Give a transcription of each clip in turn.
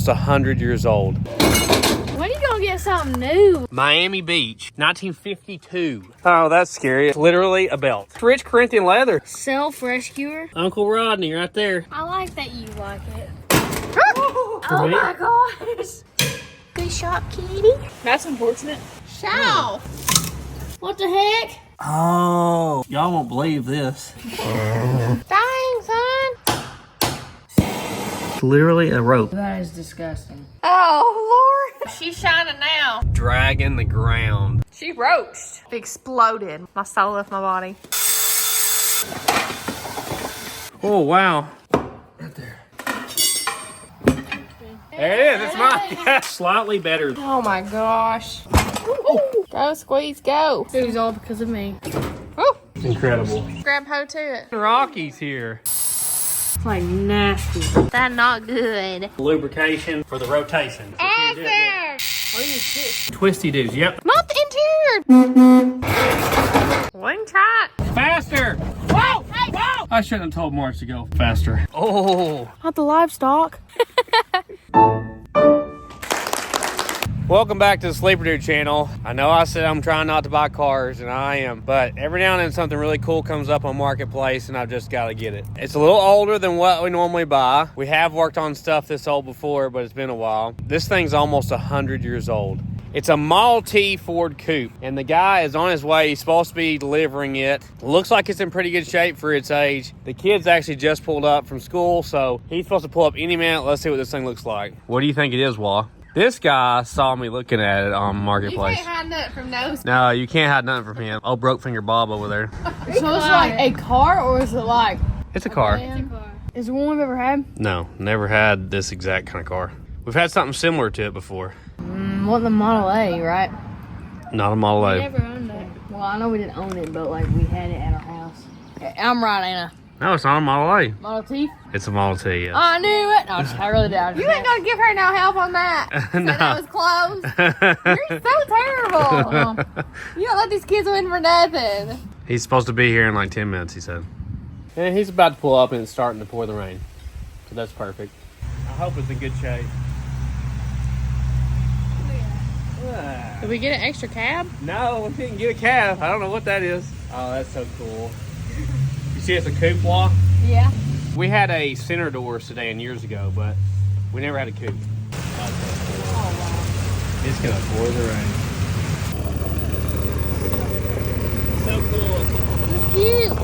It's 100 years old. When are you gonna get something new? Miami Beach, 1952. Oh, that's scary. It's literally a belt. It's rich Corinthian leather. Self-rescuer. Uncle Rodney right there. I like that you like it. For me? My gosh. Good shot, kitty. That's unfortunate. Show. What the heck? Oh, y'all won't believe this. Dang, son. It's literally a rope. That is disgusting. Oh, Lord. She's shining now. Dragging the ground. She roached. Exploded. My soul left my body. Oh, wow. Right there. There it is, it's mine. Slightly better. Oh my gosh. Go, squeeze, go. It was all because of me. Oh, Incredible. grab hold to it. Rocky's here. It's like nasty. That's not good. Lubrication for the rotation. Twisty doos, yep. Not the interior. One tight. Faster! Whoa, hey, whoa. I shouldn't have told March to go faster. Oh. Not the livestock. Welcome back to the Sleeper Dude channel. I know I said I'm trying not to buy cars, and I am, but every now and then something really cool comes up on Marketplace, and I've just got to get it. It's a little older than what we normally buy. We have worked on stuff this old before, but it's been a while. This thing's almost 100 years old. It's a Model T Ford coupe, and the guy is on his way. He's supposed to be delivering it. Looks like it's in pretty good shape for its age. The kid's actually just pulled up from school, so he's supposed to pull up any minute. Let's see what this thing looks like. What do you think it is, Wah? This guy saw me looking at it on Marketplace. You can't hide nothing from those. No, you can't hide nothing from him. Oh, broke finger Bob over there. So it's like a car, or is it like? It's a car. Is it one we've ever had? No, never had this exact kind of car. We've had something similar to it before. What the Model A, right? Not a Model A. Never owned it. Well, I know we didn't own it, but like we had it at our house. I'm right, Anna. No, it's not a Model A. Model T? It's a Model T, yes. I knew it. No, I really did. You ain't gonna give her no help on that. No. That was close. You're so terrible. You don't let these kids win for nothing. He's supposed to be here in like 10 minutes, he said. And he's about to pull up and it's starting to pour the rain. So that's perfect. I hope it's in good shape. Did we get an extra cab? No, we didn't get a cab. I don't know what that is. Oh, that's so cool. You see it's a coupe walk? Yeah. We had a center door sedan years ago, but we never had a coupe. Oh, wow. It's gonna pour the rain. So cool. It's cute.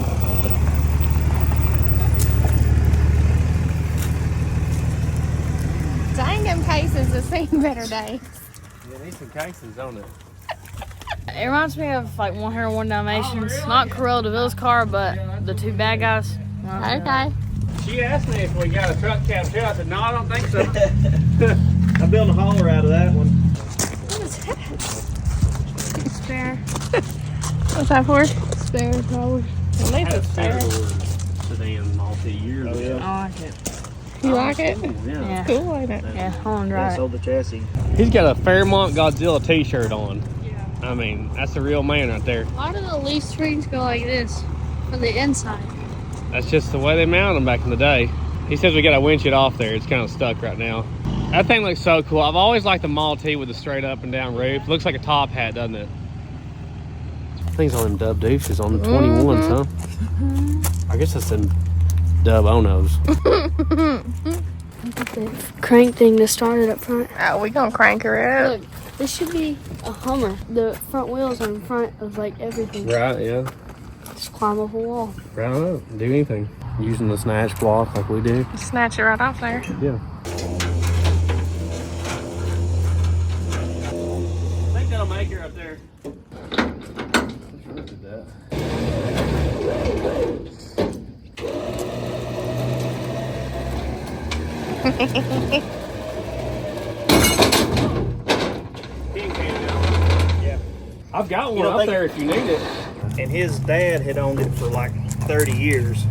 Dang, them cases have seen better days. Yeah, need some cases on it. It reminds me of like 101 Dalmatians. Not Cruella DeVille's car, but the two bad guys. Okay. She asked me if we got a truck cab too. I said, no, I don't think so. I'm building a hauler out of that one. What is that? Spare. What's that for? Spare, probably. At least it's spare. Sedan multi years Oh, ago. yeah. I like it. You like it? Yeah. Cool, ain't it? Yeah, I want to I drive it. sold the chassis. He's got a Fairmont Godzilla t-shirt on. I mean, that's a real man right there. Why do the leaf springs go like this on the inside? That's just the way they mounted them back in the day. He says we got to winch it off there. It's kind of stuck right now. That thing looks so cool. I've always liked the Model T with the straight up and down roof. Looks like a top hat, doesn't it? Things on them dub douches on the 21s, huh? I guess that's them dub onos. Crank thing to start it up front. Oh, we gonna crank her up. Look, this should be a Hummer. The front wheels are in front of like everything. Right, yeah. Just climb up a wall. Right up. Do anything. Using the snatch block like we do. Snatch it right off there. Yeah. I think that'll make her up there. Yeah. I've got one You don't up think- there if you need it. And his dad had owned it for like 30 years.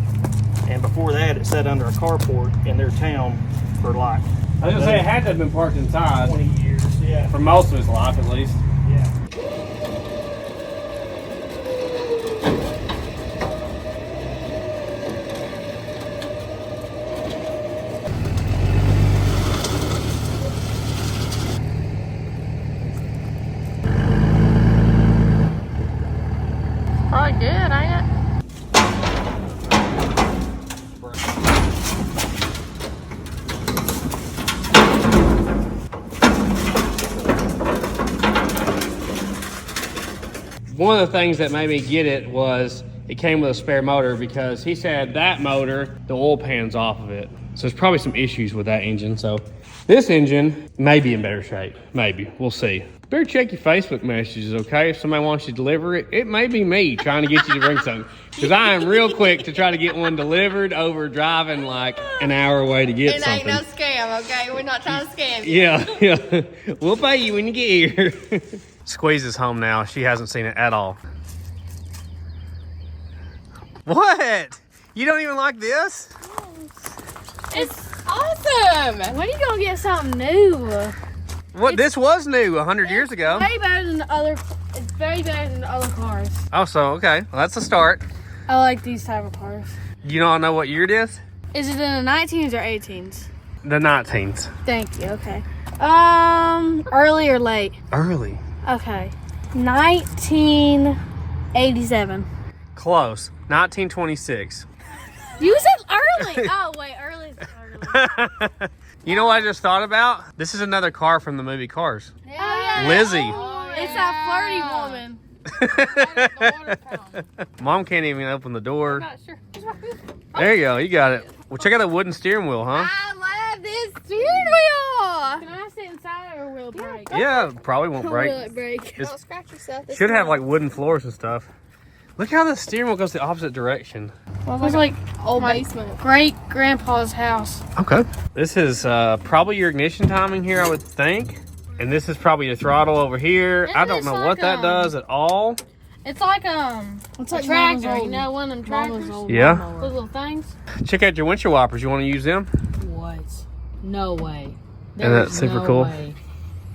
And before that, it sat under a carport in their town for like I was gonna say it had to have been parked inside 20 years. Yeah. for most of his life at least. Yeah. One of the things that made me get it was it came with a spare motor because he said that motor, the oil pan's off of it. So there's probably some issues with that engine. So this engine may be in better shape. Maybe. We'll see. Better check your Facebook messages, okay? If somebody wants you to deliver it, it may be me trying to get you to bring something. Because I am real quick to try to get one delivered over driving like an hour away to get something. It ain't no scam, okay? We're not trying to scam you. Yeah. We'll pay you when you get here. Squeeze is home now. She hasn't seen it at all. What? You don't even like this? It's awesome. When are you gonna get something new? What? This was new 100 years ago. Way better than the other. It's very better than the other cars. Oh, so okay. Well, that's a start. I like these type of cars. You don't know what year it is? Is it in the 19s or 18s? The 19s. Thank you. Okay. Early or late? Early. Okay. 1987. Close. 1926. You said early. Oh wait, early is early. You know what I just thought about? This is another car from the movie Cars. Oh, yeah. Lizzie. It's that flirty woman. Mom can't even open the door. Not sure. There you go. You got it. Well, check out that wooden steering wheel, huh? I love this steering wheel. Can I sit inside or will it break? Yeah, probably won't break. Will it break? It's- Don't scratch yourself. This Should have time. like wooden floors and stuff. Look how the steering wheel goes the opposite direction. It was like old my basement. great grandpa's house. Okay. This is probably your ignition timing here, I would think. And this is probably your throttle over here. It I don't is know like, what that does at all. It's like It's a like tractor, Mama's you know, one of them tractors. Yeah. Those little things. Check out your windshield wipers. You want to use them? What? No way. Isn't that super cool? Way.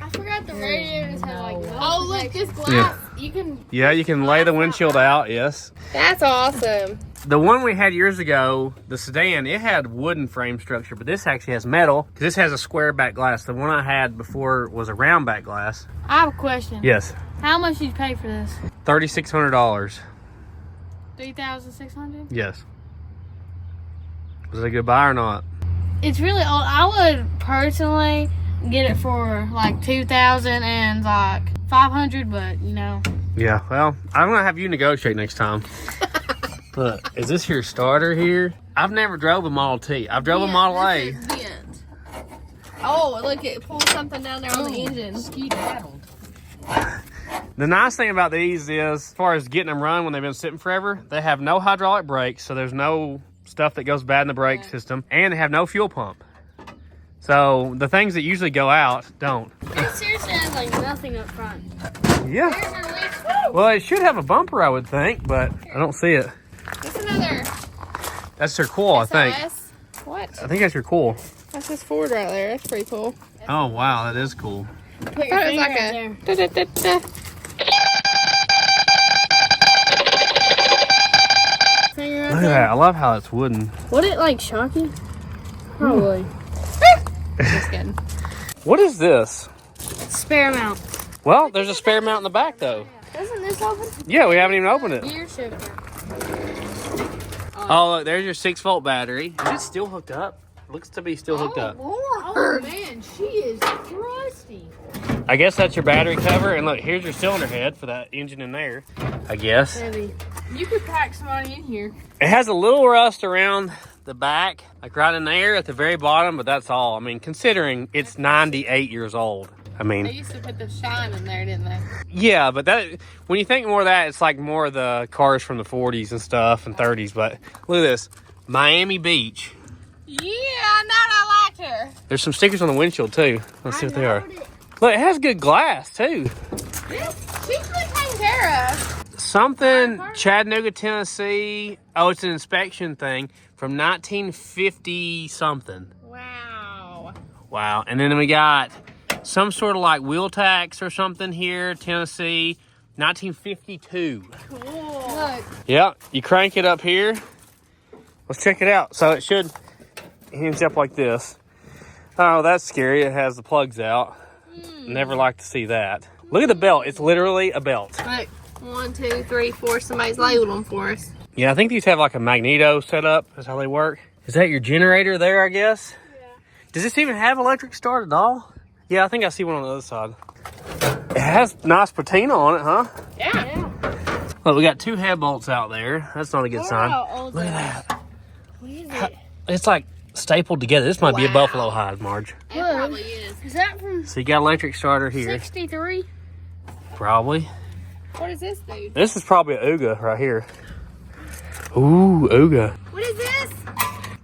I forgot the radiators have like. No. Oh look, this glass. Yeah. You can. Yeah, you can lay the windshield out, yes. That's awesome. The one we had years ago, the sedan, it had wooden frame structure, but this actually has metal because this has a square back glass. The one I had before was a round back glass. I have a question. Yes. How much did you pay for this? $3,600. $3,600. Yes. Was it a good buy or not? It's really old. I would personally get it for like $2,000 and like $500, but you know. Yeah, well, I'm going to have you negotiate next time. Look, is this your starter here? I've never drove a Model T. I've drove a Model A. Oh, look, it pulls something down there on the engine. Skedaddled. The nice thing about these is, as far as getting them run when they've been sitting forever, they have no hydraulic brakes, so there's no stuff that goes bad in the brake system, and they have no fuel pump. So the things that usually go out don't. It seriously has like nothing up front. Yeah. Well, it should have a bumper, I would think, but I don't see it. That's another. That's your coil, I think. SOS. What? I think that's your coil. That's his Ford right there. That's pretty cool. Oh, wow, that is cool. Put I thought your it was finger like right a. there. Da-da-da-da. Finger right Look at there. that. I love how it's wooden. Would it like shock you? Probably. Just kidding. What is this? Spare mount. Well, there's a spare mount in the back, though. Isn't this open? Yeah, we haven't even opened it. Gear shifter. Oh, look, there's your 6-volt battery. Is it still hooked up? Looks to be still hooked up. Oh man, she is crusty. I guess that's your battery cover. And look, here's your cylinder head for that engine in there, I guess. Heavy. You could pack somebody in here. It has a little rust around the back, like right in there at the very bottom, but that's all. I mean, considering it's 98 years old. I They mean, used to put the shine in there, didn't they? yeah, but that when you think more of that, it's like more of the cars from the 40s and stuff and 30s. But look at this, Miami Beach. Yeah, I know. I liked her. There's some stickers on the windshield too. Let's see what they are. Look, it has good glass too. She's been taken care of. Something Chattanooga, Tennessee. Oh, it's an inspection thing from 1950 something. Wow. Wow. And then we got some sort of like wheel tax or something here, Tennessee, 1952. Cool. Look. Yeah, you crank it up here. Let's check it out. So it should hinge up like this. Oh, that's scary. It has the plugs out. Never like to see that. Look at the belt. It's literally a belt. Look. 1, 2, 3, 4. Somebody's labeled them for us. Yeah, I think these have like a magneto set up. That's how they work. Is that your generator there, I guess? Yeah. Does this even have electric start at all? Yeah, I think I see one on the other side. It has nice patina on it, huh? Yeah. Look, we got 2 head bolts out there. That's not a good sign. old Look at that. What is it? It's like stapled together. This might be a buffalo hide, Marge. It probably is. Is that from So you got electric starter here. 63? Probably. What is this, dude? This is probably a Uga right here. Ooh, Uga. What is this?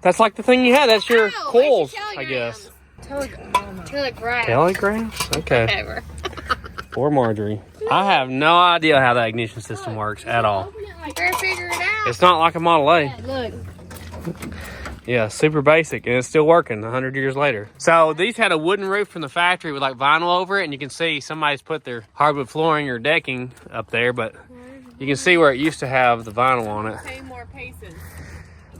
That's like the thing you had. That's your Oh, coils, it's your I guess. Telegraph. Telegrams? Okay. Whatever. Poor Marjorie. I have no idea how that ignition system works at all. Better figure it out. It's not like a Model A. Look. Yeah, super basic, and it's still working 100 years later. So these had a wooden roof from the factory with like vinyl over it, and you can see somebody's put their hardwood flooring or decking up there, but you can see where it used to have the vinyl on it. 10 more paces.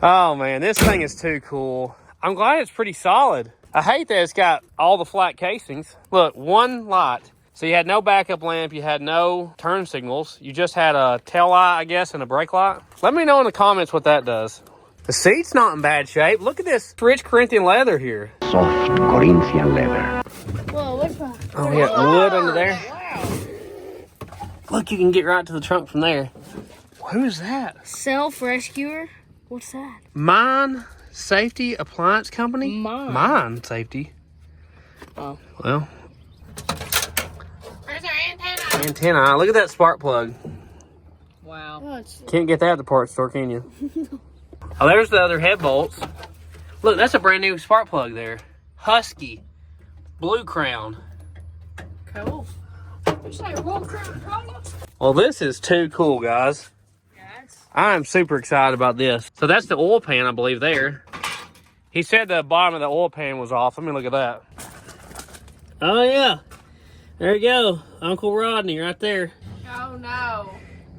Oh man, this thing is too cool. I'm glad it's pretty solid. I hate that it's got all the flat casings. Look, one light. So you had no backup lamp, you had no turn signals, you just had a tail light, I guess, and a brake light. Let me know in the comments what that does. The seat's not in bad shape. Look at this rich Corinthian leather here. Soft Corinthian leather. Whoa, which one? Oh, we got wood under there. Wow. Look, you can get right to the trunk from there. Who's that? Self-rescuer? What's that? Mine Safety Appliance Company? Mine Safety. Oh. Well, Where's our antenna? antenna. Look at that spark plug. Wow. Oh, it's Can't get that at the parts store, can you? Oh, there's the other head bolts. Look, that's a brand new spark plug there. Husky. Blue Crown. Cool. It's like a World Crown Cola. Well, this is too cool, guys. I'm super excited about this. So that's the oil pan, I believe, there. He said the bottom of the oil pan was off. Let me look at that. Oh, yeah. There you go. Uncle Rodney right there. Oh no.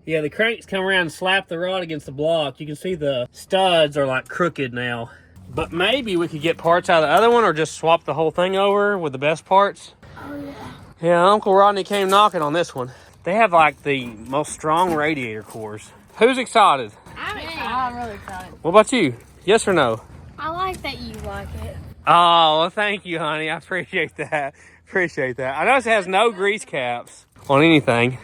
Yeah, the cranks come around and slap the rod against the block. You can see the studs are like crooked now. But maybe we could get parts out of the other one or just swap the whole thing over with the best parts. Oh, yeah. Yeah, Uncle Rodney came knocking on this one. They have like the most strong radiator cores. Who's excited? I'm really excited. What about you? Yes or no? I like that you like it. Oh, well, thank you, honey. I appreciate that. Appreciate that. I notice it has no grease caps on anything.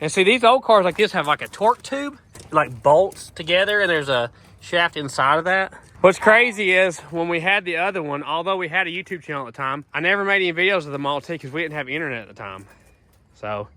And see, these old cars like this have like a torque tube, like bolts together, and there's a shaft inside of that. What's crazy is when we had the other one, although we had a YouTube channel at the time, I never made any videos of the Model T because we didn't have internet at the time. So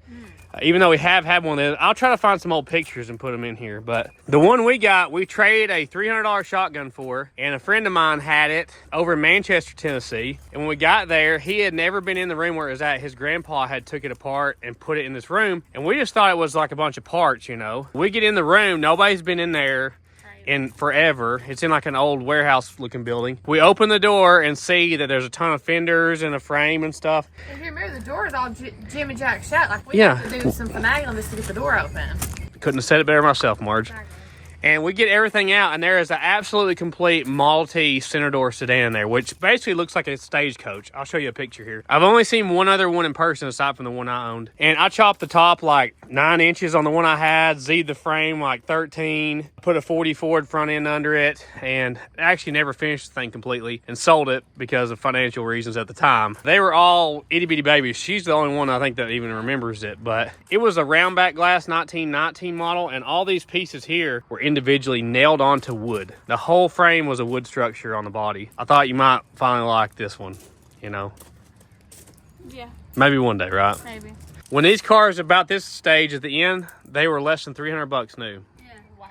even though we have had one of those, I'll try to find some old pictures and put them in here. But the one we got, we traded a $300 shotgun for, and a friend of mine had it over in Manchester, Tennessee. And when we got there, he had never been in the room where it was at. His grandpa had took it apart and put it in this room, and we just thought it was like a bunch of parts, you know. We get in the room, nobody's been in there in forever. It's in like an old warehouse looking building. We open the door and see that there's a ton of fenders and a frame and stuff. If you remember, the door is all Jimmy Jack shut. Like, we Yeah. have to do some finagling just to get the door open. Couldn't have said it better myself, Marge. And we get everything out, and there is an absolutely complete Model T center door sedan in there, which basically looks like a stagecoach. I'll show you a picture here. I've only seen one other one in person aside from the one I owned. And I chopped the top like 9 inches on the one I had, Z'd the frame like 13, put a 40 Ford front end under it, and actually never finished the thing completely and sold it because of financial reasons at the time. They were all itty bitty babies. She's the only one I think that even remembers it, but it was a round back glass 1919 model, and all these pieces here were individually nailed onto wood. The whole frame was a wood structure on the body. I thought you might finally like this one, you know. Yeah, Maybe one day, right? maybe. When these cars about this stage at the end, they were less than $300 new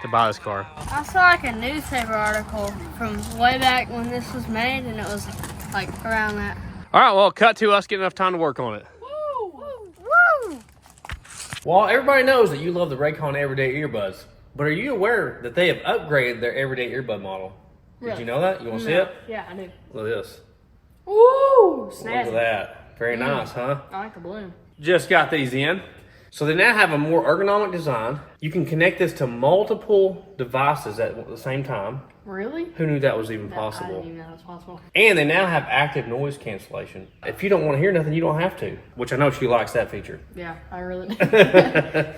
to buy this car. I saw like a newspaper article from way back when this was made, and it was like around that. All right, well, cut to us getting enough time to work on it. Woo! Woo! Woo! Well, everybody knows that you love the Raycon Everyday Earbuds, but are you aware that they have upgraded their Everyday Earbud model? Did Really? you know that? You want to see it? Yeah, I do. Look at this. Woo! Look at Snazzy. that. Very nice, huh? I like the balloon. Just got these in. So they now have a more ergonomic design. You can connect this to multiple devices at the same time. Really? Who knew that was even I didn't possible? even know that was possible. And they now have active noise cancellation. If you don't want to hear nothing, you don't have to. Which I know she likes that feature. Yeah, I really do.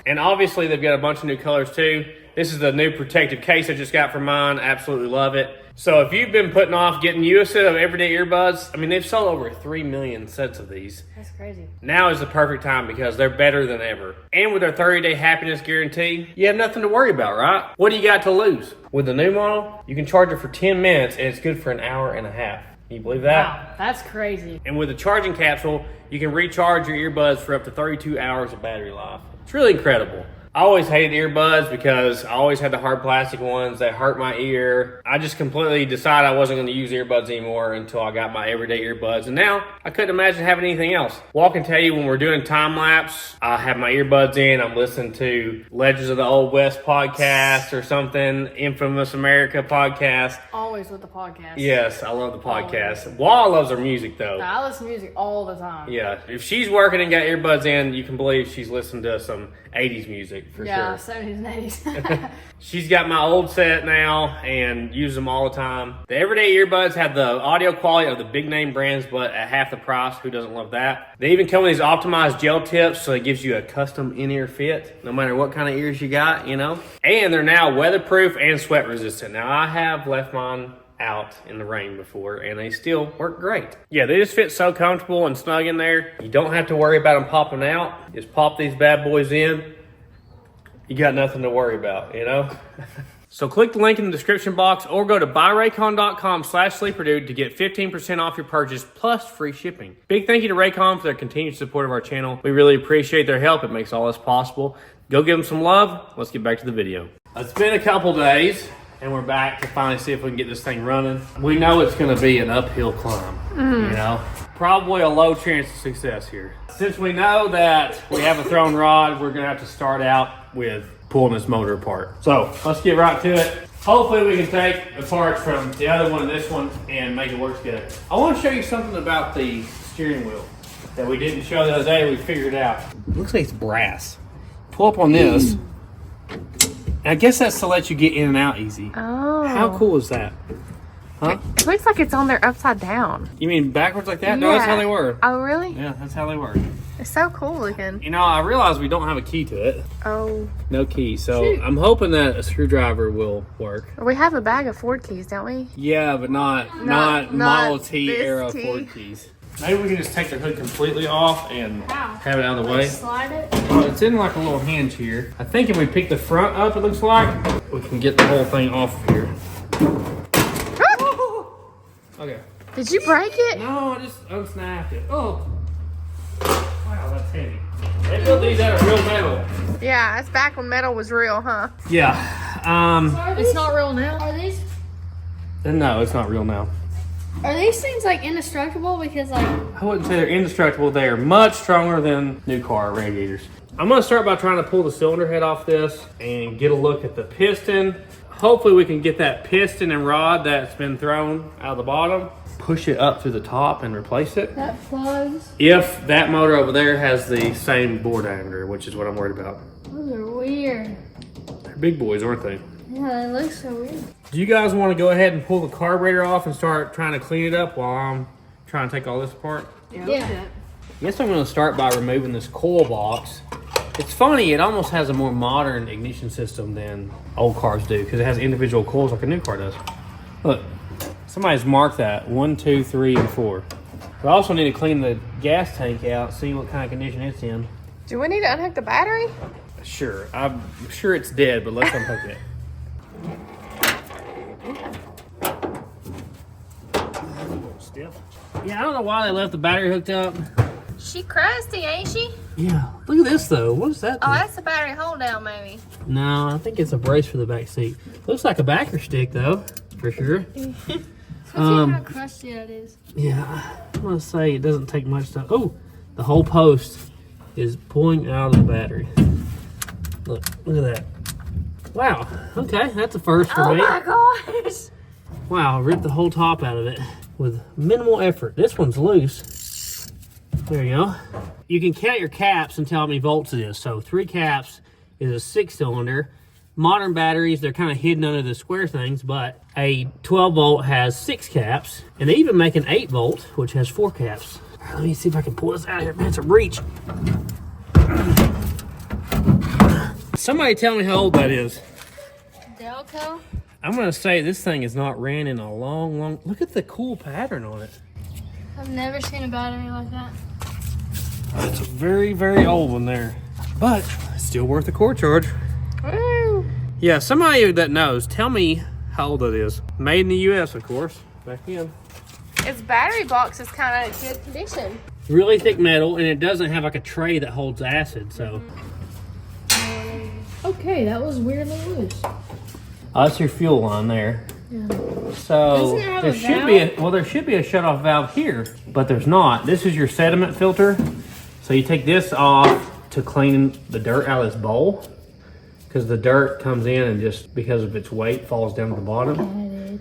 And obviously they've got a bunch of new colors too. This is the new protective case I just got for mine. Absolutely love it. So if you've been putting off getting you a set of everyday earbuds, I mean, they've sold over 3 million sets of these. That's crazy. Now is the perfect time because they're better than ever. And with their 30-day happiness guarantee, you have nothing to worry about, right? What do you got to lose? With the new model, you can charge it for 10 minutes and it's good for an hour and a half. Can you believe that? Wow, that's crazy. And with the charging capsule, you can recharge your earbuds for up to 32 hours of battery life. It's really incredible. I always hated earbuds because I always had the hard plastic ones that hurt my ear. I just completely decided I wasn't going to use earbuds anymore until I got my everyday earbuds. And now I couldn't imagine having anything else. Well, I can tell you when we're doing time lapse, I have my earbuds in. I'm listening to Legends of the Old West podcast or something, Infamous America podcast. Always with the podcast. Yes, I love the podcast. Wall loves her music though. I listen to music all the time. Yeah, if she's working and got earbuds in, you can believe she's listening to some 80s music for yeah, sure. 70s and 80s. She's got my old set now and use them all the time. The everyday earbuds have the audio quality of the big name brands, but at half the price. Who doesn't love that? They even come with these optimized gel tips, so it gives you a custom in-ear fit, no matter what kind of ears you got, you know? And they're now weatherproof and sweat resistant. Now, I have left mine out in the rain before and they still work great. Yeah, they just fit so comfortable and snug in there. You don't have to worry about them popping out. Just pop these bad boys in. You got nothing to worry about, you know? So click the link in the description box or go to buyraycon.com/sleeperdude to get 15% off your purchase plus free shipping. Big thank you to Raycon for their continued support of our channel. We really appreciate their help. It makes all this possible. Go give them some love. Let's get back to the video. It's been a couple days and we're back to finally see if we can get this thing running. We know it's gonna be an uphill climb, you know? Probably a low chance of success here. Since we know that we have a thrown rod, we're gonna have to start out with pulling this motor apart. So let's get right to it. Hopefully we can take the parts from the other one and this one and make it work together. I wanna show you something about the steering wheel that we didn't show the other day. We figured it out. It looks like it's brass. Pull up on this. I guess that's to let you get in and out easy. Oh. How cool is that? Huh? It looks like it's on there upside down. You mean backwards like that? No, that's how they were. Oh, really? Yeah, that's how they were. It's so cool looking. You know, I realize we don't have a key to it. Oh. No key. So I'm hoping that a screwdriver will work. We have a bag of Ford keys, don't we? Yeah, but not Model T era Ford keys. Maybe we can just take the hood completely off and have it out of the way. Slide it. Well, it's in like a little hinge here. I think if we pick the front up, it looks like, we can get the whole thing off of here. Okay. Did you break it? No, I just unsnapped it. Oh. Wow, that's heavy. They built these out of real metal. Yeah, it's back when metal was real, huh? Yeah. It's not real now. Are these No, it's not real now. things like indestructible? Because like I wouldn't say they're indestructible. They are much stronger than new car radiators. I'm going to start by trying to pull the cylinder head off this and get a look at the piston. Hopefully we can get that piston and rod that's been thrown out of the bottom, push it up through the top and replace it. that plugs. If that motor over there has the same bore diameter, which is what I'm worried about. Those are weird. They're big boys, aren't they? Yeah, they look so weird. Do you guys want to go ahead and pull the carburetor off and start trying to clean it up while I'm trying to take all this apart? Yeah. I guess I'm going to start by removing this coil box. It's funny, it almost has a more modern ignition system than old cars do because it has individual coils like a new car does. Look, somebody's marked that 1, 2, 3, and 4. But I also need to clean the gas tank out, see what kind of condition it's in. Do we need to unhook the battery? Sure, I'm sure it's dead, but let's unhook it. Stiff. Yeah, I don't know why they left the battery hooked up. She crusty, ain't she? Yeah, look at this though. What is that? Oh, that's the battery hold down, maybe. No, I think it's a brace for the back seat. Looks like a backer stick though, for sure. See how crusty that is. Yeah, I'm gonna say it doesn't take much to. Oh, the whole post is pulling out of the battery. Look at that. Wow. Okay, that's a first for me. Oh my gosh. Wow, ripped the whole top out of it with minimal effort. This one's loose. There you go. You can count your caps and tell how many volts it is. So 3 caps is a 6-cylinder. Modern batteries, they're kind of hidden under the square things, but a 12 volt has 6 caps, and they even make an 8 volt, which has 4 caps. Let me see if I can pull this out of here. Man, it's a reach. Somebody tell me how old that is. Velcro. I'm gonna say this thing is not ran in a long. Look at the cool pattern on it. I've never seen a battery like that. It's a very, very old one there, but it's still worth the core charge. Woo! Yeah, somebody that knows, tell me how old it is. Made in the U.S., of course. Back in. Its battery box is kind of in good condition. Really thick metal, and it doesn't have like a tray that holds acid, so. Okay, that was weirdly loose. Oh, that's your fuel line there. Yeah. So Doesn't it have there a should be there should be a shutoff valve here, but there's not. This is your sediment filter. So you take this off to clean the dirt out of this bowl, because the dirt comes in and just because of its weight falls down to the bottom.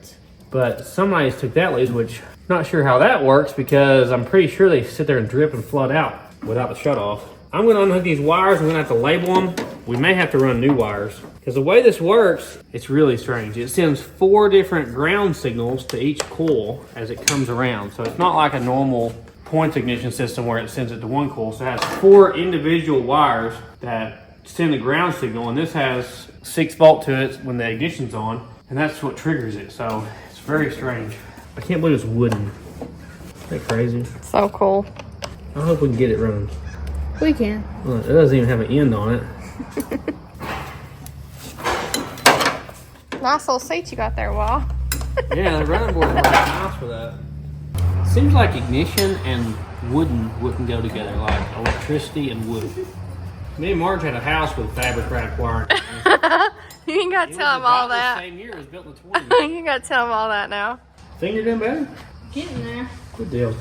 But somebody took that loose, which not sure how that works, because I'm pretty sure they sit there and drip and flood out without the shutoff. I'm going to unhook these wires. I'm going to have to label them. We may have to run new wires, because the way this works, it's really strange. It sends 4 different ground signals to each coil as it comes around. So it's not like a normal points ignition system where it sends it to one coil. So it has 4 individual wires that send the ground signal, and this has 6 volt to it when the ignition's on, and that's what triggers it. So it's very strange. I can't believe it's wooden. Isn't that crazy? So cool. I hope we can get it running. We can. Well, it doesn't even have an end on it. Nice little seat you got there, Wall. Yeah, the running board works nice for that. Seems like ignition and wooden wouldn't go together, like electricity and wood. Me and Marge had a house with fabric wrapped wiring. You ain't got to tell him all that. The same year, it was built in the 20s. You got to tell him all that now. Think you're doing better? Getting there. Good deal.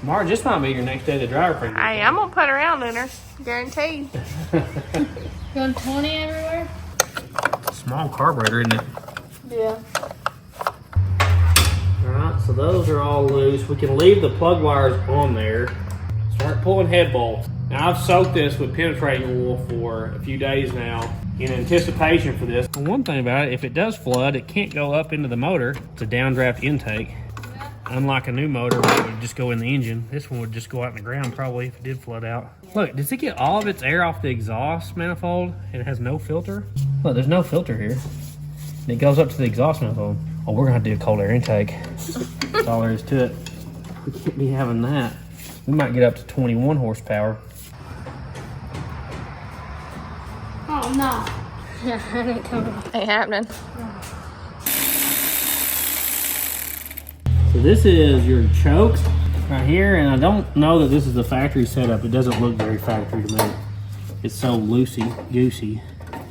Marge, this might be your next day to driver training. Hey, I'm going to put around in her. Guaranteed. Going 20 everywhere? Small carburetor, isn't it? Yeah. Alright, so those are all loose. We can leave the plug wires on there. Start pulling head bolts. Now I've soaked this with penetrating oil for a few days now in anticipation for this. And one thing about it, if it does flood, it can't go up into the motor. It's a downdraft intake. Unlike a new motor where it would just go in the engine, this one would just go out in the ground probably if it did flood out. Look, does it get all of its air off the exhaust manifold and it has no filter? Look, there's no filter here. And it goes up to the exhaust manifold. Oh, we're gonna have to do a cold air intake. That's all there is to it. We can't be having that. We might get up to 21 horsepower. Oh no. Yeah, I didn't come up. Ain't happening. So this is your choke right here, and I don't know that this is the factory setup. It doesn't look very factory to me. It's so loosey-goosey.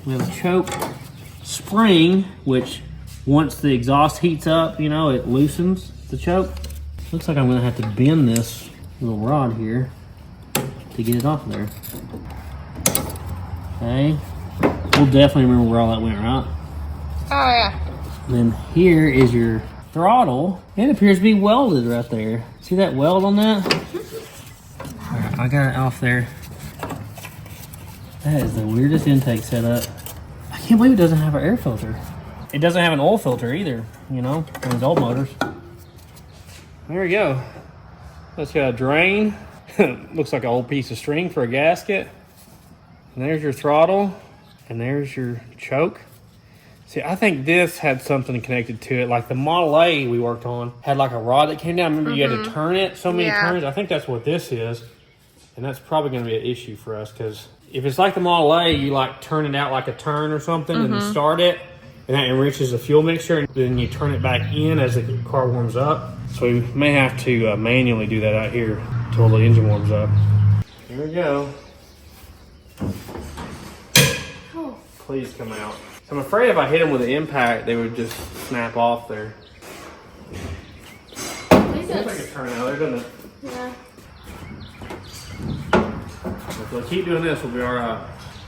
We have a choke spring, which once the exhaust heats up, you know, it loosens the choke. Looks like I'm gonna have to bend this little rod here to get it off of there. Okay, we'll definitely remember where all that went, right? Oh, yeah. And then here is your throttle. It appears to be welded right there. See that weld on that? All right, I got it off there. That is the weirdest intake setup. I can't believe it doesn't have an air filter. It doesn't have an oil filter either, you know, in these old motors. There we go. That's got a drain. Looks like an old piece of string for a gasket. And there's your throttle. And there's your choke. See, I think this had something connected to it. Like the Model A we worked on had like a rod that came down. Remember you had to turn it so many turns? I think that's what this is. And that's probably going to be an issue for us, because if it's like the Model A, you like turn it out like a turn or something and start it. And that enriches the fuel mixture, and then you turn it back in as the car warms up. So we may have to manually do that out here until the engine warms up. Here we go. Oh. Please come out. So I'm afraid if I hit them with an impact, they would just snap off there. Looks like a turn out there, doesn't it? Yeah. If we keep doing this, we'll be all right.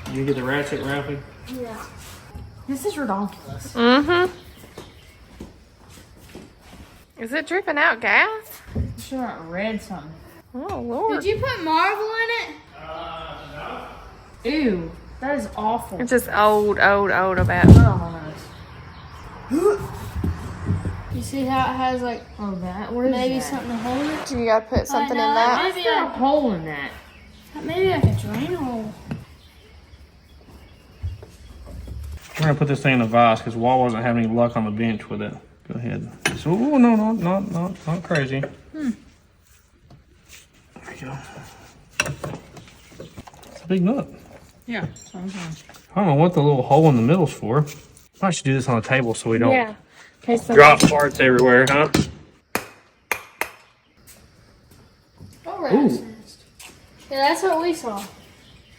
You can get the ratchet wrapping? Yeah. This is ridiculous. Mm-hmm. Is it dripping out gas? I'm sure I read something. Oh, Lord. Did you put Marvel in it? No. Ew, that is awful. It's just old about. You see how it has like Oh, that? Where is maybe that? something to hold it? You gotta put something in know, that. Why is there a hole in that? Maybe like a drain hole. We're gonna put this thing in a vise because Wall wasn't having any luck on the bench with it. Go ahead. So, oh, no, not crazy. There you go. It's a big nut. Yeah, sometimes. I don't know what the little hole in the middle's for. I should do this on the table so we don't Yeah. Okay, so drop parts everywhere, huh? Oh, rat's nest. Yeah, that's what we saw.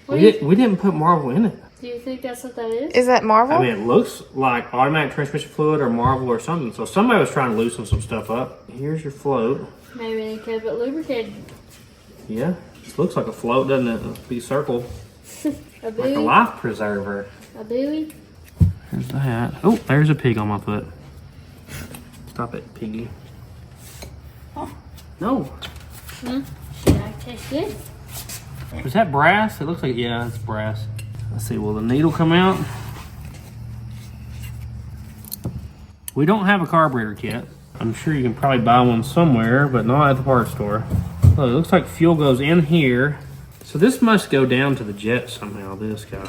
We didn't put Marvel in it. Do you think that's what that is? is that Marvel? I mean, it looks like automatic transmission fluid or Marvel or something. So somebody was trying to loosen some stuff up. Here's your float. Maybe they kept it lubricated. Yeah, this looks like a float, doesn't it? A big circle. A Like a buoy. life preserver. A buoy. There's the hat. Oh, there's a pig on my foot. Stop it, piggy. No. Yeah, it tastes good. Is that brass? It looks like, yeah, it's brass. Let's see, will the needle come out? We don't have a carburetor kit. I'm sure you can probably buy one somewhere, but not at the parts store. Oh, it looks like fuel goes in here. So this must go down to the jet somehow, this guy.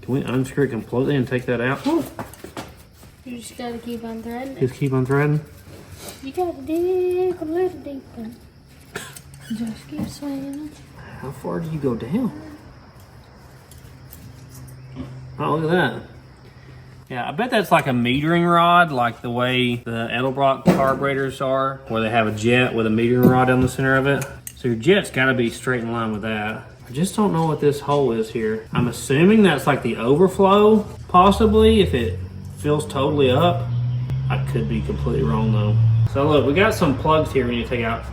Can we unscrew it completely and take that out? You just gotta keep on threading it. Just keep on threading. You gotta dig a little deeper. Just keep swinging. How far do you go down? Oh, look at that. Yeah, I bet that's like a metering rod, like the way the Edelbrock carburetors are, where they have a jet with a metering rod down the center of it. So your jet's gotta be straight in line with that. I just don't know what this hole is here. I'm assuming that's like the overflow, possibly, if it fills totally up. I could be completely wrong though. So look, we got some plugs here we need to take out.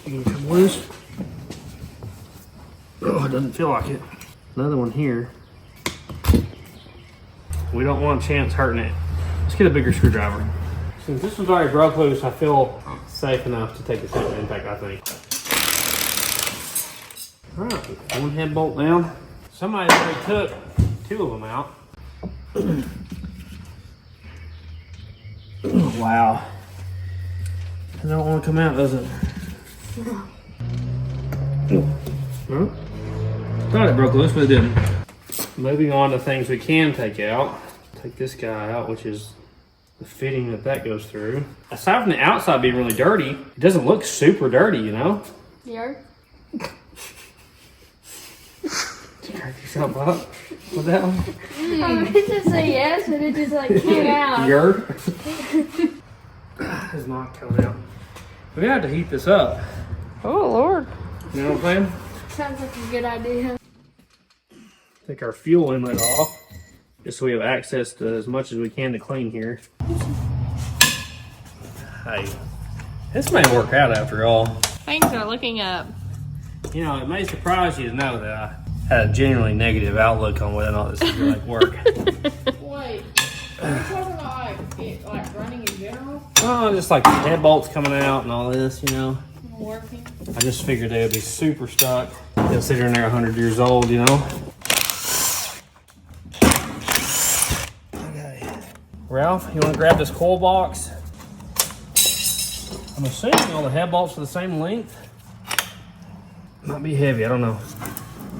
You can come loose. Oh, it doesn't feel like it. Another one here. We don't want a chance hurting it. Let's get a bigger screwdriver. Since this one's already broke loose, I feel safe enough to take the center impact, I think. All right, one head bolt down. Somebody already took 2 of them out. Oh, wow. It don't want to come out, does it? No. Thought it broke loose, but it didn't. Moving on to things we can take out. Take this guy out, which is the fitting that goes through. Aside from the outside being really dirty, it doesn't look super dirty, you know? Yeah. Did you crack yourself up with that one? I meant to say yes, but it just like came out. Yurt? It's not coming out. We have to heat this up. Oh Lord. You know what I'm saying? Sounds like a good idea. Take our fuel inlet off, just so we have access to as much as we can to clean here. Hey, this may work out after all. Things are looking up. You know, it may surprise you to know that I had a genuinely negative outlook on whether or not this is going to work. Wait, are you talking about like running in general? Well, just like the head bolts coming out and all this, you know. Working? I just figured they would be super stuck, considering they're 100 years old, you know. Okay. Ralph, you want to grab this coil box? I'm assuming all the head bolts are the same length. Might be heavy, I don't know.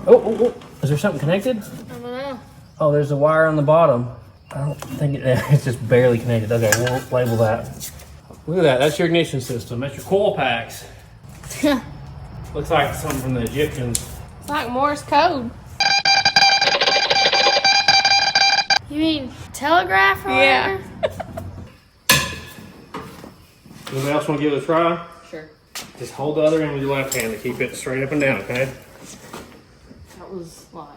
Oh, is there something connected? I don't know. Oh, there's a wire on the bottom. I don't think it's just barely connected. Okay, we'll label that. Look at that, that's your ignition system. That's your coil packs. Looks like something from the Egyptians. It's like Morse code. You mean telegraph or Yeah. whatever? Anybody else want to give it a try? Sure. Just hold the other end with your left hand to keep it straight up and down, okay? That was like,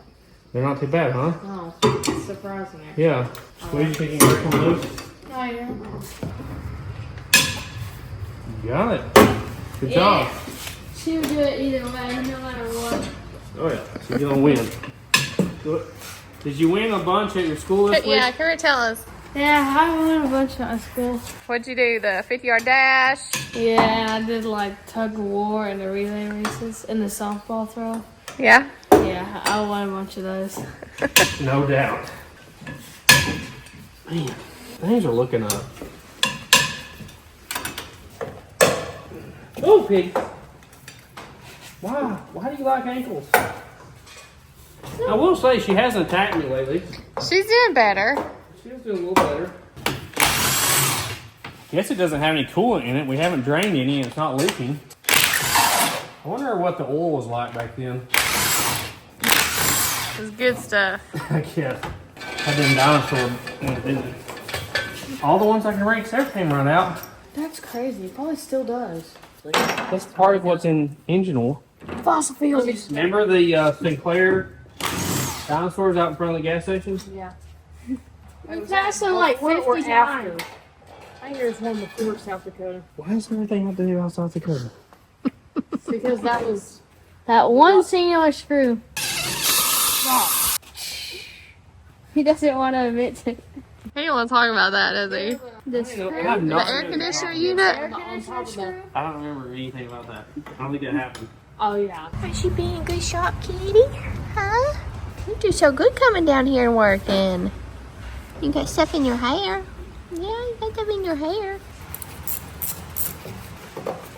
They're not too bad, huh? no, it's surprising actually. Yeah. Squeeze, you think you can break them loose? Oh, yeah. You got it. Good job. She would do it either way, no matter what. Oh yeah, so you're gonna win. Do it. Did you win a bunch at your school this week? Yeah, can you tell us? Yeah, I won a bunch of school. What'd you do? The 50-yard dash? Yeah, I did like tug of war and the relay races and the softball throw. Yeah. Yeah, I won a bunch of those. No doubt. Man, things are looking up. Oh, pig. Why? Why do you like ankles? I will say she hasn't attacked me lately. She's doing better. She's doing a little better. Guess it doesn't have any coolant in it. We haven't drained any and it's not leaking. I wonder what the oil was like back then. It's good stuff. I guess. I didn't dinosaur, didn't it? All the ones I can rake, everything run out. That's crazy. It probably still does. That's part of what's in engine oil. Fossil fuels. Remember the Sinclair dinosaurs out in front of the gas stations? Yeah. We passed them like 50 times. I think there's one before South Dakota. Why is everything have to do about South Dakota? Because that was... That one singular screw. He doesn't want to admit to. He don't want to talk about that, does he? The air conditioner unit. I don't remember anything about that. I don't think that happened. Oh, yeah. Is she being a good shop kitty? Huh? You do so good coming down here and working. You got stuff in your hair. Yeah, you got stuff in your hair.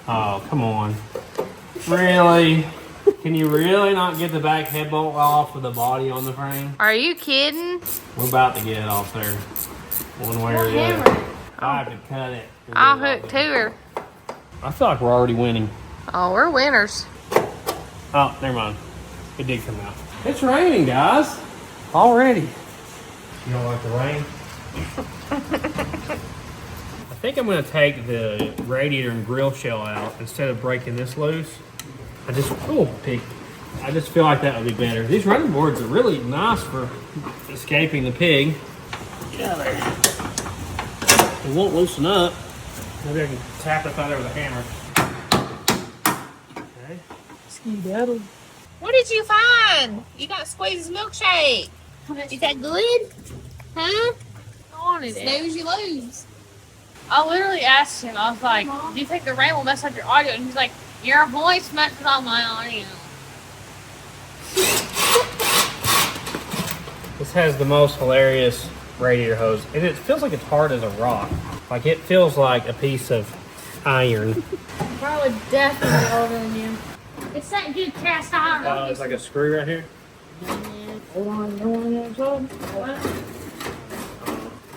Oh, come on. Really? Can you really not get the back head bolt off with the body on the frame? Are you kidding? We're about to get it off there. One way or the other. I have to cut it. I'll hook to her. I feel like we're already winning. Oh, we're winners. Oh, never mind. It did come out. It's raining, guys. Already. You don't like the rain? I think I'm going to take the radiator and grill shell out instead of breaking this loose. I just feel like that would be better. These running boards are really nice for escaping the pig. Get out of there. It won't loosen up. Maybe I can tap it out there with a hammer. Okay. Skedaddle. What did you find? You got Squeeze's milkshake. Is that good? Huh? I wanted it. Snooze, you lose. I literally asked him, I was like, do you think the rain will mess up your audio? And he's like, your voice messes up my audio. This has the most hilarious radiator hose. And it feels like it's hard as a rock. Like it feels like a piece of iron. Probably definitely older than you. It's that good cast iron. Oh, it's like a screw right here.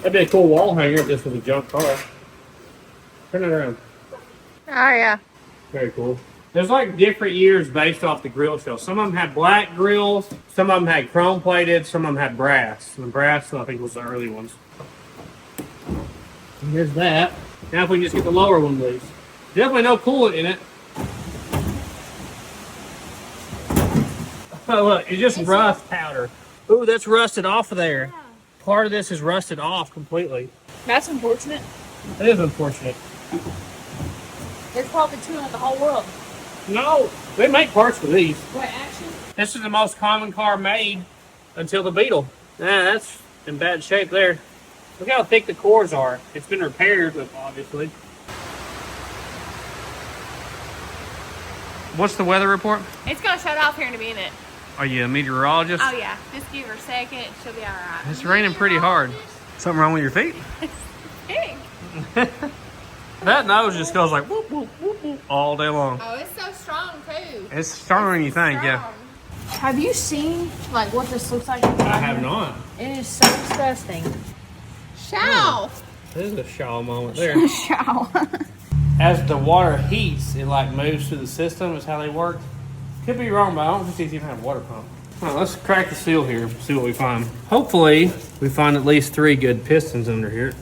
That'd be a cool wall hanger if this was a junk car. Turn it around. Oh, yeah. Very cool. There's like different years based off the grill shell. Some of them had black grills, some of them had chrome plated, some of them had brass. And the brass, I think, was the early ones. And here's that. Now if we can just get the lower one loose. Definitely no coolant in it. Oh look, it's just rust powder. Ooh, that's rusted off of there. Part of this is rusted off completely. That's unfortunate. That is unfortunate. There's probably two in the whole world. No, they make parts for these. Wait, actually? This is the most common car made until the Beetle. Nah, that's in bad shape there. Look how thick the cores are. It's been repaired, obviously. What's the weather report? It's going to shut off here in a minute. Are you a meteorologist? Oh, yeah. Just give her a second. She'll be all right. It's raining pretty hard. Something wrong with your feet? Hey. That nose just goes like whoop, whoop, whoop, whoop all day long. Oh, it's so strong, too. It's stronger than you think, yeah. Have you seen, like, what this looks like? I have not. It is so disgusting. Show. This is a shawl moment there. Show. As the water heats, it like moves through the system is how they work. Could be wrong, but I don't think these even have a water pump. All right, let's crack the seal here, see what we find. Hopefully, we find at least 3 good pistons under here.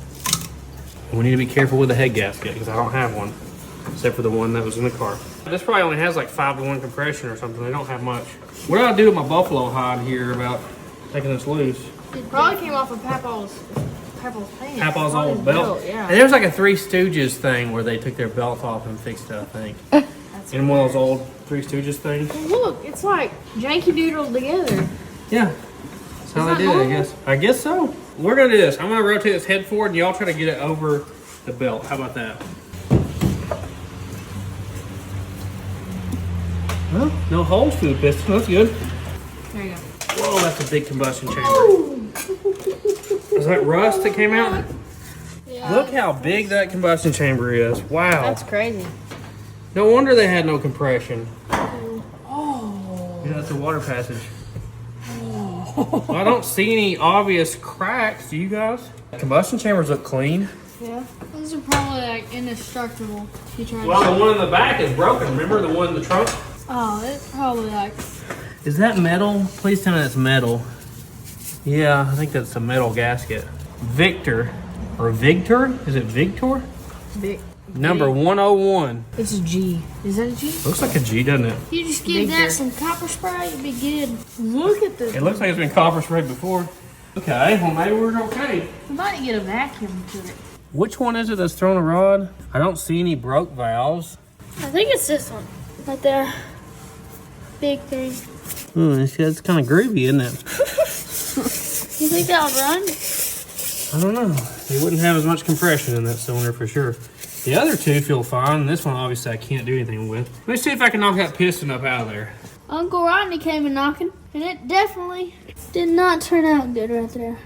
And we need to be careful with the head gasket because I don't have one, except for the one that was in the car. This probably only has like 5-to-1 compression or something. They don't have much. What do I do with my buffalo hide here about taking this loose? It probably came off of Papa's pants. Papa's old belt. Yeah. And there's like a Three Stooges thing where they took their belt off and fixed it, I think. In one of those old Three Stooges things. Look, it's like janky doodled together. Yeah. That's how they did it, I guess. I guess so. We're going to do this. I'm going to rotate this head forward and y'all try to get it over the belt. How about that? Well, no holes through the piston. That's good. There you go. Whoa, that's a big combustion chamber. Is that rust that came out? Yeah. Look how big that combustion chamber is. Wow. That's crazy. No wonder they had no compression. Oh. Yeah, that's a water passage. Well, I don't see any obvious cracks. Do you guys? Combustion chambers look clean. Yeah. These are probably like indestructible. Well, the one in the back is broken. Remember the one in the trunk? Oh, it's probably like. Is that metal? Please tell me that's metal. Yeah, I think that's a metal gasket. Victor, or Victor? Is it Victor? Number 101. It's a G. Is that a G? Looks like a G, doesn't it? You just give that some copper spray, it'd be good. Look at this. It looks like it's been copper sprayed before. Okay, well maybe we're okay. We might get a vacuum to it. Which one is it that's throwing a rod? I don't see any broke valves. I think it's this one. Right there. Big thing. It's kind of groovy, isn't it? You think that would run? I don't know. It wouldn't have as much compression in that cylinder for sure. The other two feel fine. This one, obviously, I can't do anything with. Let me see if I can knock that piston up out of there. Uncle Rodney came and knocking, and it definitely did not turn out good right there.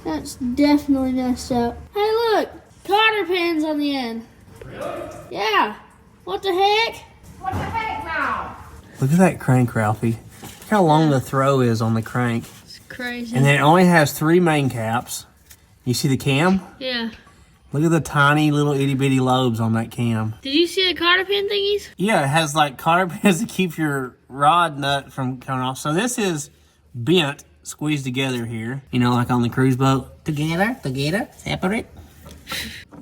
That's definitely messed up. Hey, look! Cotter pins on the end. Really? Yeah. What the heck? What the heck now? Look at that crank, Ralphie. Look how long the throw is on the crank. It's crazy. And then it only has 3 main caps. You see the cam? Yeah. Look at the tiny little itty bitty lobes on that cam. Did you see the cotter pin thingies? Yeah, it has like cotter pins to keep your rod nut from coming off. So this is bent, squeezed together here. You know, like on the cruise boat. Together, separate.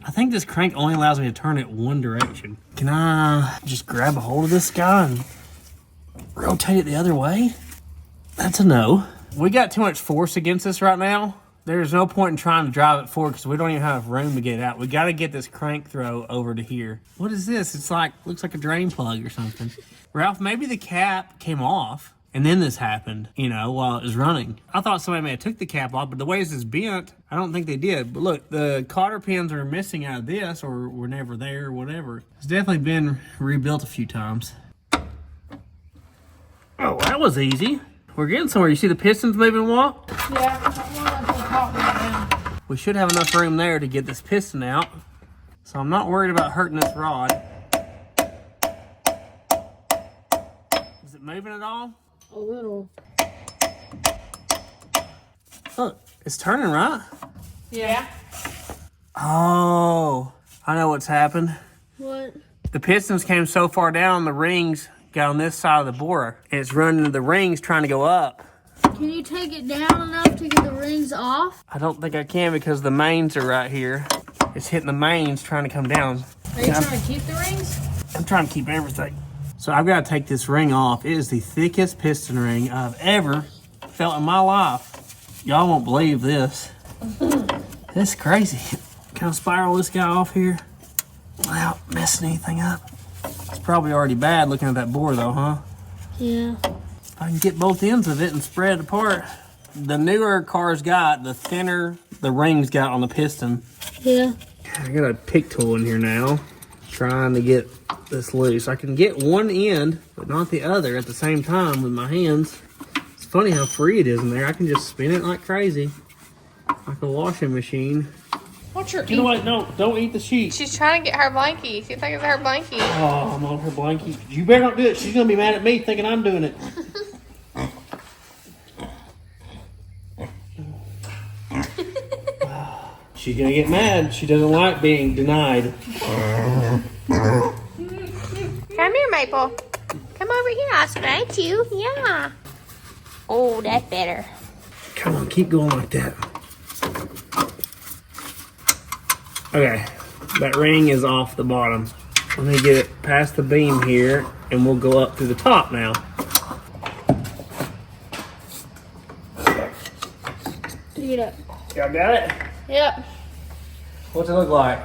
I think this crank only allows me to turn it one direction. Can I just grab a hold of this guy and rotate it the other way? That's a no. We got too much force against this right now. There's no point in trying to drive it forward because we don't even have room to get it out. We got to get this crank throw over to here. What is this? It's like, looks like a drain plug or something. Ralph, maybe the cap came off and then this happened, you know, while it was running. I thought somebody may have took the cap off, but the way this is bent, I don't think they did. But look, the cotter pins are missing out of this or were never there or whatever. It's definitely been rebuilt a few times. Oh, that was easy. We're getting somewhere. You see the pistons moving, Walt? We should have enough room there to get this piston out. So I'm not worried about hurting this rod. Is it moving at all? A little. Look, it's turning, right? Yeah. Oh, I know what's happened. What? The pistons came so far down, the rings got on this side of the borer. And it's running into the rings trying to go up. Can you take it down enough to get the rings off? I don't think I can because the mains are right here. It's hitting the mains trying to come down. Are you trying to keep the rings? I'm trying to keep everything. So I've got to take this ring off. It is the thickest piston ring I've ever felt in my life. Y'all won't believe this. This is crazy. Can I spiral this guy off here without messing anything up? It's probably already bad looking at that bore though, huh? Yeah. If I can get both ends of it and spread it apart. The newer cars got, the thinner the rings got on the piston. Yeah. I got a pick tool in here now, trying to get this loose. I can get one end, but not the other at the same time with my hands. It's funny how free it is in there. I can just spin it like crazy, like a washing machine. What's your You know what? No, don't eat the sheet. She's trying to get her blankie. See if I can get her blankie. Oh, I'm on her blankie. You better not do it. She's gonna be mad at me thinking I'm doing it. She's gonna get mad. She doesn't like being denied. Come here, Maple. Come over here. I'll scratch you. Yeah. Oh, that's better. Come on, keep going like that. Okay, that ring is off the bottom. Let me get it past the beam here, and we'll go up to the top now. Get up. Y'all got it? Yep. What's it look like?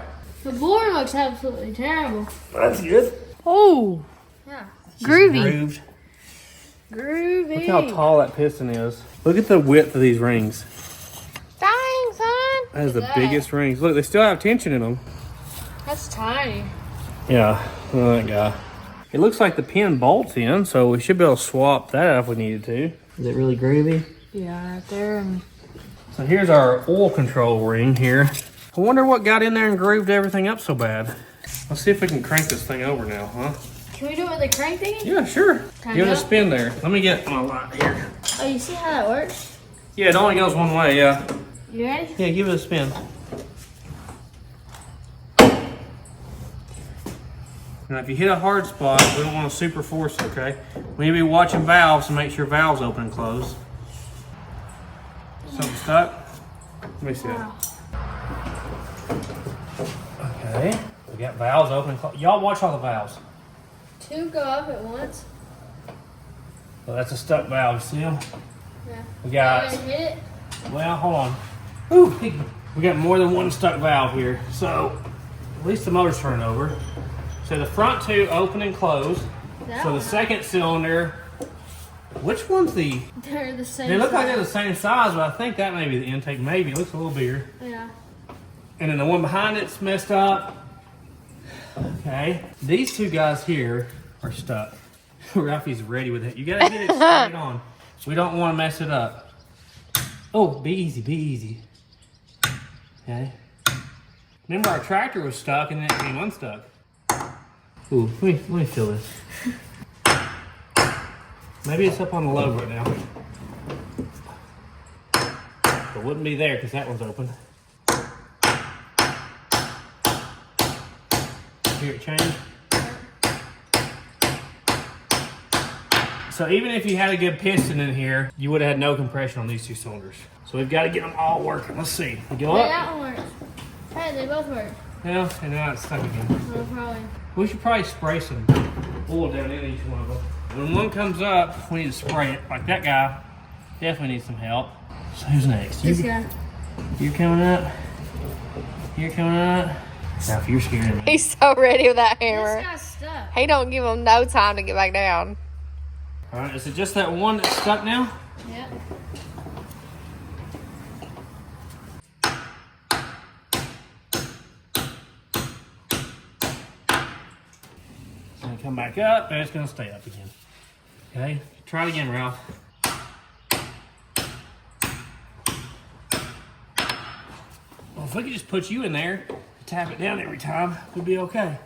The board looks absolutely terrible. That's good. Oh. Yeah. Groovy. Grooved. Groovy. Look how tall that piston is. Look at the width of these rings. Dang, son. That is the biggest rings. Look, they still have tension in them. That's tiny. Yeah, look at that guy. It looks like the pin bolts in, so we should be able to swap that out if we needed to. Is it really groovy? Yeah, right there. And So here's our oil control ring here. I wonder what got in there and grooved everything up so bad. Let's see if we can crank this thing over now, huh? can we do it with the crank thingy? Yeah, sure. Can Give it I a go? spin there. Let me get my light here. Oh, you see how that works? Yeah, it only goes one way, yeah. You ready? Yeah, give it a spin. Now, if you hit a hard spot, we don't want to super force it, okay? We need to be watching valves to make sure valves open and close. Something stuck? Let me see it. Okay, we got valves open and close. Y'all watch all the valves. 2 go up at once. Well, that's a stuck valve, see them? Yeah. We got, You gonna hit it? well, hold on. Ooh, we got more than one stuck valve here. So, at least the motor's turning over. So the front 2 open and close. So the second cylinder, which one's the? They're the same. They look like they're the same size, but I think that may be the intake. Maybe it looks a little bigger. Yeah. And then the one behind it's messed up. Okay, these 2 guys here are stuck. Ralphie's ready with it. You gotta get it straight on. We don't want to mess it up. Oh, be easy, be easy. Okay. Remember our tractor was stuck and then it came unstuck. Ooh, let me feel this. Maybe it's up on the load right now. It wouldn't be there because that one's open. Hear it change? So even if you had a good piston in here, you would have had no compression on these 2 cylinders. So we've got to get them all working. Let's see. We go Hey, up. that one works. Hey, they both work. Yeah, and now it's stuck again. Well, probably. We should probably spray some oil down in each one of them. When one comes up, we need to spray it. Like that guy definitely needs some help. So who's next? This guy. You're coming up. You're coming up. Now, if you're scared of me. He's so ready with that This hammer. guy's stuck. He don't give him no time to get back down. All right, is it just that one that's stuck now? Yep. It's gonna come back up, and it's gonna stay up again. Okay, try it again, Ralph. Well, if we could just put you in there, tap it down every time, we'd be okay.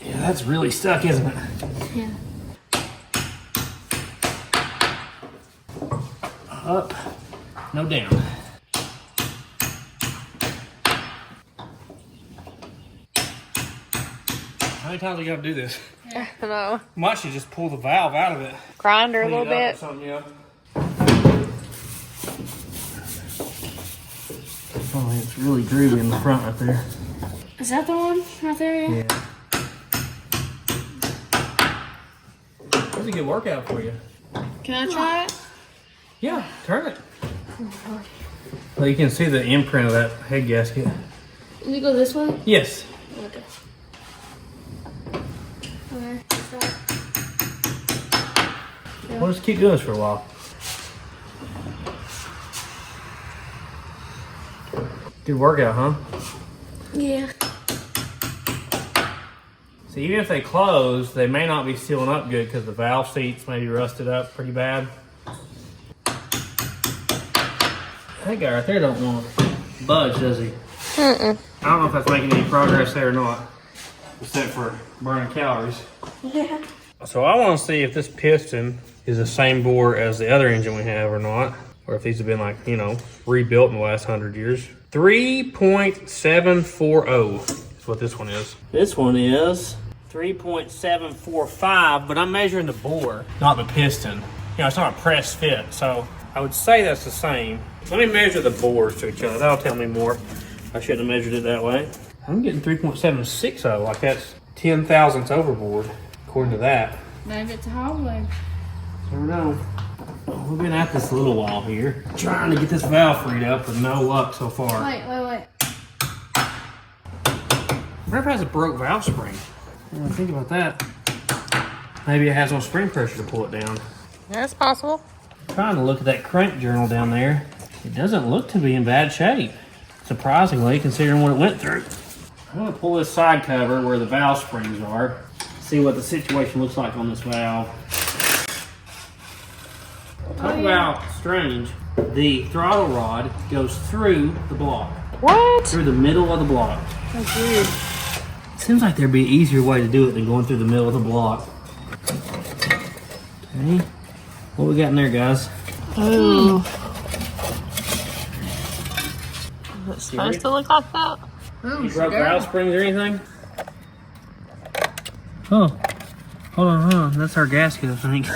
Yeah, that's really stuck, isn't it? Yeah. Up, no down. How many times are you gonna do this? I don't know. Might should just pull the valve out of it. Grinder a Clean little it up or bit. something, yeah. Oh, it's really groovy in the front right there. Is that the one right there? Yeah. Yeah. That's a good workout for you. Can I try it? Yeah, turn it. Well, you can see the imprint of that head gasket. Can you go this way? Yes. Okay. Okay. Try it. We'll just keep doing this for a while. Good workout, huh? Yeah. So even if they close, they may not be sealing up good because the valve seats may be rusted up pretty bad. That guy right there don't want to budge, does he? I don't know if that's making any progress there or not, except for burning calories. Yeah. So I want to see if this piston is the same bore as the other engine we have or not, or if these have been like, you know, rebuilt in the last 100 years. 3.740 is what this one is. This one is 3.745, but I'm measuring the bore, not the piston. You know, it's not a press fit, so I would say that's the same. Let me measure the bores to each other. That'll tell me more. I shouldn't have measured it that way. I'm getting 3.760, like that's 10 thousandths overboard, according to that. Maybe it's a hallway. Never know. We've been at this a little while here, trying to get this valve freed up with no luck so far. Wait. What if it has a broke valve spring? I think about that. Maybe it has no spring pressure to pull it down. That's possible. Trying to look at that crank journal down there. It doesn't look to be in bad shape, surprisingly, considering what it went through. I'm going to pull this side cover where the valve springs are, see what the situation looks like on this valve. Talk about strange. The throttle rod goes through the block. What? Through the middle of the block. That's weird. Seems like there'd be an easier way to do it than going through the middle of the block. Okay. What we got in there, guys? Ooh. It's supposed to look like that. You broke valve springs or anything? Oh. Hold on. That's our gasket, I think.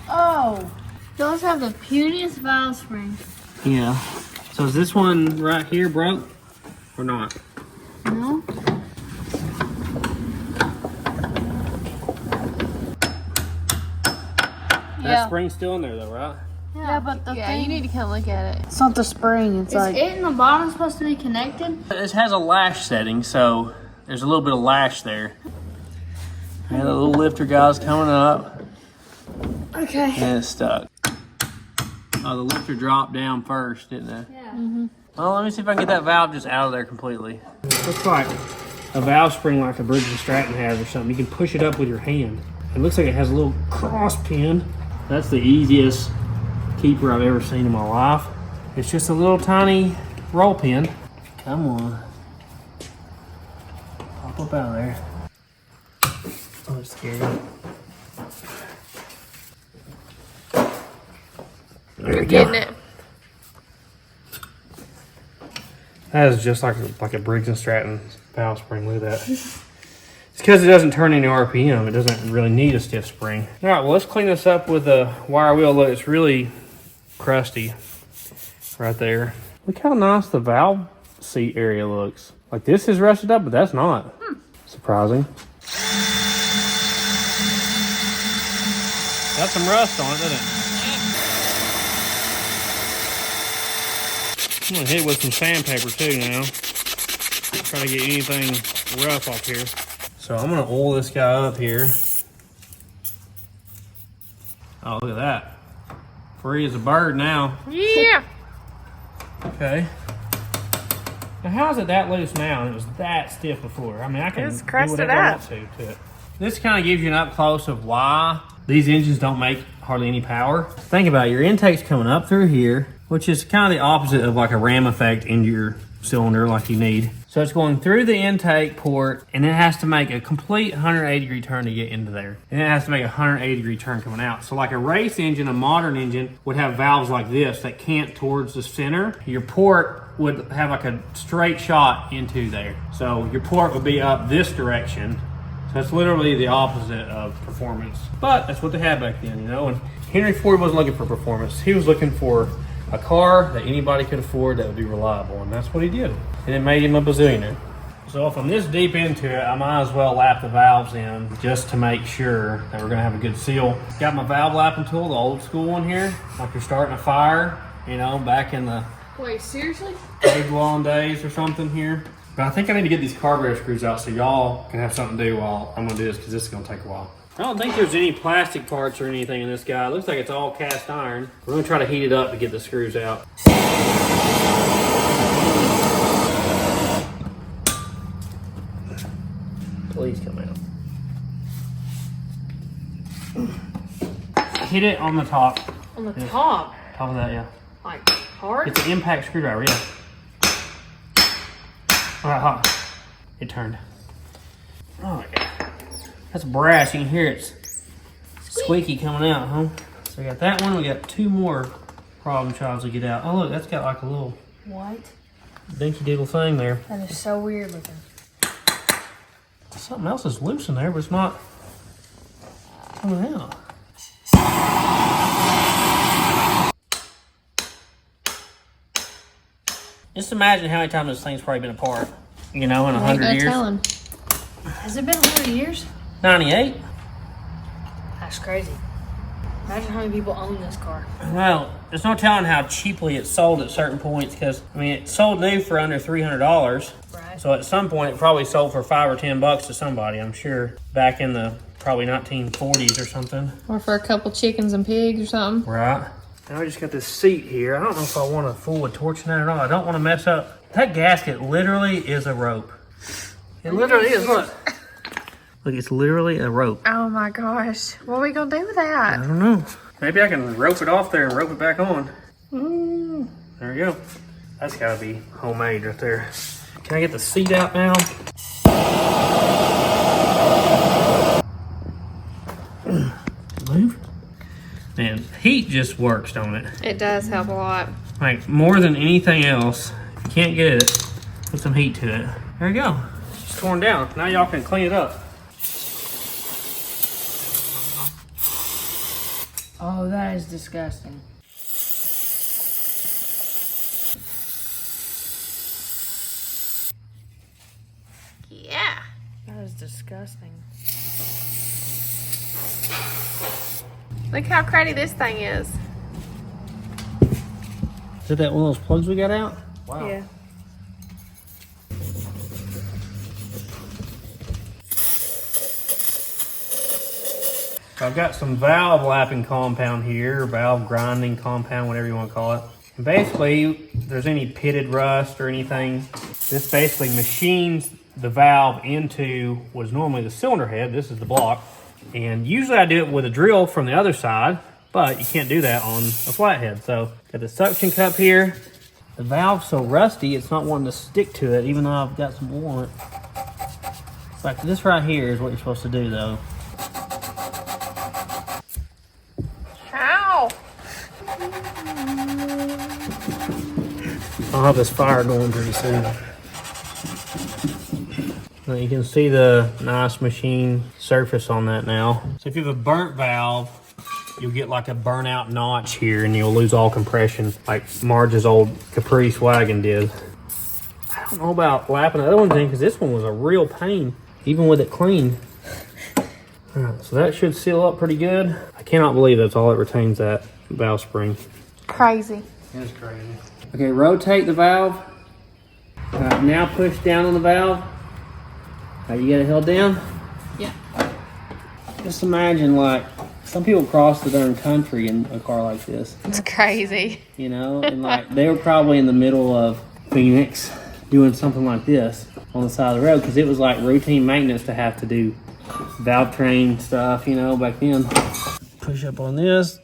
Oh. Those have the puniest valve springs. Yeah. So is this one right here broke or not? No. That spring's still in there though, right? Yeah, but the thing, you need to come look at it. it's not the spring. It's like It and the bottom supposed to be connected. This has a lash setting, so there's a little bit of lash there. And the little lifter guy's coming up. okay. And it's stuck. Oh, the lifter dropped down first, didn't it? Yeah. Well, let me see if I can get that valve just out of there completely. Looks like a valve spring like a Briggs & Stratton has or something. You can push it up with your hand. It looks like it has a little cross pin. That's the easiest keeper I've ever seen in my life. It's just a little tiny roll pin. Come on. Pop up out of there. Oh, it's scary. There we go. It. That is just like a Briggs & Stratton valve spring. Look at that. It's because it doesn't turn any RPM. It doesn't really need a stiff spring. All right, well, let's clean this up with a wire wheel. Look, it's really crusty right there. Look how nice the valve seat area looks. Like this is rusted up, but that's not. Surprising. Got some rust on it, doesn't it? I'm gonna hit it with some sandpaper too now. Try to get anything rough off here. So I'm gonna oil this guy up here. Oh, look at that. Free as a bird now. Yeah. Okay. Now how is it that loose now and it was that stiff before? I mean, I can It's do crusted whatever I up. want to it. This kind of gives you an up close of why these engines don't make hardly any power. Think about it, your intake's coming up through here, which is kind of the opposite of like a ram effect into your cylinder like you need. So it's going through the intake port and it has to make a complete 180 degree turn to get into there. And it has to make a 180 degree turn coming out. So like a race engine, a modern engine would have valves like this that cant towards the center. Your port would have like a straight shot into there. So your port would be up this direction. So it's literally the opposite of performance. But that's what they had back then, you know? And Henry Ford wasn't looking for performance. He was looking for a car that anybody could afford that would be reliable, and that's what he did. And it made him a bazillionaire. So if I'm this deep into it, I might as well lap the valves in just to make sure that we're gonna have a good seal. Got my valve lapping tool, the old school one here, like you're starting a fire, you know, back in the Wait, seriously? big long days or something here. But I think I need to get these carburetor screws out so y'all can have something to do while I'm gonna do this, because this is gonna take a while. I don't think there's any plastic parts or anything in this guy. It looks like it's all cast iron. We're gonna try to heat it up to get the screws out. Please come out. Hit it on the top. On the top? Top of that, yeah. Like hard? It's an impact screwdriver, yeah. All right, hot. It turned. Oh my God. That's brass. You can hear it squeaky coming out, huh? So we got that one. We got two more problem childs to get out. Oh look, that's got like a little What? dinky diddle thing there. That is so weird looking. Something else is loose in there, but it's not coming out. Just imagine how many times this thing's probably been apart. You know, in 100 years. Has it been 100 years? 98. That's crazy. Imagine how many people own this car. Well, there's no telling how cheaply it's sold at certain points, because I mean, it sold new for under $300. Right. So at some point, it probably sold for $5 or $10 to somebody, I'm sure, back in the probably 1940s or something. Or for a couple chickens and pigs or something. Right. Now I just got this seat here. I don't know if I want to fool with torching that or not. I don't want to mess up. That gasket literally is a rope. It literally is. Look. Look, it's literally a rope. Oh my gosh. What are we going to do with I that? don't know. Maybe I can rope it off there and rope it back on. There we go. That's got to be homemade right there. Can I get the seat out now? Move. just works, don't it? It does help a lot. Like, more than anything else, if you can't get it, put some heat to it. There you go. It's torn down. Now y'all can clean it up. Oh, that is disgusting. Yeah. That is disgusting. Look how cruddy this thing is. Is it that one of those plugs we got out? Wow. Yeah. I've got some valve lapping compound here, or valve grinding compound, whatever you want to call it. And basically, if there's any pitted rust or anything, this basically machines the valve into what's normally the cylinder head. This is the block. And usually I do it with a drill from the other side, but you can't do that on a flathead. So, got the suction cup here. The valve's so rusty, it's not wanting to stick to it, even though I've got some oil on it. Like this right here is what you're supposed to do, though. Ow! I'll have this fire going pretty soon. Now you can see the nice machine surface on that now. So if you have a burnt valve, you'll get like a burnout notch here and you'll lose all compression like Marge's old Caprice wagon did. I don't know about lapping the other ones in because this one was a real pain, even with it clean. All right, so that should seal up pretty good. I cannot believe that's all it retains, that valve spring. Crazy. That's crazy. Okay, rotate the valve. Now push down on the valve. You got it held down? Yeah. Just imagine, like, some people cross the darn country in a car like this. It's crazy. You know? And, like, they were probably in the middle of Phoenix doing something like this on the side of the road because it was, like, routine maintenance to have to do valve train stuff, you know, back then. Push up on this.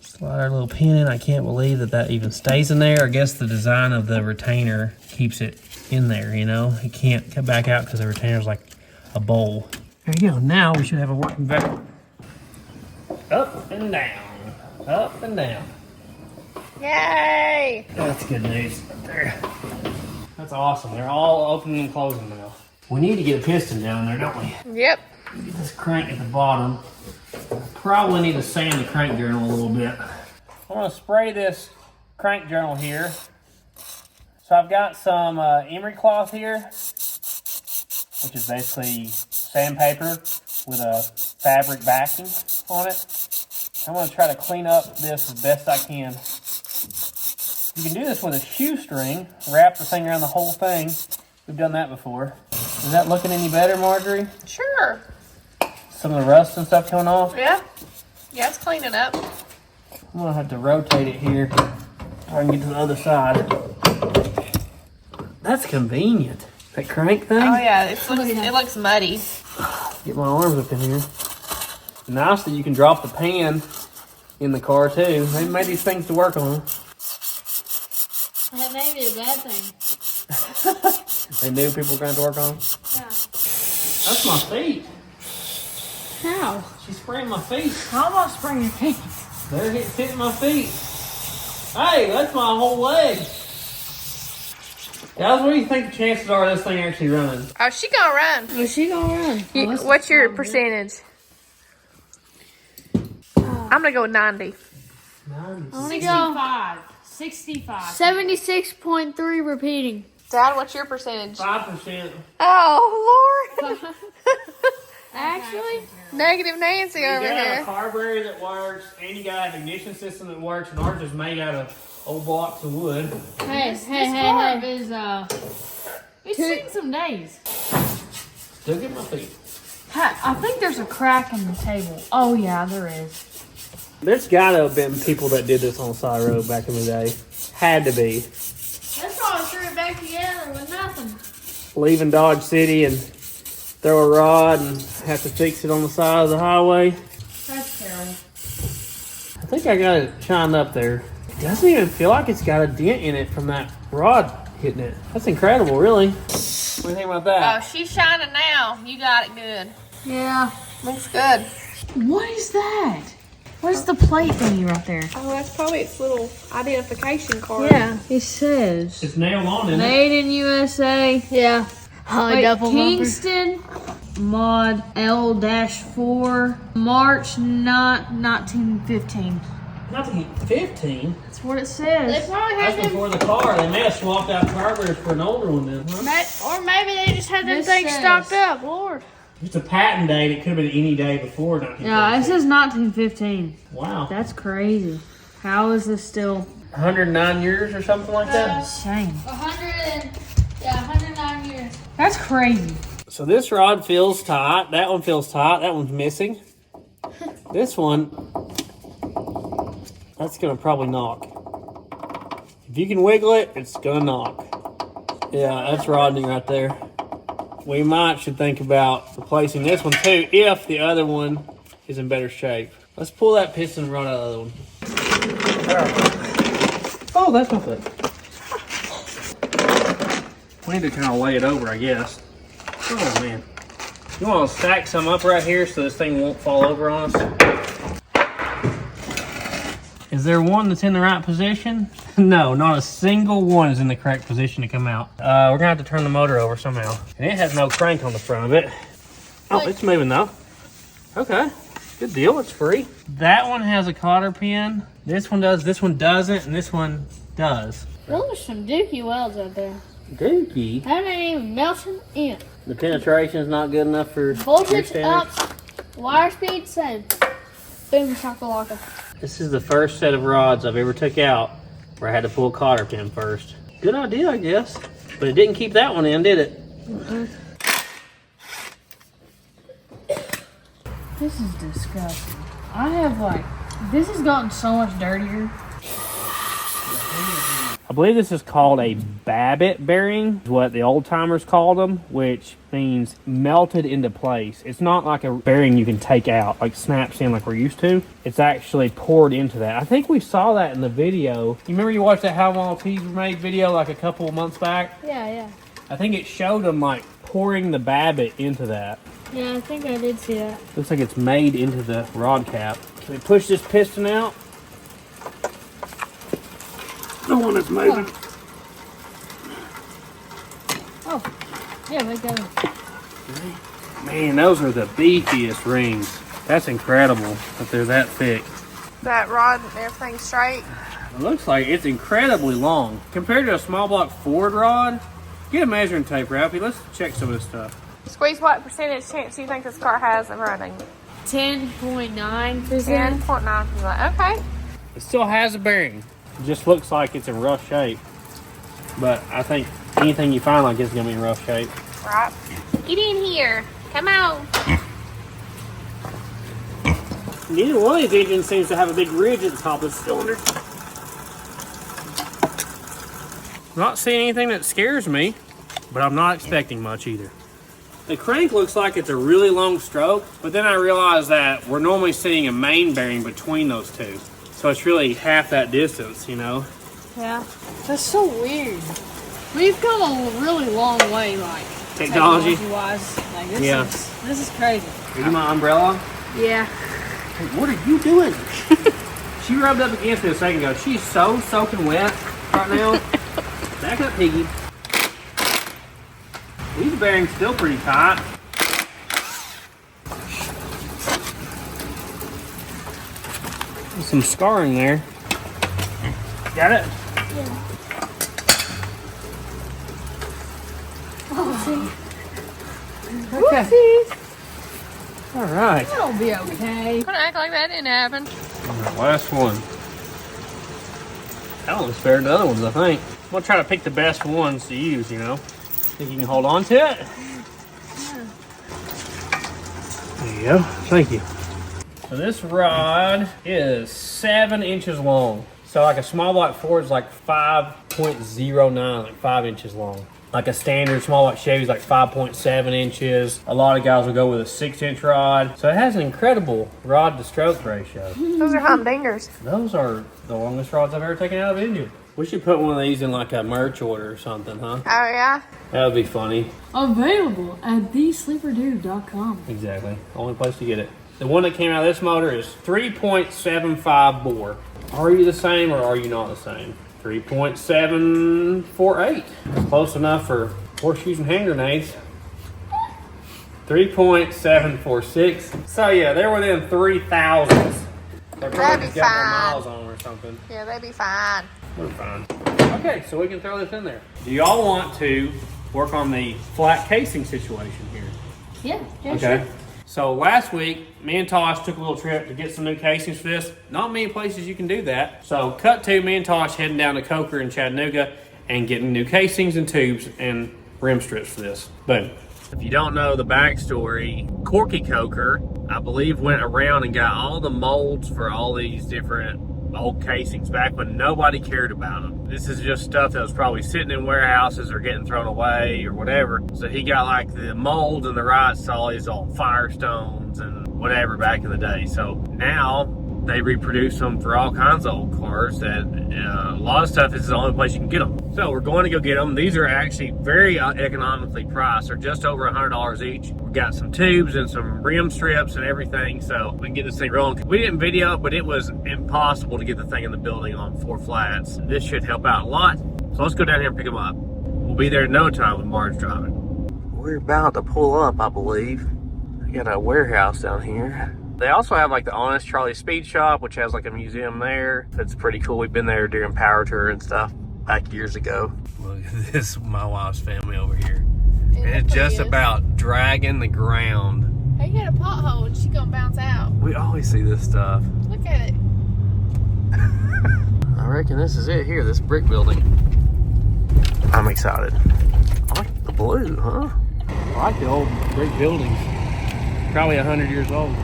Slide our little pin in. I can't believe that that even stays in there. I guess the design of the retainer keeps it in there, you know. It can't come back out because the retainer's like a bowl. There you go. Now we should have a working valve. Up and down. Up and down. Yay! That's good news right there. That's awesome. They're all opening and closing now. We need to get a piston down there, don't we? Yep. Get this crank at the bottom. Probably need to sand the crank journal a little bit. I'm going to spray this crank journal here. So I've got some emery cloth here, which is basically sandpaper with a fabric backing on it. I'm going to try to clean up this as best I can. You can do this with a shoestring, wrap the thing around the whole thing. We've done that before. Is that looking any better, Marjorie? Sure. Some of the rust and stuff coming off? Yeah. Yeah, it's cleaning up. I'm gonna have to rotate it here so I can get to the other side. That's convenient. That crank thing? Oh yeah, it looks muddy. Get my arms up in here. Nice that you can drop the pan in the car too. They made these things to work on. That may be a bad thing. They knew people were going to work on them? Yeah. That's my feet. How? She's spraying my feet. How am I spraying your feet? They're hitting my feet. Hey, that's my whole leg. Guys, what do you think the chances are of this thing actually running? Oh, she gonna run. Is she gonna run? What's your percentage? I'm gonna go with 90. I'm gonna go 65. 76.3 repeating. Dad, what's your percentage? 5%. Oh, Lord. Actually, Negative Nancy over You got a here. carburetor that works, and you got an ignition system that works, and ours is made out of old blocks of wood. This carb is it's seen some days. Still get my feet. I think there's a crack in the table. Oh yeah, there is. There's got to have been people that did this on the side of the road back in the day. Had to be. that's why I threw it back together with nothing. Leaving Dodge City and throw a rod and have to fix it on the side of the highway. That's terrible. I think I got it shined up there. It doesn't even feel like it's got a dent in it from that rod hitting it. That's incredible, really. What do you think about Oh, that? she's shining now. You got it good. Yeah. Looks good. What is that? Where's the plate thingy right there? Oh, that's probably its little identification card. Yeah, it says. It's nailed on, isn't it? Made in USA. Yeah. Wait, double Kingston Mod L-4 March 1915. 1915? That's what it They says. probably had That's them. before the car. They may have swapped out carburetors for an older one then, huh? Or maybe they just had them This things says- stocked up. Lord. If it's a patent date, it could have been any day before 1915. Yeah, it says 1915. Wow. That's crazy. How is this still? 109 years or something like that? Shame. 109 years. That's crazy. So this rod feels tight. That one feels tight. That one's missing. This one, that's gonna probably knock. If you can wiggle it, it's gonna knock. Yeah, that's roddening right there. We should think about replacing this one too if the other one is in better shape. Let's pull that piston rod out of the other one. Oh, that's my foot. We need to kind of lay it over, I guess. Oh man. You want to stack some up right here so this thing won't fall over on us? Is there one that's in the right position? No, not a single one is in the correct position to come out. We're gonna have to turn the motor over somehow. And it has no crank on the front of it. Oh, it's moving though. Okay, good deal, it's free. That one has a cotter pin. This one does, this one doesn't, and this one does. Those are some dookie welds out there. Dookie. That ain't even melting in. The penetration's not good enough for your Voltage standards. up, wire speed same. Boom shakalaka. This is the first set of rods I've ever took out where I had to pull a cotter pin first. Good idea, I guess. But it didn't keep that one in, did it? This is disgusting. I have this has gotten so much dirtier. I believe this is called a Babbitt bearing, is what the old timers called them, which means melted into place. It's not like a bearing you can take out, like snaps in like we're used to. It's actually poured into that. I think we saw that in the video. You remember you watched that How Model Ts Were Made video like a couple of months back? Yeah. I think it showed them like pouring the Babbitt into that. Yeah, I think I did see that. Looks like it's made into the rod cap. Can we push this piston out? The one that's moving. Oh, yeah, right there. Man, those are the beefiest rings. That's incredible that they're that thick. That rod and everything straight. It looks like it's incredibly long. Compared to a small block Ford rod, get a measuring tape, Ralphie. Let's check some of this stuff. Squeeze, what percentage chance do you think this car has of running? 10.9%. 10.9%. Okay. It still has a bearing. It just looks like it's in rough shape. But I think anything you find like this is going to be in rough shape. Right. Get in here. Come out. Neither one of these engines seems to have a big ridge at the top of the cylinder. Not seeing anything that scares me, but I'm not expecting much either. The crank looks like it's a really long stroke, but then I realized that we're normally seeing a main bearing between those two. So it's really half that distance, you know? Yeah. That's so weird. We've come a really long way, Technology. wise. Yeah. This is crazy. Are you my umbrella? Yeah. Hey, what are you doing? She rubbed up against me a second ago. She's so soaking wet right now. Back up, Piggy. These bearings still pretty tight. There's some scarring there. Got it? Yeah. Okay. All right. That'll be okay. Don't act like that didn't happen. All right, last one. That one looks better than the other ones, I think. I'm gonna try to pick the best ones to use, you know. Think you can hold on to it? There you go. Thank you. So this rod is 7 inches long. So like a small block Ford is like 5.09, like 5 inches long. Like a standard small block Chevy is like 5.7 inches. A lot of guys will go with a 6-inch rod. So it has an incredible rod to stroke ratio. Those are humdingers. Those are the longest rods I've ever taken out of an engine. We should put one of these in like a merch order or something, huh? Oh, yeah? That would be funny. Available at thesleeperdude.com. Exactly. Only place to get it. The one that came out of this motor is 3.75 bore. Are you the same or are you not the same? 3.748. Close enough for horseshoes and hand grenades. 3.746. So yeah, they're within 3,000s. They're probably just got more miles on them or something. Yeah, they'd be fine. We're fine. Okay, so we can throw this in there. Do y'all want to work on the flat casing situation here? Yeah, Okay. So last week, me and Tosh took a little trip to get some new casings for this. Not many places you can do that. So cut to me and Tosh heading down to Coker in Chattanooga and getting new casings and tubes and rim strips for this. Boom. If you don't know the backstory, Corky Coker, I believe, went around and got all the molds for all these different old casings back when nobody cared about them. This is just stuff that was probably sitting in warehouses or getting thrown away or whatever. So he got like the molds and the right solids, all Firestones and whatever back in the day. So now they reproduce them for all kinds of old cars that a lot of stuff is the only place you can get them. So we're going to go get them. These are actually very economically priced. They're just over $100 each. We've got some tubes and some rim strips and everything, so we can get this thing rolling. We didn't video it, but it was impossible to get the thing in the building on 4 flats. This should help out a lot. So let's go down here and pick them up. We'll be there in no time with Marge driving. We're about to pull up, I believe. We got a warehouse down here. They also have like the Honest Charlie Speed Shop, which has like a museum there. It's pretty cool. We've been there during Power Tour and stuff back years ago. Look at this, my wife's family over here. And it's just about dragging the ground. Hey, you had a pothole and she gonna bounce out. We always see this stuff. Look at it. I reckon this is it here, this brick building. I'm excited. I like the blue, huh? I like the old brick buildings. Probably 100 years old.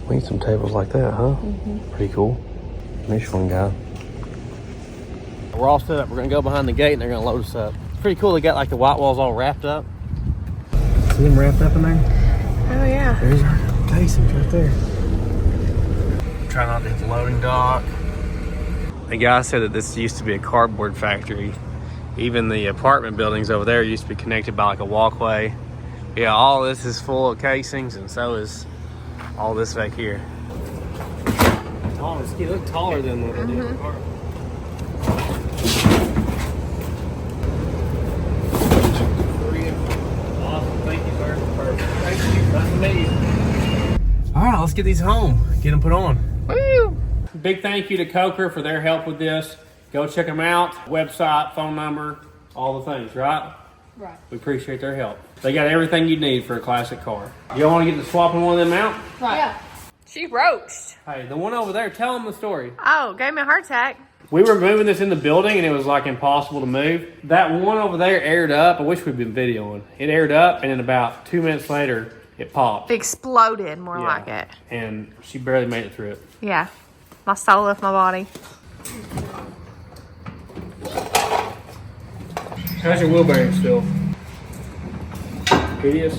We need some tables like that, huh? Pretty cool. Michelin guy. We're all set up. We're gonna go behind the gate and they're gonna load us up. It's pretty cool. They got like the white walls all wrapped up. See them wrapped up in there? Oh yeah. There's our casings right there. Try not to hit the loading dock. The guy said that this used to be a cardboard factory. Even the apartment buildings over there used to be connected by like a walkway. Yeah, all this is full of casings and so is all this back here. Oh, you look taller than what they do in the car. Awesome, thank you, sir. Perfect. Thank you. Nice to meet you. All right, let's get these home. Get them put on. Woo! Big thank you to Coker for their help with this. Go check them out. Website, phone number, all the things, right? Right. We appreciate their help. They got everything you need for a classic car. You want to get to swapping one of them out? Right. Yeah. She roached. Hey, the one over there, tell them the story. Oh, gave me a heart attack. We were moving this in the building and it was like impossible to move. That one over there aired up. I wish we'd been videoing. It aired up and then about 2 minutes later, it popped. It exploded, more like it. And she barely made it through it. Yeah. My soul left my body. How's your wheel bearing still? Hideous?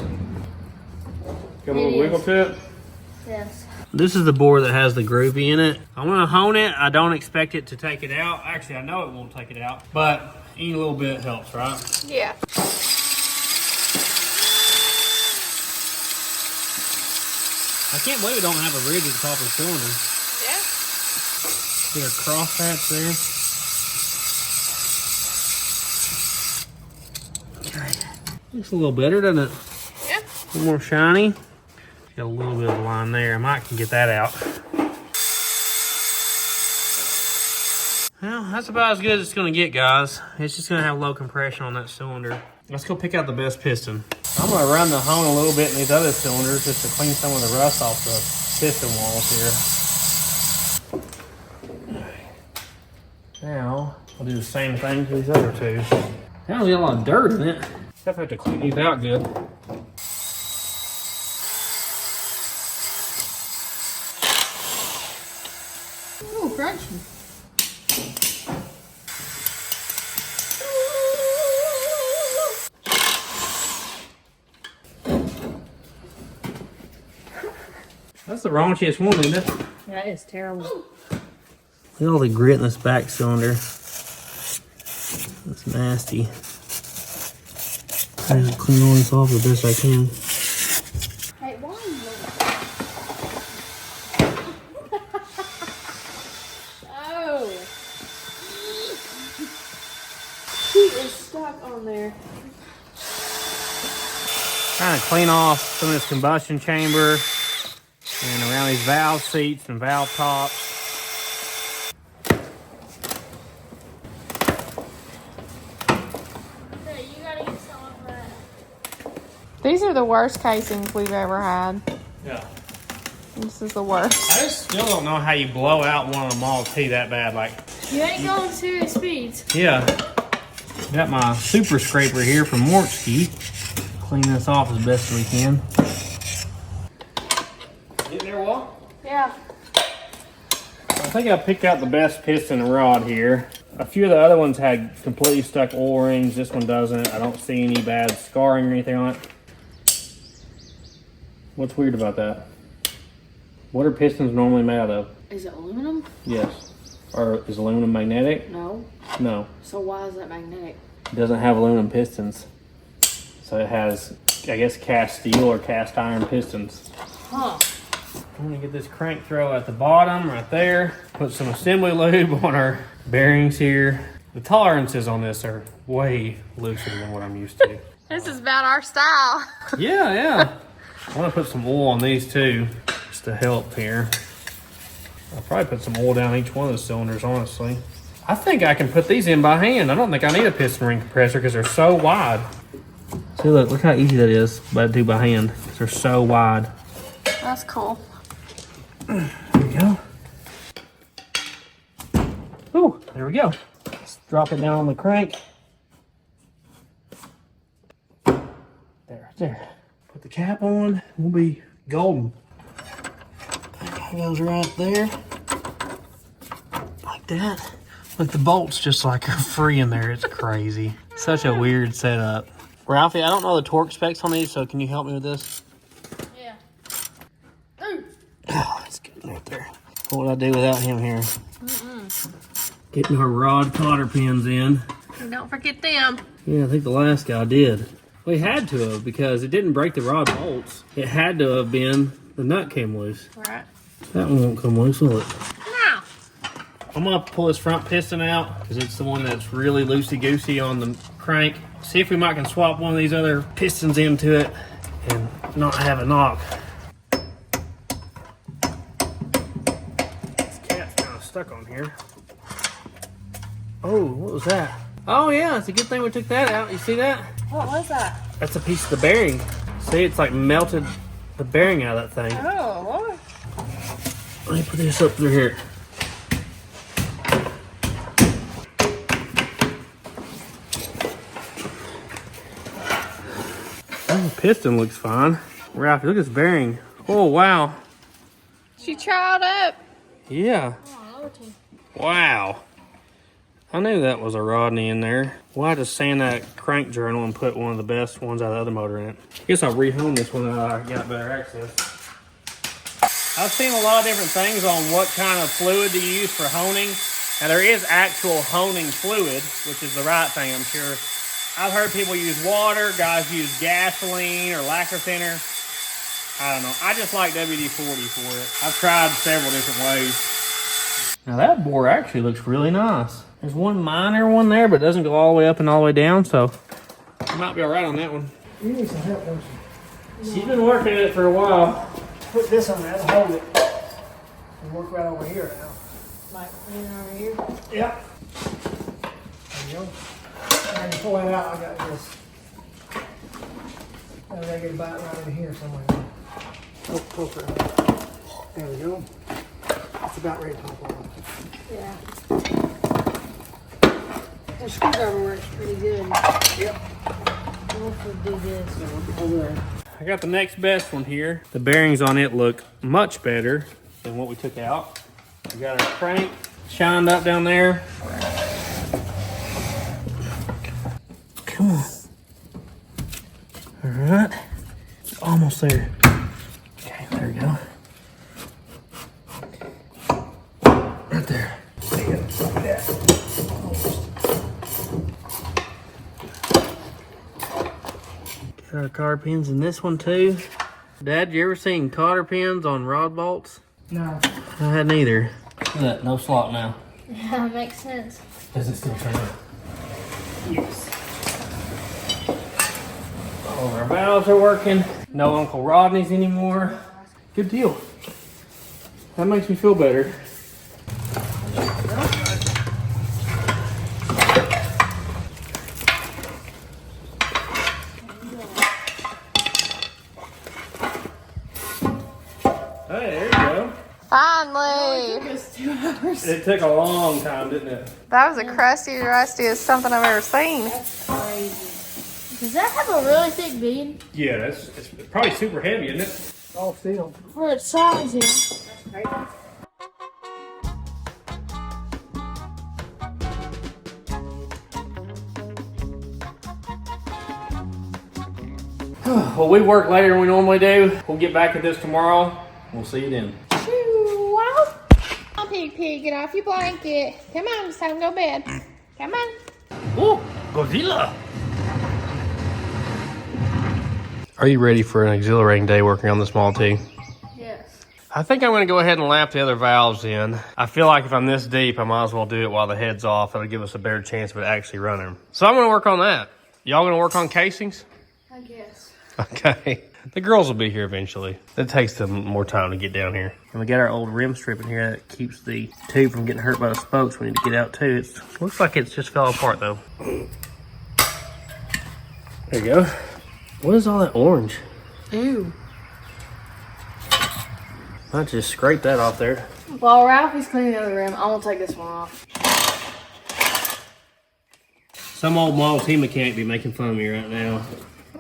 Got a little wiggle to it? Yes. This is the board that has the groovy in it. I'm gonna hone it. I don't expect it to take it out. Actually, I know it won't take it out, but any little bit helps, right? Yeah. I can't believe it don't have a ridge at the top of the cylinder. Yeah. Get a cross hatch there. Looks a little better, doesn't it? Yeah. A little more shiny. Got a little bit of a line there. I might can get that out. Well, that's about as good as it's gonna get, guys. It's just gonna have low compression on that cylinder. Let's go pick out the best piston. I'm gonna run the hone a little bit in these other cylinders just to clean some of the rust off the piston walls here. Now, I'll do the same thing to these other two. That one's got a lot of dirt in it. Definitely have to clean these out good. Oh, crunchy. That's the raunchiest one, isn't it? That is terrible. Look at all the grit in this back cylinder. That's nasty. I'm gonna clean all this off the best I can. Hey, why are you on there. Trying to clean off some of this combustion chamber and around these valve seats and valve tops. These are the worst casings we've ever had. Yeah. This is the worst. I just still don't know how you blow out one of the Model T that bad. Like, You ain't going serious speeds. yeah. Got my super scraper here from Mortski. Clean this off as best we can. Getting there, Walt? Yeah. I think I picked out the best piston rod here. A few of the other ones had completely stuck O-rings. This one doesn't. I don't see any bad scarring or anything on it. What's weird about that? What are pistons normally made out of? Is it aluminum? Yes. Or is aluminum magnetic? No. No. So why is that magnetic? It doesn't have aluminum pistons. So it has, I guess, cast steel or cast iron pistons. Huh. I'm gonna get this crank throw at the bottom right there. Put some assembly lube on our bearings here. The tolerances on this are way looser than what I'm used to. This is about our style. Yeah. I want to put some oil on these too, just to help here. I'll probably put some oil down each one of the cylinders, honestly. I think I can put these in by hand. I don't think I need a piston ring compressor because they're so wide. See, look how easy that is to do by hand. They're so wide. That's cool. There we go. Ooh, there we go. Let's drop it down on the crank. There. Put the cap on, we'll be golden. That goes right there. Like that. Look, the bolts just like are free in there. It's crazy. Such a weird setup. Ralphie, I don't know the torque specs on these, so can you help me with this? Yeah. Oh, that's good right there. What would I do without him here? Getting our rod cotter pins in. And don't forget them. Yeah, I think the last guy did. We had to have, because it didn't break the rod bolts. It had to have been the nut came loose. Right. That one won't come loose, will it? No. I'm gonna pull this front piston out because it's the one that's really loosey-goosey on the crank. See if we might can swap one of these other pistons into it and not have a knock. This cat's kind of stuck on here. Oh, what was that? Oh yeah, it's a good thing we took that out. You see that? What was that? That's a piece of the bearing. See, it's like melted the bearing out of that thing. Oh, what? Let me put this up through here. Oh, the piston looks fine. Ralph, look at this bearing. Oh, wow. She trowed up. Yeah. Wow. I knew that was a Rodney in there. We'll have to sand that crank journal and put one of the best ones out of the other motor in it. I guess I'll rehome this one now I got better access. I've seen a lot of different things on what kind of fluid to use for honing. Now there is actual honing fluid, which is the right thing, I'm sure. I've heard people use water, guys use gasoline or lacquer thinner. I don't know. I just like WD-40 for it. I've tried several different ways. Now that bore actually looks really nice. There's one minor one there, but it doesn't go all the way up and all the way down, so I might be all right on that one. You need some help, don't you? She's been working at it for a while. Put this on there and hold it. And work right over here now. Like, over here? Yep. There you go. I can pull that out. I got this. I gotta get it back right in here somewhere. Oh, closer. There we go. It's about ready to pop off. Yeah. The screwdriver works pretty good. Yep. We'll do this. Over there. I got the next best one here. The bearings on it look much better than what we took out. We got our crank shined up down there. Come on. All right. Almost there. Okay, there we go. Right there. There you go. Like that. Got our cotter pins in this one too. Dad, you ever seen cotter pins on rod bolts? No. I hadn't either. Look at that, no slot now. Yeah, makes sense. Does it still turn on? Yes. All of our valves are working. No Uncle Rodney's anymore. Good deal. That makes me feel better. Hey, there you go. Finally. It took a long time, didn't it? That was the crustiest, rustiest something I've ever seen. Does that have a really thick bead? Yeah, it's probably super heavy, isn't it? All steel. For its size, yeah. Well, we work later than we normally do. We'll get back at this tomorrow. We'll see you then. Wow. Come on, Pig, get off your blanket. Come on, it's time to go to bed. Come on. Oh, Godzilla! Are you ready for an exhilarating day working on the small T? Yes. I think I'm going to go ahead and lap the other valves in. I feel like if I'm this deep, I might as well do it while the head's off. It'll give us a better chance of it actually running. So I'm going to work on that. Y'all going to work on casings? I guess. Okay. The girls will be here eventually. It takes them more time to get down here. And we got our old rim strip in here that keeps the tube from getting hurt by the spokes. We need to get out too. It looks like it's just fell apart though. There you go. What is all that orange? Ew. I just scrape that off there. While Ralphie's cleaning the other rim, I'm gonna take this one off. Some old Model T mechanic be making fun of me right now,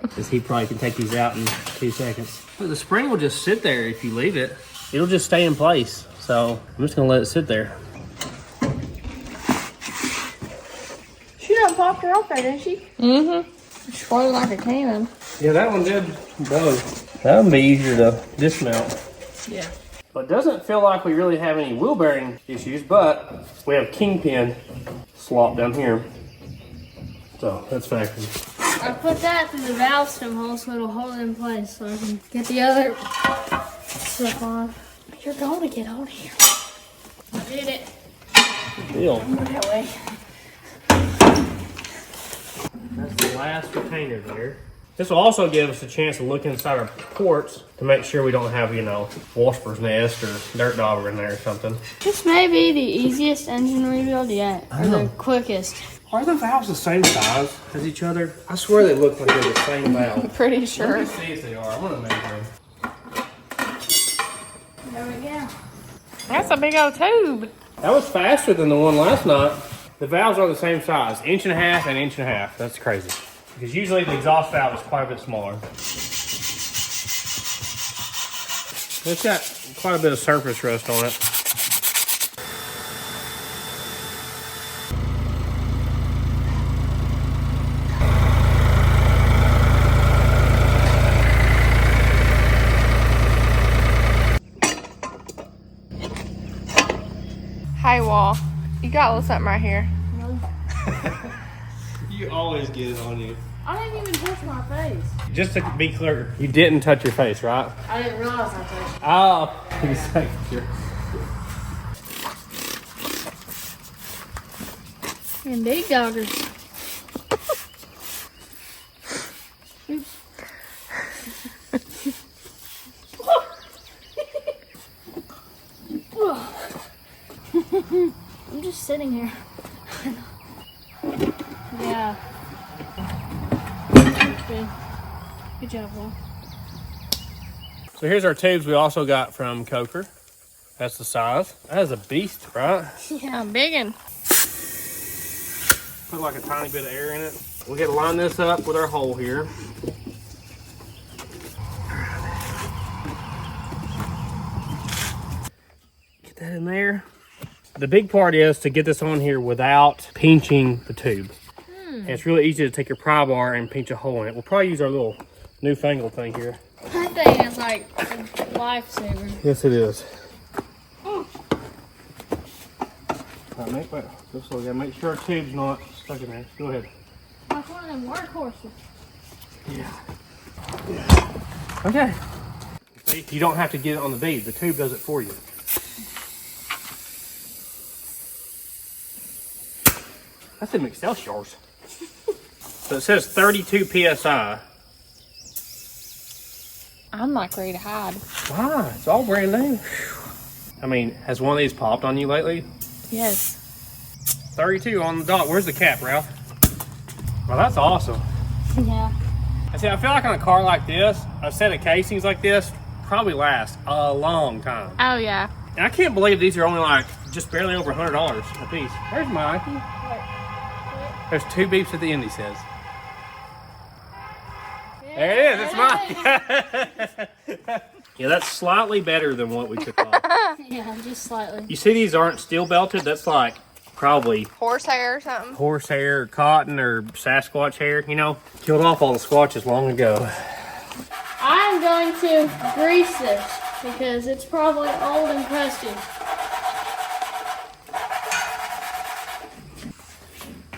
because he probably can take these out in 2 seconds. But the spring will just sit there if you leave it. It'll just stay in place. So I'm just gonna let it sit there. She done popped her off there, didn't she? Mm-hmm. She floated like a cannon. Yeah, that one did blow. That would be easier to dismount. Yeah. But it doesn't feel like we really have any wheel bearing issues, but we have kingpin slop down here. So that's factory. I put that through the valve stem hole so it'll hold it in place so I can get the other stuff on. You're going to get on here. I did it. Good deal. That way. That's the last retainer there. This will also give us a chance to look inside our ports to make sure we don't have, you know, wasper's nest or dirt dauber in there or something. This may be the easiest engine rebuild yet, or the quickest. Are the valves the same size as each other? I swear they look like they're the same valve. Pretty sure. Let me see if they are. I'm gonna measure them. There we go. That's a big old tube. That was faster than the one last night. The valves are the same size, 1.5 inches and 1.5 inches. That's crazy. Because usually the exhaust valve is quite a bit smaller. It's got quite a bit of surface rust on it. Hey, Wall. You got a little something right here. You always get it on you. I didn't even touch my face. Just to be clear, you didn't touch your face, right? I didn't realize I touched it. Oh, sure. Indeed, doggers. I'm just sitting here. Yeah. Good job, Will. So here's our tubes we also got from Coker. That's the size. That is a beast, right? Yeah, biggin'. Put like a tiny bit of air in it. We got to line this up with our hole here. Get that in there. The big part is to get this on here without pinching the tube. And it's really easy to take your pry bar and pinch a hole in it. We'll probably use our little newfangled thing here. That thing is like a lifesaver. Yes, it is. Just so we gotta make sure our tube's not stuck in there. Go ahead. Like one of them workhorses. Yeah. Okay. See, you don't have to get it on the bead. The tube does it for you. That's in Excelsior's. So it says 32 PSI. I'm like ready to hide. Why? It's all brand new. I mean, has one of these popped on you lately? Yes. 32 on the dot. Where's the cap, Ralph? Well, that's awesome. Yeah. I see, I feel like on a car like this, a set of casings like this probably lasts a long time. Oh yeah. And I can't believe these are only like just barely over $100 a piece. Where's Mikey? There's 2 beeps at the end, he says. There it is, it's mine. Yeah, that's slightly better than what we took off. Yeah, just slightly. You see these aren't steel belted? That's like probably Horsehair or something. horsehair, cotton, or Sasquatch hair, you know? Killed off all the squatches long ago. I'm going to grease this because it's probably old and crusty.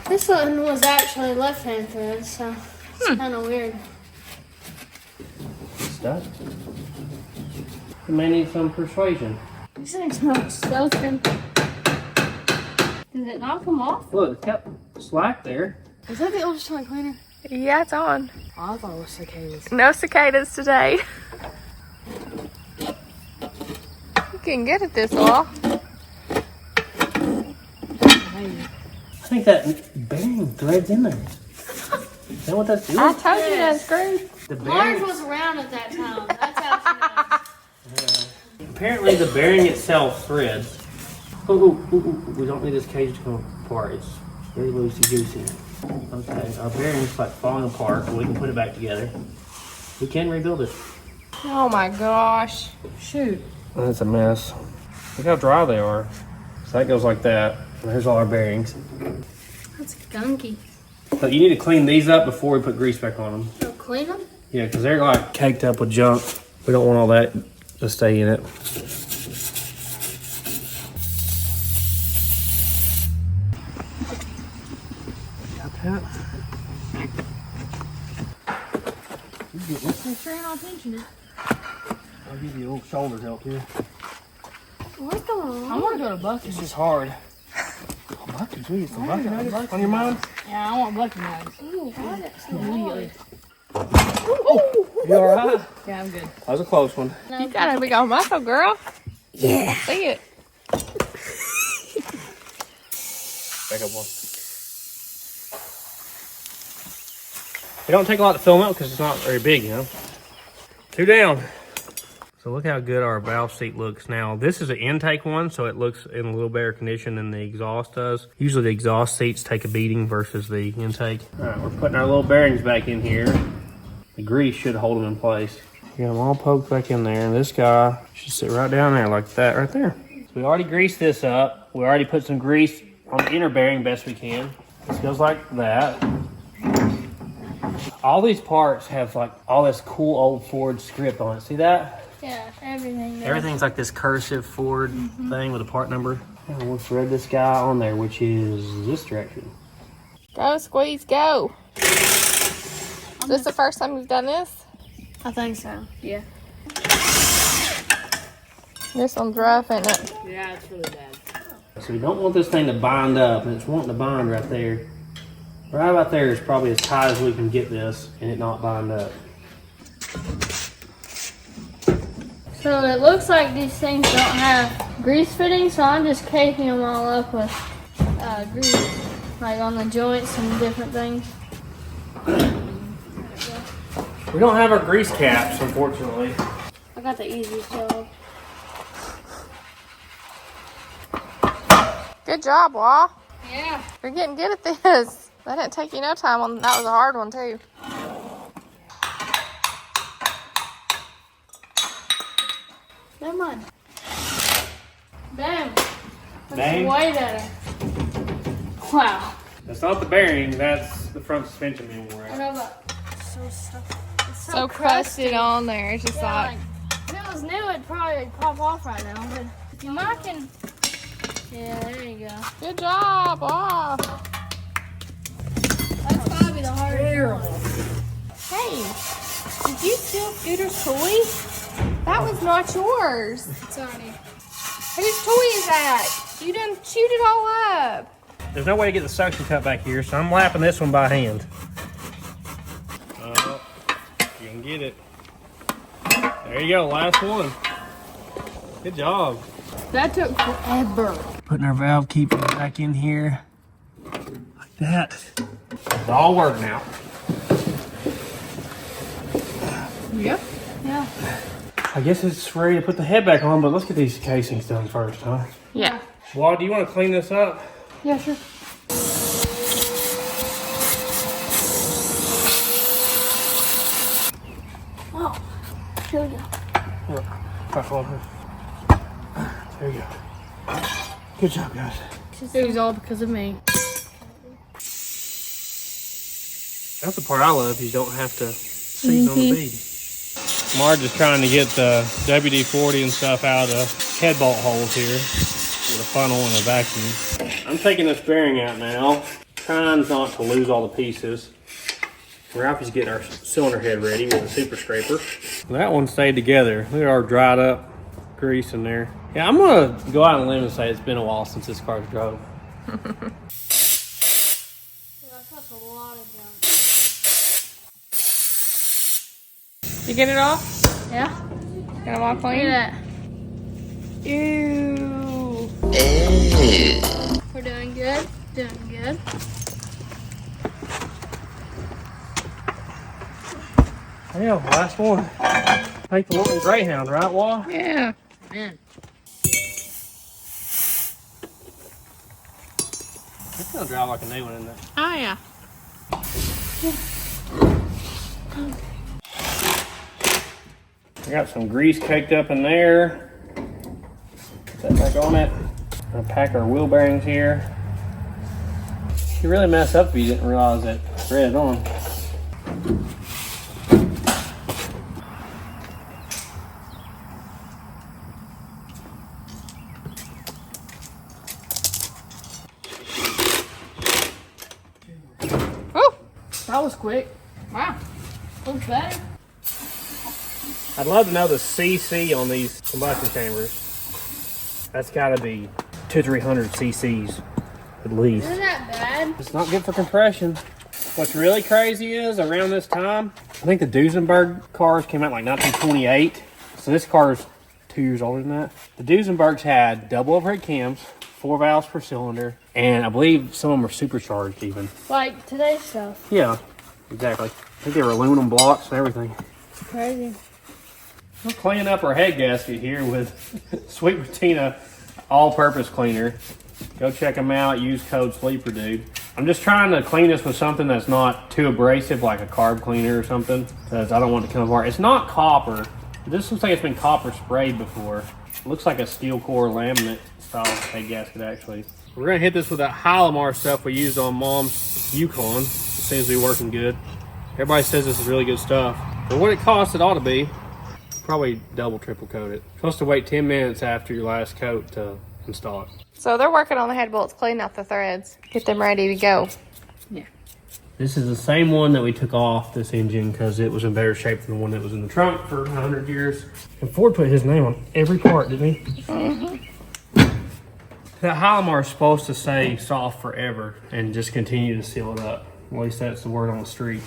This one was actually left-hand thread, so it's kind of weird. Stuff. You may need some persuasion. These things smell soaking. Did it not come off? Look, it kept slack there. Is that the ultrasonic cleaner? Yeah, it's on. Oh, I thought it was cicadas. No cicadas today. You can get at this all. I think that bearing thread's in there. Is that what that's doing? I told you that screwed. The Marge bearing, was around at that time. That's how she knows. apparently the bearing itself threads. Ooh, we don't need this cage to come apart. It's very loosey-goosey. Okay, our bearing's like falling apart, but we can put it back together. We can rebuild it. Oh my gosh. Shoot. That's a mess. Look how dry they are. So that goes like that. And there's all our bearings. That's gunky. So you need to clean these up before we put grease back on them. So clean them? Yeah, because they're like caked up with junk. We don't want all that to stay in it. Got that? Make sure you're not pinching it. I'll give you a little shoulder help here. What's going on? I want to go to Bucky's. This is hard. Oh, bucket, geez, some bucket nuggets on your mind? Yeah, I want Bucky nuggets. Ooh, why is it so Immediately. You alright? Yeah, I'm good. That was a close one. You got a big old muscle, girl. Yeah. See it. Back up one. It don't take a lot to film up because it's not very big, you know. 2 down. So look how good our valve seat looks now. This is an intake one, so it looks in a little better condition than the exhaust does. Usually the exhaust seats take a beating versus the intake. All right, we're putting our little bearings back in here. The grease should hold them in place. Get them all poked back in there, and this guy should sit right down there like that right there. So we already greased this up. We already put some grease on the inner bearing best we can. This goes like that. All these parts have like all this cool old Ford script on it. See that? Yeah, everything. Does. Everything's like this cursive Ford thing with a part number. And we'll thread this guy on there, which is this direction. Go, Squeeze, go. Is this the first time you've done this? I think so. Yeah. This one's rough, isn't it? Yeah, it's really bad. So we don't want this thing to bind up, and it's wanting to bind right there. Right about there is probably as tight as we can get this and it not bind up. So it looks like these things don't have grease fittings, so I'm just caping them all up with grease, like on the joints and different things. We don't have our grease caps, unfortunately. I got the easiest job. Good job, Wah. Yeah. You're getting good at this. That didn't take you no time. That was a hard one, too. Never mind. Bam. That's Bang. way better. Wow. That's not the bearing, that's the front suspension member. I know, but so stuff. It's So crusted on there. It's just Yeah, like, if it was new, it'd probably pop off right now. But if you're knocking, yeah, there you go. good job, Wah. That's probably the hardest one. Hey, did you steal Scooter's toy? That was not yours. It's already. Whose toy is that? You done chewed it all up. There's no way to get the suction cup back here, so I'm lapping this one by hand. You can get it. There you go, last one. Good job. That took forever. Putting our valve keeper back in here. Like that. It's all working out. Yep. Yeah. I guess it's ready to put the head back on, but let's get these casings done first, huh? Yeah. Wad, do you want to clean this up? Yeah, sure. Oh, here we go. There you go. Good job, guys. It was all because of me. That's the part I love. You don't have to seat on the bead. Marge is trying to get the WD-40 and stuff out of the head bolt holes here with a funnel and a vacuum. I'm taking this bearing out now, trying not to lose all the pieces. Ralphie's getting our cylinder head ready with a super scraper. That one stayed together. Look at our dried up grease in there. Yeah, I'm gonna go out on a limb and say it's been a while since this car's drove. That's a lot of junk. You get it off? Yeah. Got them all Look clean? at that. Ew. We're doing good. Doing good. Yeah, last one. Take the Lorton Greyhound, right, Wall? Yeah. Man. It's gonna drive like a new one, isn't it? Oh, yeah. I got some grease caked up in there. Put that back on it. I'm gonna pack our wheel bearings here. You really mess up if you didn't realize that thread on. Oh, that was quick. Wow. Looks better. I'd love to know the CC on these combustion chambers. That's gotta be 200-300 cc's at least. Isn't that bad? It's not good for compression. What's really crazy is around this time, I think the Duesenberg cars came out like 1928. So this car's 2 years older than that. The Duesenbergs had double overhead cams, 4 valves per cylinder, and I believe some of them were supercharged even. Like today's stuff. Yeah, exactly. I think they were aluminum blocks and everything. It's crazy. We're cleaning up our head gasket here with Sweet Patina all-purpose cleaner. Go check them out. Use code Sleeper Dude. I'm just trying to clean this with something that's not too abrasive, like a carb cleaner or something, because I don't want it to come apart. It's not copper. This looks like it's been copper sprayed before. It looks like a steel core laminate style head gasket, actually. We're gonna hit this with that Hylamar stuff we used on Mom's Yukon. It seems to be working good. Everybody says this is really good stuff. For what it costs, it ought to be. Probably double, triple coat it. Supposed to wait 10 minutes after your last coat to install it. So they're working on the head bolts, cleaning out the threads. Get them ready to go. This is the same one that we took off this engine because it was in better shape than the one that was in the trunk for 100 years. And Ford put his name on every part, didn't he? Mm-hmm. That Hylamar is supposed to stay soft forever and just continue to seal it up. At least that's the word on the street.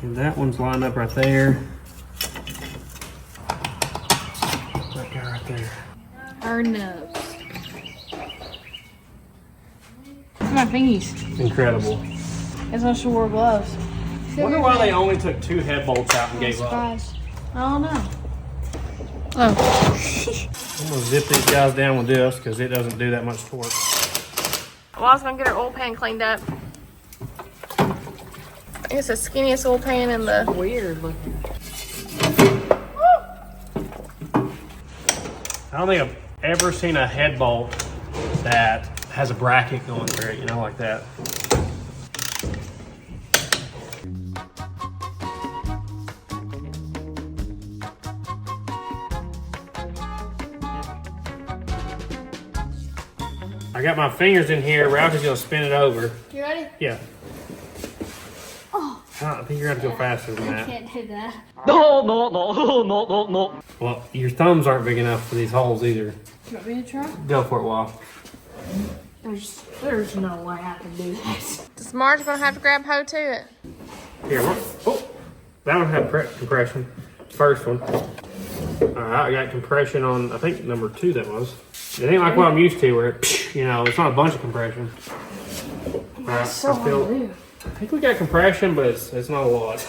And that one's lined up right there. That guy right there. Our nubs. Look at my fingies. Incredible. Guess I should wear gloves. Wonder why they only took 2 head bolts out and gave up. I don't know. Oh. I'm gonna zip these guys down with this because it doesn't do that much torque. Well, I was gonna get our oil pan cleaned up. I think it's the skinniest oil pan in the. Weird looking. I don't think I've ever seen a head bolt that has a bracket going through it, you know, like that. I got my fingers in here. Ralphie's gonna spin it over. You ready? Yeah. Oh. I think you're gonna have to go faster than I that. can't do that. No. Well, your thumbs aren't big enough for these holes either. You want me to try? Go for it, Wall. There's no way I can do this. Is Marge gonna have to grab hold to it? Here, oh, that one had compression. First one. All right, I got compression on, I think number 2 that was. It ain't like what I'm used to where, it's not a bunch of compression. All right, I think we got compression, but it's not a lot.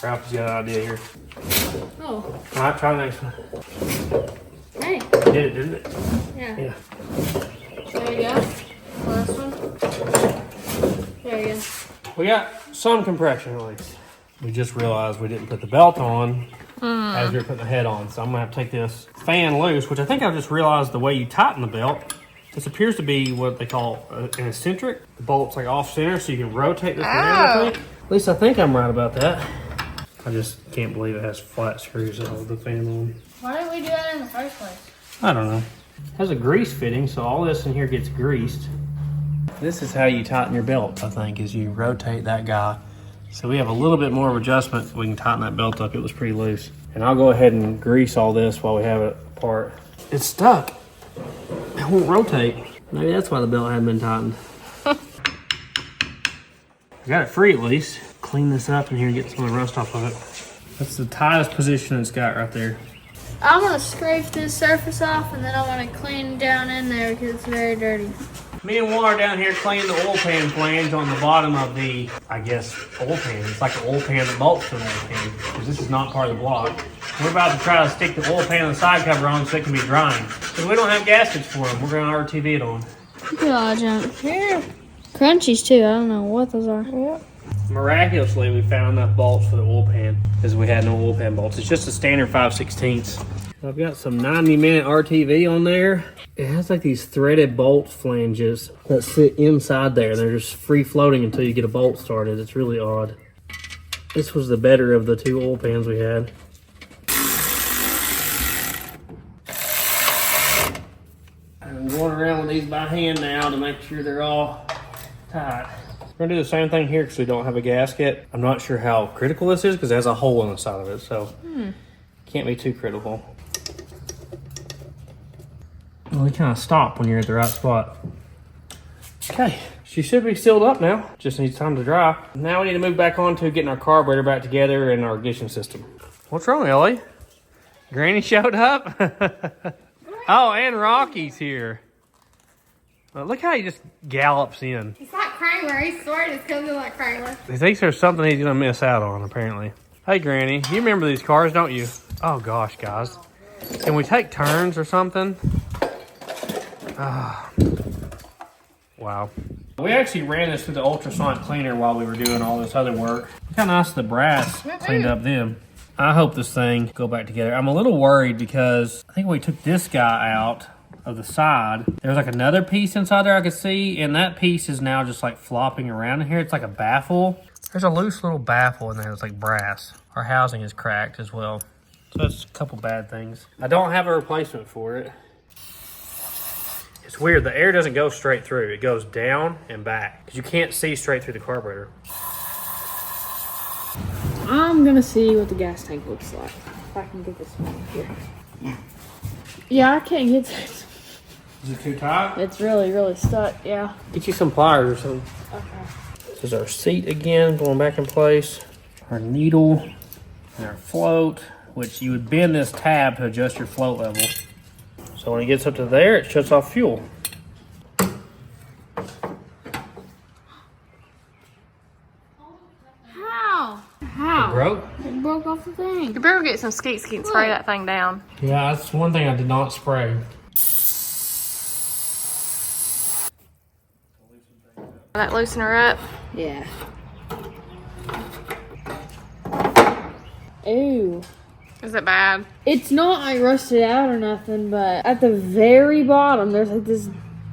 Ralph's got an idea here. Oh. All right, try the next one. Hey. Did it, didn't it? Yeah. Yeah. There you go. Last one. There you go. We got some compression at least. We just realized we didn't put the belt on as we were putting the head on. So I'm gonna have to take this fan loose, which I think I just realized the way you tighten the belt. This appears to be what they call an eccentric. The bolt's like off center, so you can rotate this around, I think. At least I think I'm right about that. I just can't believe it has flat screws that hold the fan on. Why didn't we do that in the first place? I don't know. It has a grease fitting, so all this in here gets greased. This is how you tighten your belt, I think, is you rotate that guy. So we have a little bit more of adjustment. We can tighten that belt up. It was pretty loose. And I'll go ahead and grease all this while we have it apart. It's stuck. It won't rotate. Maybe that's why the belt hadn't been tightened. I got it free at least. Clean this up in here and get some of the rust off of it. That's the tightest position it's got right there. I'm gonna scrape this surface off and then I want to clean down in there because it's very dirty. Me and Warren are down here cleaning the oil pan flange on the bottom of the, I guess, oil pan. It's like an oil pan that bolts to an oil pan, because this is not part of the block. We're about to try to stick the oil pan and the side cover on so it can be drying. Because we don't have gaskets for them. We're going to RTV it on. Good jump. Here. Crunchies too. I don't know what those are. Yep. Miraculously, we found enough bolts for the oil pan, because we had no oil pan bolts. It's just a standard 5/16. I've got some 90-minute RTV on there. It has like these threaded bolt flanges that sit inside there. They're just free floating until you get a bolt started. It's really odd. This was the better of the 2 oil pans we had. I'm going around with these by hand now to make sure they're all tight. We're gonna do the same thing here because we don't have a gasket. I'm not sure how critical this is because it has a hole in the side of it, so can't be too critical. Well, they kind of stop when you're at the right spot. Okay, she should be sealed up now. Just needs time to dry. Now we need to move back on to getting our carburetor back together and our ignition system. What's wrong, Ellie? Granny showed up? Oh, and Rocky's here. Well, look how he just gallops in. He's like Kramer. He swear just comes in like Kramer. He thinks there's something he's gonna miss out on, apparently. Hey, Granny, you remember these cars, don't you? Oh, gosh, guys. Can we take turns or something? Wow. We actually ran this through the ultrasonic cleaner while we were doing all this other work. Look how nice the brass cleaned up then. I hope this thing go back together. I'm a little worried because I think we took this guy out of the side. There's like another piece inside there I could see, and that piece is now just like flopping around in here. It's like a baffle. There's a loose little baffle in there that's like brass. Our housing is cracked as well. So that's a couple bad things. I don't have a replacement for it. It's weird, the air doesn't go straight through. It goes down and back because you can't see straight through the carburetor. I'm gonna see what the gas tank looks like. If I can get this one here. Yeah, I can't get this. Is it too tight? It's really, really stuck, yeah. Get you some pliers or something. Okay. This is our seat again, going back in place. Our needle and our float, which you would bend this tab to adjust your float level. So when it gets up to there, it shuts off fuel. How? How? It broke? It broke off the thing. You better get some skeet skeet and spray that thing down. Yeah, that's one thing I did not spray. That loosen her up. Yeah. Ooh. Is it bad? It's not like rusted out or nothing, but at the very bottom, there's like this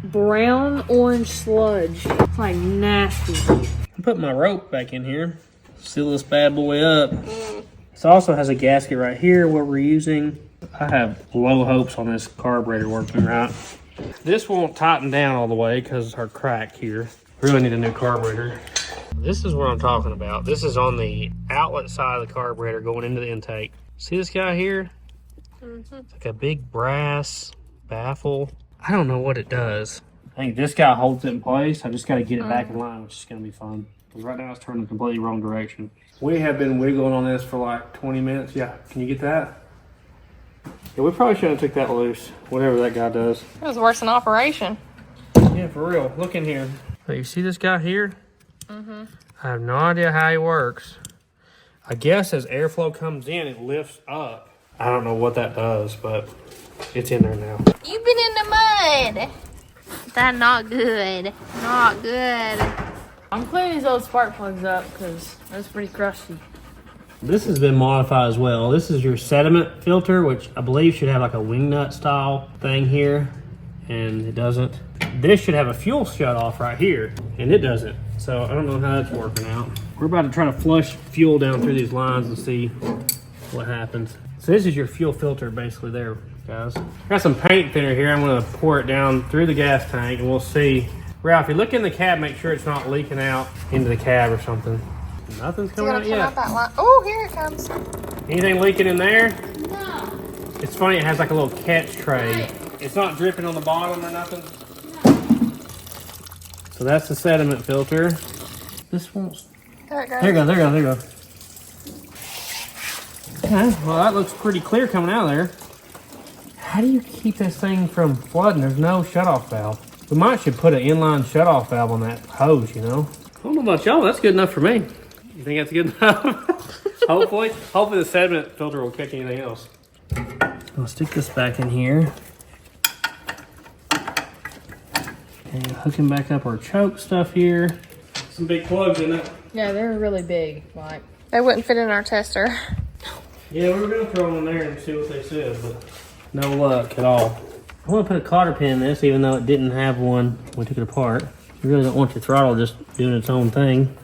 brown orange sludge. It's like nasty. I put my rope back in here. Seal this bad boy up. This also has a gasket right here, what we're using. I have low hopes on this carburetor working right. This won't tighten down all the way because our crack here. Really need a new carburetor. This is what I'm talking about. This is on the outlet side of the carburetor going into the intake. See this guy here? It's like a big brass baffle. I don't know what it does. I think this guy holds it in place. I just got to get it back in line, which is going to be fun. Because right now it's turning the completely wrong direction. We have been wiggling on this for like 20 minutes. Yeah, can you get that? Yeah, we probably shouldn't have took that loose, whatever that guy does. It was worse than operation. Yeah, for real. Look in here. So you see this guy here? Mm-hmm. I have no idea how he works. I guess as airflow comes in, it lifts up. I don't know what that does, but it's in there now. You've been in the mud. That's not good. Not good. I'm cleaning these old spark plugs up because that's pretty crusty. This has been modified as well. This is your sediment filter, which I believe should have like a wing nut style thing here, and it doesn't. This should have a fuel shut off right here, and it doesn't. So I don't know how that's working out. We're about to try to flush fuel down through these lines and see what happens. So this is your fuel filter basically there, guys. Got some paint thinner here. I'm gonna pour it down through the gas tank and we'll see. Ralph, you look in the cab, make sure it's not leaking out into the cab or something. Nothing's coming out yet. Oh, here it comes. Anything leaking in there? No. It's funny, it has like a little catch tray. Right. It's not dripping on the bottom or nothing? No. So that's the sediment filter. This one's... There it goes. There you go, there you go, there you go. Okay, well that looks pretty clear coming out of there. How do you keep this thing from flooding? There's no shutoff valve. We might should put an inline shutoff valve on that hose, you know? I don't know about y'all, that's good enough for me. You think that's good enough? Hopefully the sediment filter will catch anything else. I'll stick this back in here. And hooking back up our choke stuff here. Some big plugs in it. Yeah, they're really big. Like They wouldn't fit in our tester. Yeah, we were gonna throw them in there and see what they said, but no luck at all. I want to put a cotter pin in this, even though it didn't have one when we took it apart. You really don't want your throttle just doing its own thing.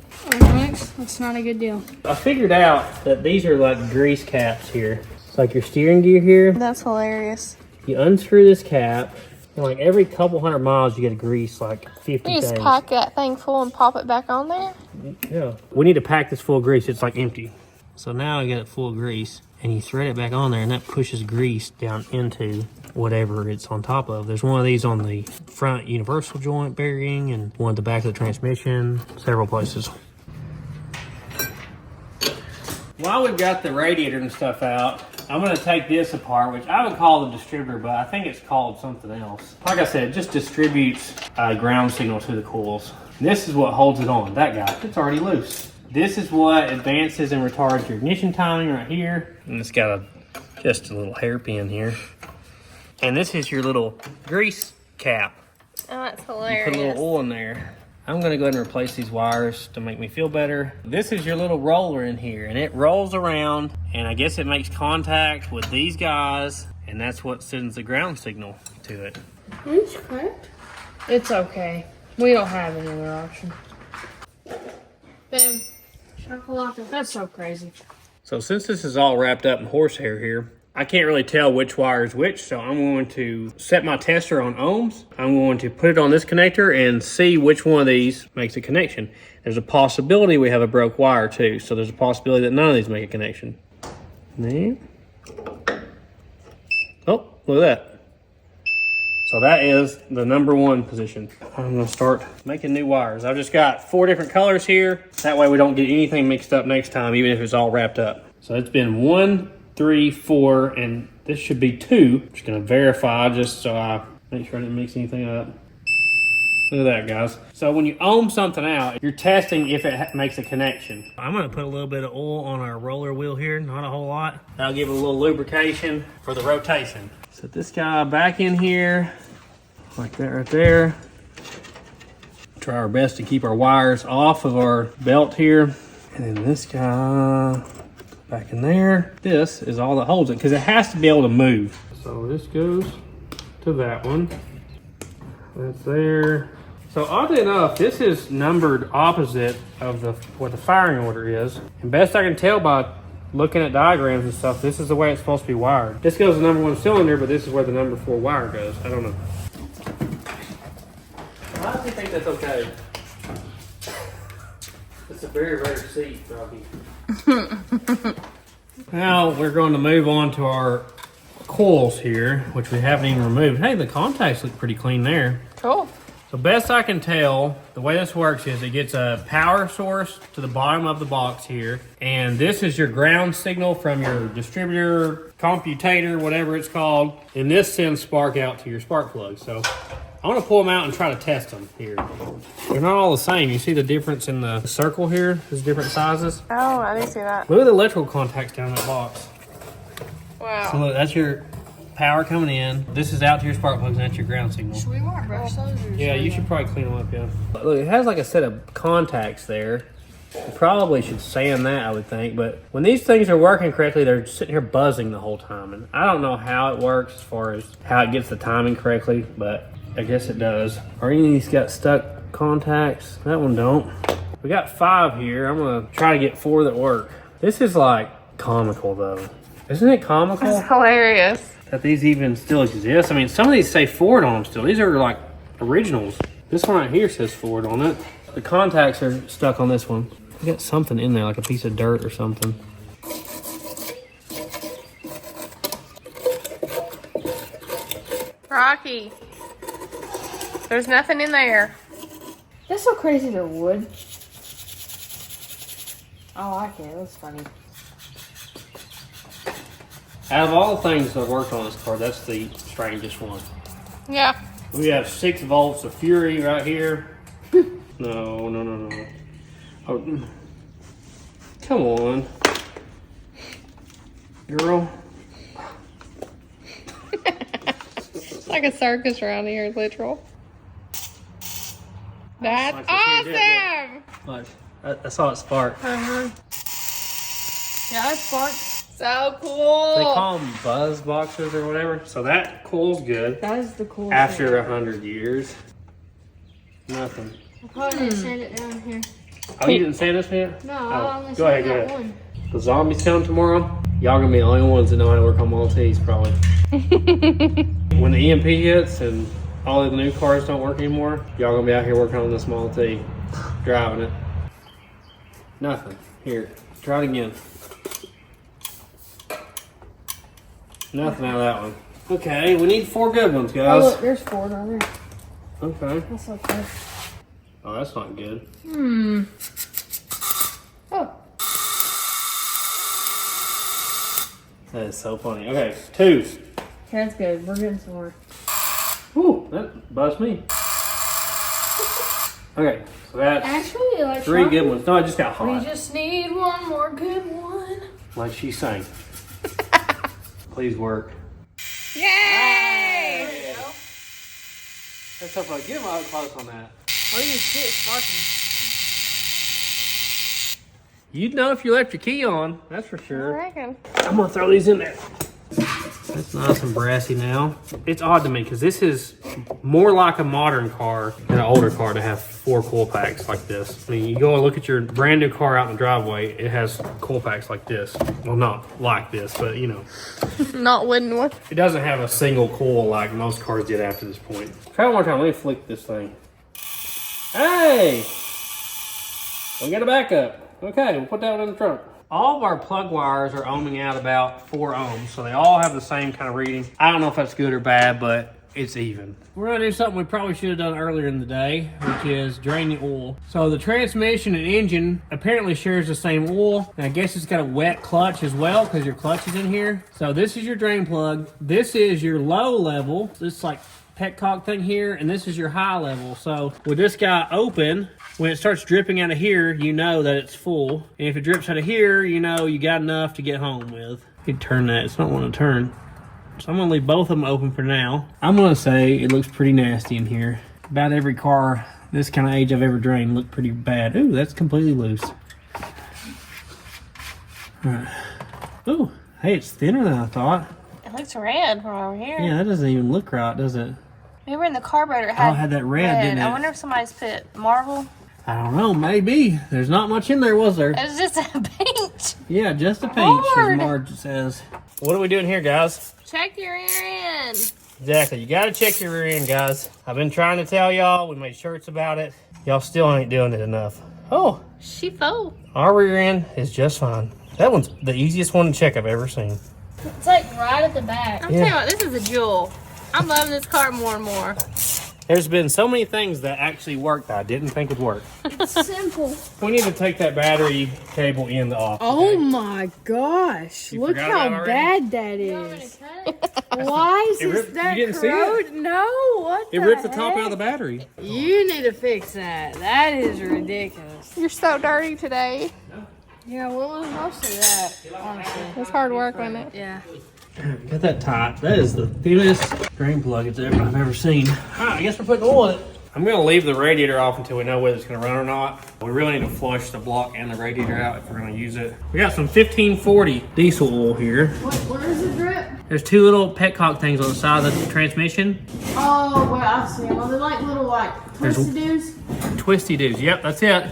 That's not a good deal. I figured out that these are like grease caps here. It's like your steering gear here. That's hilarious. You unscrew this cap, and like every couple 100 miles, you get to grease like 50 You just things. pack that thing full and pop it back on there? Yeah. We need to pack this full of grease. It's like empty. So now I got it full of grease, and you thread it back on there, and that pushes grease down into whatever it's on top of. There's one of these on the front universal joint bearing, and one at the back of the transmission, several places. While we've got the radiator and stuff out, I'm going to take this apart, which I would call the distributor, but I think it's called something else. Like I said, it just distributes a ground signal to the coils. This is what holds it on. That guy, it's already loose. This is what advances and retards your ignition timing right here. And it's got just a little hairpin here. And this is your little grease cap. Oh, that's You put hilarious. a little oil in there. I'm gonna go ahead and replace these wires to make me feel better. This is your little roller in here, and it rolls around, and I guess it makes contact with these guys, and that's what sends the ground signal to it. It's correct. It's okay. We don't have any other option. Boom. Shakalaka. That's so crazy. So since this is all wrapped up in horsehair here, I can't really tell which wire is which, so I'm going to set my tester on ohms. I'm going to put it on this connector and see which one of these makes a connection. There's a possibility we have a broke wire too, so there's a possibility that none of these make a connection. There. Oh, look at that. So that is the number one position. I'm gonna start making new wires. I've just got 4 different colors here. That way we don't get anything mixed up next time, even if it's all wrapped up. So it's been 1, 3, 4, and this should be 2. I'm just gonna verify just so I make sure I didn't mix anything up. Look at that, guys. So when you ohm something out, you're testing if it makes a connection. I'm gonna put a little bit of oil on our roller wheel here, not a whole lot. That'll give it a little lubrication for the rotation. Set this guy back in here, like that right there. Try our best to keep our wires off of our belt here. And then this guy back in there. This is all that holds it because it has to be able to move. So this goes to that one. That's there. So oddly enough, this is numbered opposite of what the firing order is. And best I can tell by looking at diagrams and stuff, this is the way it's supposed to be wired. This goes to number 1 cylinder, but this is where the number 4 wire goes. I don't know. Why do you think that's okay? It's a very rare seat, Robbie. Now we're going to move on to our coils here, which we haven't even removed. Hey, the contacts look pretty clean there. Cool. So best I can tell, the way this works is it gets a power source to the bottom of the box here. And this is your ground signal from your distributor, computator, whatever it's called. And this sends spark out to your spark plug. So I want to pull them out and try to test them here. They're not all the same. You see the difference in the circle here? There's different sizes. Oh, I didn't see that. Look at the electrical contacts down in that box. Wow. So look, that's your power coming in. This is out to your spark plugs, and that's your ground signal. Should we want to brush those? Yeah, you should probably clean them up, yeah. Look, it has like a set of contacts there. You probably should sand that, I would think. But when these things are working correctly, they're sitting here buzzing the whole time. And I don't know how it works as far as how it gets the timing correctly, but I guess it does. Are any of these got stuck contacts? That one don't. We got 5 here. I'm gonna try to get 4 that work. This is like comical though. Isn't it comical? That's hilarious. That these even still exist. I mean, some of these say Ford on them still. These are like originals. This one right here says Ford on it. The contacts are stuck on this one. We got something in there, like a piece of dirt or something. Rocky, there's nothing in there. That's so crazy they're wood. I like it. That's funny. Out of all the things I've worked on this car, that's the strangest one. Yeah. We have 6 volts of fury right here. No. Oh, come on, girl. It's like a circus around here, literal. That's Like awesome! Look, I saw it spark. Uh-huh. Yeah, it's fun. So cool. They call them buzz boxes or whatever. So that cools good. That is the coolest After thing. 100 years. Nothing. I probably didn't sand it down here. Oh, you didn't sand this yet? No, Oh, I only go ahead, sand go that ahead. one. The zombies come tomorrow. Y'all gonna be the only ones that know how to work on Maltese, probably. When the EMP hits and all of the new cars don't work anymore, y'all gonna be out here working on this Maltese, driving it. Nothing. Here, try it again. Nothing out of that one. Okay, we need 4 good ones, Oh, guys. look, there's 4 down there. Okay. That's okay. Oh, that's not good. Oh. That is so funny. Okay, 2s. That's good. We're getting some more. Ooh, that buzzed me. Okay, so that's Actually, like 3 good ones. No, I just got We hot. just need one more good one. Like she sang. Please work. Yay! That's tough. Like, get my close on that. Oh, you see it sparking. You'd know if you left your key on. That's for I sure. reckon. I'm gonna throw these in there. That's nice and brassy now. It's odd to me because this is more like a modern car than an older car to have 4 coil packs like this. I mean, you go and look at your brand new car out in the driveway, it has coil packs like this. Well, not like this, but you know. Not wooden one. It doesn't have a single coil like most cars did after this point. Try one more time. Let me flick this thing. Hey! We got a backup. Okay, we'll put that one in the trunk. All of our plug wires are ohming out about 4 ohms, so they all have the same kind of reading. I don't know if that's good or bad, but it's even. We're gonna do something we probably should have done earlier in the day, which is drain the oil. So the transmission and engine apparently shares the same oil. And I guess it's got a wet clutch as well because your clutch is in here. So this is your drain plug. This is your low level. This like petcock thing here, and this is your high level. So with this guy open, when it starts dripping out of here, you know that it's full. And if it drips out of here, you know you got enough to get home with. You can turn that, it's not wanting to turn. So I'm gonna leave both of them open for now. I'm gonna say it looks pretty nasty in here. About every car this kind of age I've ever drained looked pretty bad. Ooh, that's completely loose. All right. Ooh, hey, it's thinner than I thought. It looks red from over here. Yeah, that doesn't even look right, does it? Remember in the carburetor it Oh, it had that red, didn't it? I wonder if somebody's put marble. I don't know, maybe. There's not much in there, was there? It was just a paint. Yeah, just a paint, Lord. as Marge says. What are we doing here, guys? Check your rear end. Exactly, you gotta check your rear end, guys. I've been trying to tell y'all, we made shirts about it. Y'all still ain't doing it enough. Oh, She fell. our rear end is just fine. That one's the easiest one to check I've ever seen. It's like right at the back. I'm telling you what, this is a jewel. I'm loving this car more and more. There's been so many things that actually work that I didn't think would work. It's simple. We need to take that battery cable end off. Oh okay? my gosh. You Look forgot how about it bad that is. Why is It this ripped- that you didn't see it? corroded? No, what It ripped the top out of the battery. You need to fix that. That is ridiculous. You're so dirty today. Yeah, well, it was mostly that, honestly. It was hard work, wasn't it? Yeah. Got that tight. That is the thinnest drain plug I've ever seen. Alright, I guess we're putting oil in it. I'm going to leave the radiator off until we know whether it's going to run or not. We really need to flush the block and the radiator out if we're going to use it. We got some 1540 diesel oil here. Where is the drip? There's two little petcock things on the side of the transmission. Oh, well, I see them. Are they like little, like, twisty doos? Twisty doos. Yep, that's it.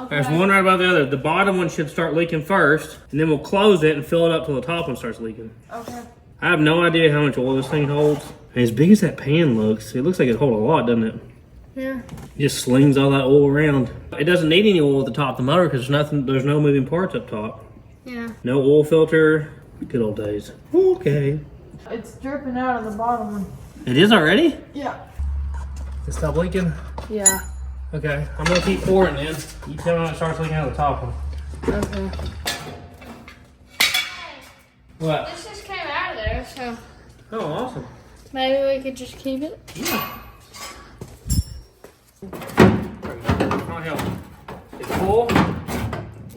There's one right above the other. The bottom one should start leaking first, and then we'll close it and fill it up till the top one starts leaking. Okay. I have no idea how much oil this thing holds. And as big as that pan looks, it looks like it holds a lot, doesn't it? Yeah. It just slings all that oil around. It doesn't need any oil at the top of the motor because there's no moving parts up top. Yeah. No oil filter. Good old days. Okay. It's dripping out of the bottom one. It is already? Yeah. It stopped leaking? Yeah. Okay. I'm going to keep pouring then. You tell me when it starts leaking out of the top one. Okay. What? This just came out of there, so Oh, awesome. maybe we could just keep it. Yeah. Not helping. It's full.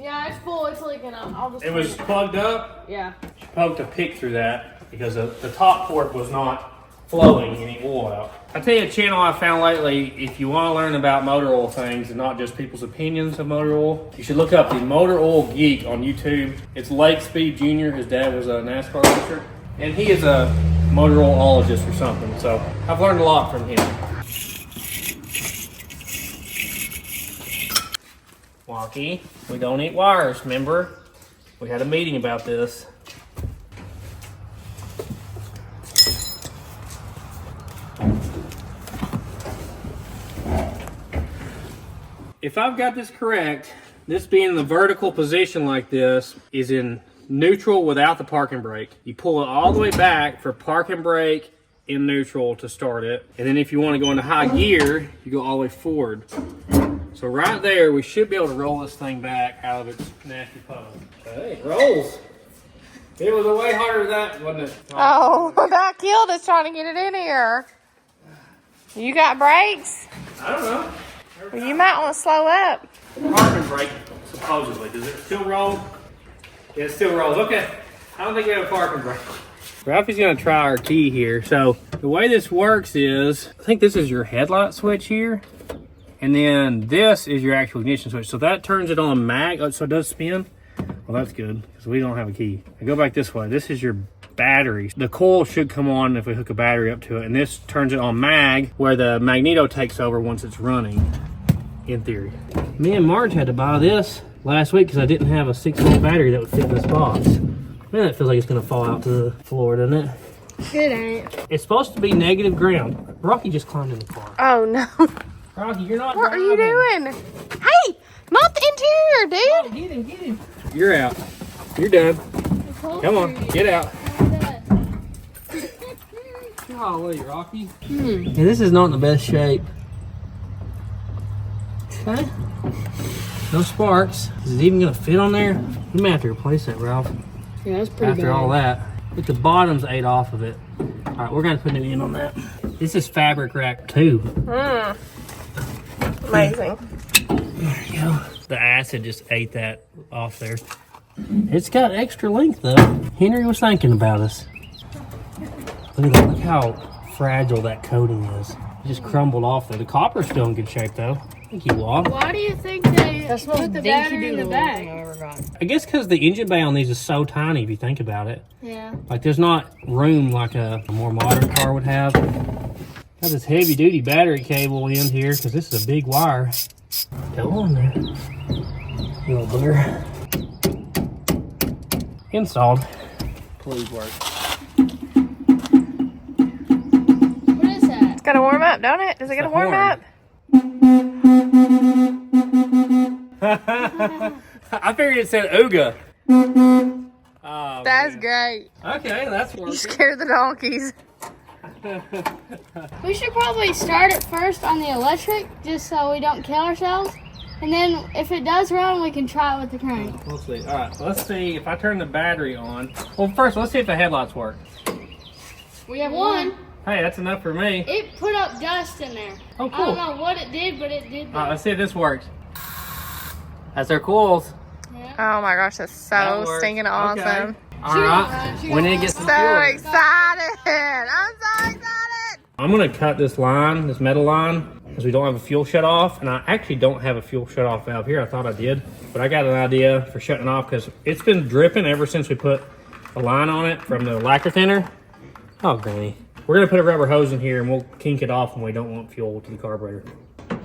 Yeah, it's full. It's leaking out. I'll just. It was plugged up. Yeah. She poked a pick through that because the top port was not flowing any oil out. I'll tell you a channel I found lately, if you want to learn about motor oil things and not just people's opinions of motor oil, you should look up the Motor Oil Geek on YouTube. It's Lake Speed Jr. His dad was a NASCAR racer, and he is a motor oilologist or something, so I've learned a lot from him. Walkie, we don't eat wires, remember? We had a meeting about this. If I've got this correct, this being in the vertical position like this is in neutral without the parking brake. You pull it all the way back for parking brake in neutral to start it. And then if you want to go into high gear, you go all the way forward. So right there, we should be able to roll this thing back out of its nasty puddle. Hey, it rolls. It was way harder than that, wasn't it? Oh, that killed us trying to get it in here. You got brakes? I don't know. Well, you might want to slow up. Parking brake, supposedly. Does it still roll? Yeah, it still rolls. Okay. I don't think we have a parking brake. Ralphie's going to try our key here. So the way this works is, I think this is your headlight switch here. And then this is your actual ignition switch. So that turns it on mag. Oh, so it does spin. Well, that's good because we don't have a key. I go back this way. This is your battery. The coil should come on if we hook a battery up to it. And this turns it on mag where the magneto takes over once it's running. In theory. Me and Marge had to buy this last week because I didn't have a 6-volt battery that would fit in this box. Man, that feels like it's going to fall out to the floor, doesn't it? It ain't. It's supposed to be negative ground. Rocky just climbed in the car. Oh, no. Rocky, you're not What are driving. you doing? Hey, not the interior, dude. Get him, get him. You're out. You're done. Come on, get out. Golly, Rocky. Yeah, this is not in the best shape. Okay. No sparks. Is it even going to fit on there? We may have to replace that, Ralph. Yeah, that's pretty After bad. all that. But the bottom's ate off of it. All right, we're going to put it in on that. This is fabric wrap too. Amazing. There you go. The acid just ate that off there. It's got extra length though. Henry was thinking about us. Look at that. Look how fragile that coating is. It just crumbled off there. The copper's still in good shape though. Thank you, Walt. Why do you think they put the battery in the back? I guess because the engine bay on these is so tiny if you think about it. Yeah. Like there's not room like a more modern car would have. Got this heavy duty battery cable in here because this is a big wire. Go on there. You little booger. Installed. Please work. What is that? It's got to warm up, don't it? Does it got to warm horn. up? I figured it said Ooga. Oh, That's man. great. Okay, that's working. You scared the donkeys. We should probably start it first on the electric, just so we don't kill ourselves. And then if it does run, we can try it with the crank. We'll see. All right, so let's see if I turn the battery on. Well, first, let's see if the headlights work. We have one. Hey, that's enough for me. It put up dust in there. Oh, cool. I don't know what it did, but it did that. All right, let's see if this works. That's our coils. Yeah. Oh my gosh, that's so stinking awesome. Okay. All right, we need to get some So fuel. excited. I'm so excited. I'm gonna cut this line, this metal line, because we don't have a fuel shut off. And I actually don't have a fuel shut off valve here. I thought I did, but I got an idea for shutting it off because it's been dripping ever since we put a line on it from the lacquer thinner. Oh, Granny. We're gonna put a rubber hose in here and we'll kink it off when we don't want fuel to the carburetor.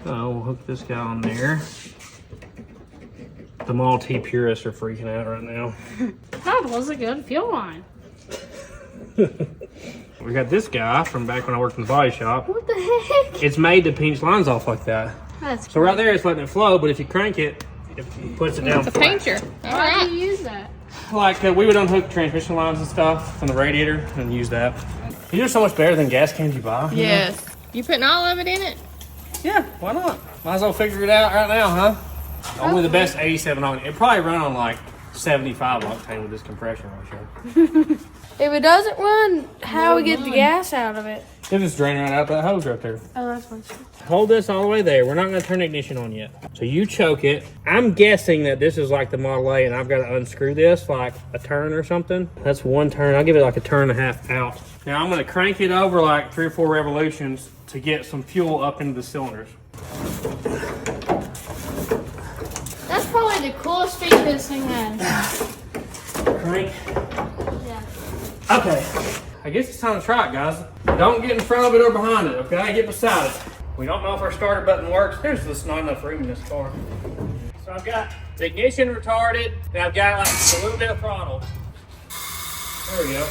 So we'll hook this guy on there. The Model T purists are freaking out right now. That was a good fuel line. We got this guy from back when I worked in the body shop. What the heck? It's made to pinch lines off like that. That's So right there, it's letting it flow, but if you crank it, it puts it down. It's a painter. Why do you use that? Like we would unhook transmission lines and stuff from the radiator and use that. These are so much better than gas cans you buy. Yes. You putting all of it in it? Yeah, why not? Might as well figure it out right now, huh? Only the best 87 octane. It'd probably run on like 75 octane with this compression ratio. If it doesn't run, how we get the gas out of it? It just drain right out that hose right there. Oh, that's one. Hold this all the way there. We're not going to turn the ignition on yet. So you choke it. I'm guessing that this is like the Model A and I've got to unscrew this like a turn or something. That's one turn. I'll give it like a turn and a half out. Now I'm going to crank it over like 3 or 4 revolutions to get some fuel up into the cylinders. That's probably the coolest feature this thing has. Crank. Yeah. Okay. I guess it's time to try it, guys. Don't get in front of it or behind it, okay? Get beside it. We don't know if our starter button works. There's just not enough room in this car. So I've got the ignition retarded, and I've got like a little bit of throttle. There we go.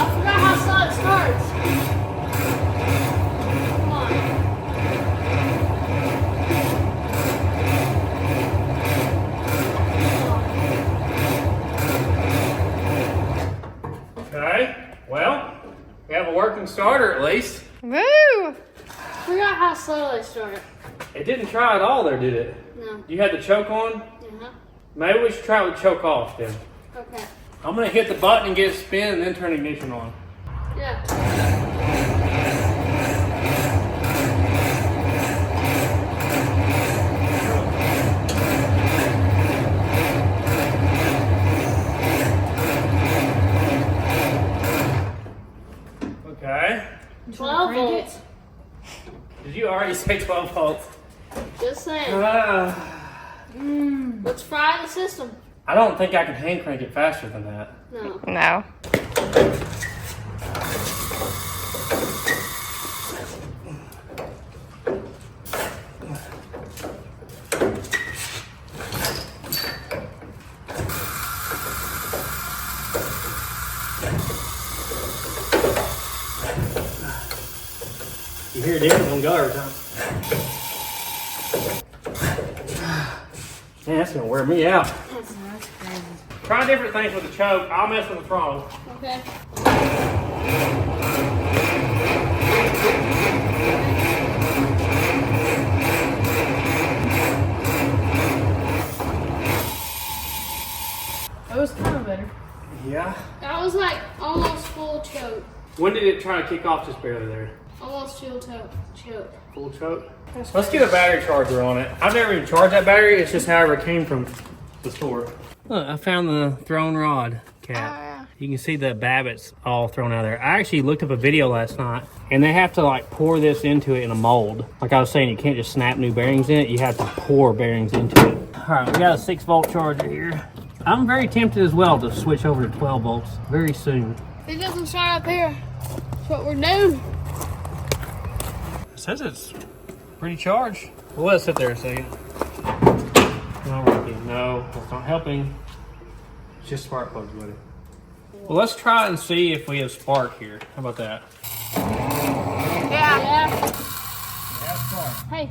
I forgot how slow it starts. Come on. Okay, well, we have a working starter at least. Woo! I forgot how slow they started. It didn't try at all there, did it? No. You had the choke on? Uh-huh. Maybe we should try with choke off then. Okay. I'm gonna hit the button and get it spin and then turn the ignition on. Yeah. Okay. 12 volts. Did you already say 12 volts? Just saying. Let's fry the system. I don't think I can hand crank it faster than that. No. No. You hear it in, it's gonna go every time. Man, that's gonna wear me out. That's crazy. Try different things with the choke. I'll mess with the throttle. Okay. It was kind of better. Yeah. That was like almost full choke. When did it try to kick off just barely there? Almost full choke. Full choke? Let's get a battery charger on it. I've never even charged that battery. It's just however it came from the store. Look, I found the thrown rod cap. You can see the babbitt's all thrown out of there. I actually looked up a video last night and they have to like pour this into it in a mold. Like I was saying, you can't just snap new bearings in it. You have to pour bearings into it. All right, we got a 6-volt charger here. I'm very tempted as well to switch over to 12 volts very soon. If it doesn't start up here, that's what we're doing. It says it's pretty charged. Well, let's sit there a second. Not working. No, that's not helping. It's just spark plugs with it. Well, let's try and see if we have spark here. How about that? Yeah. spark. Hey,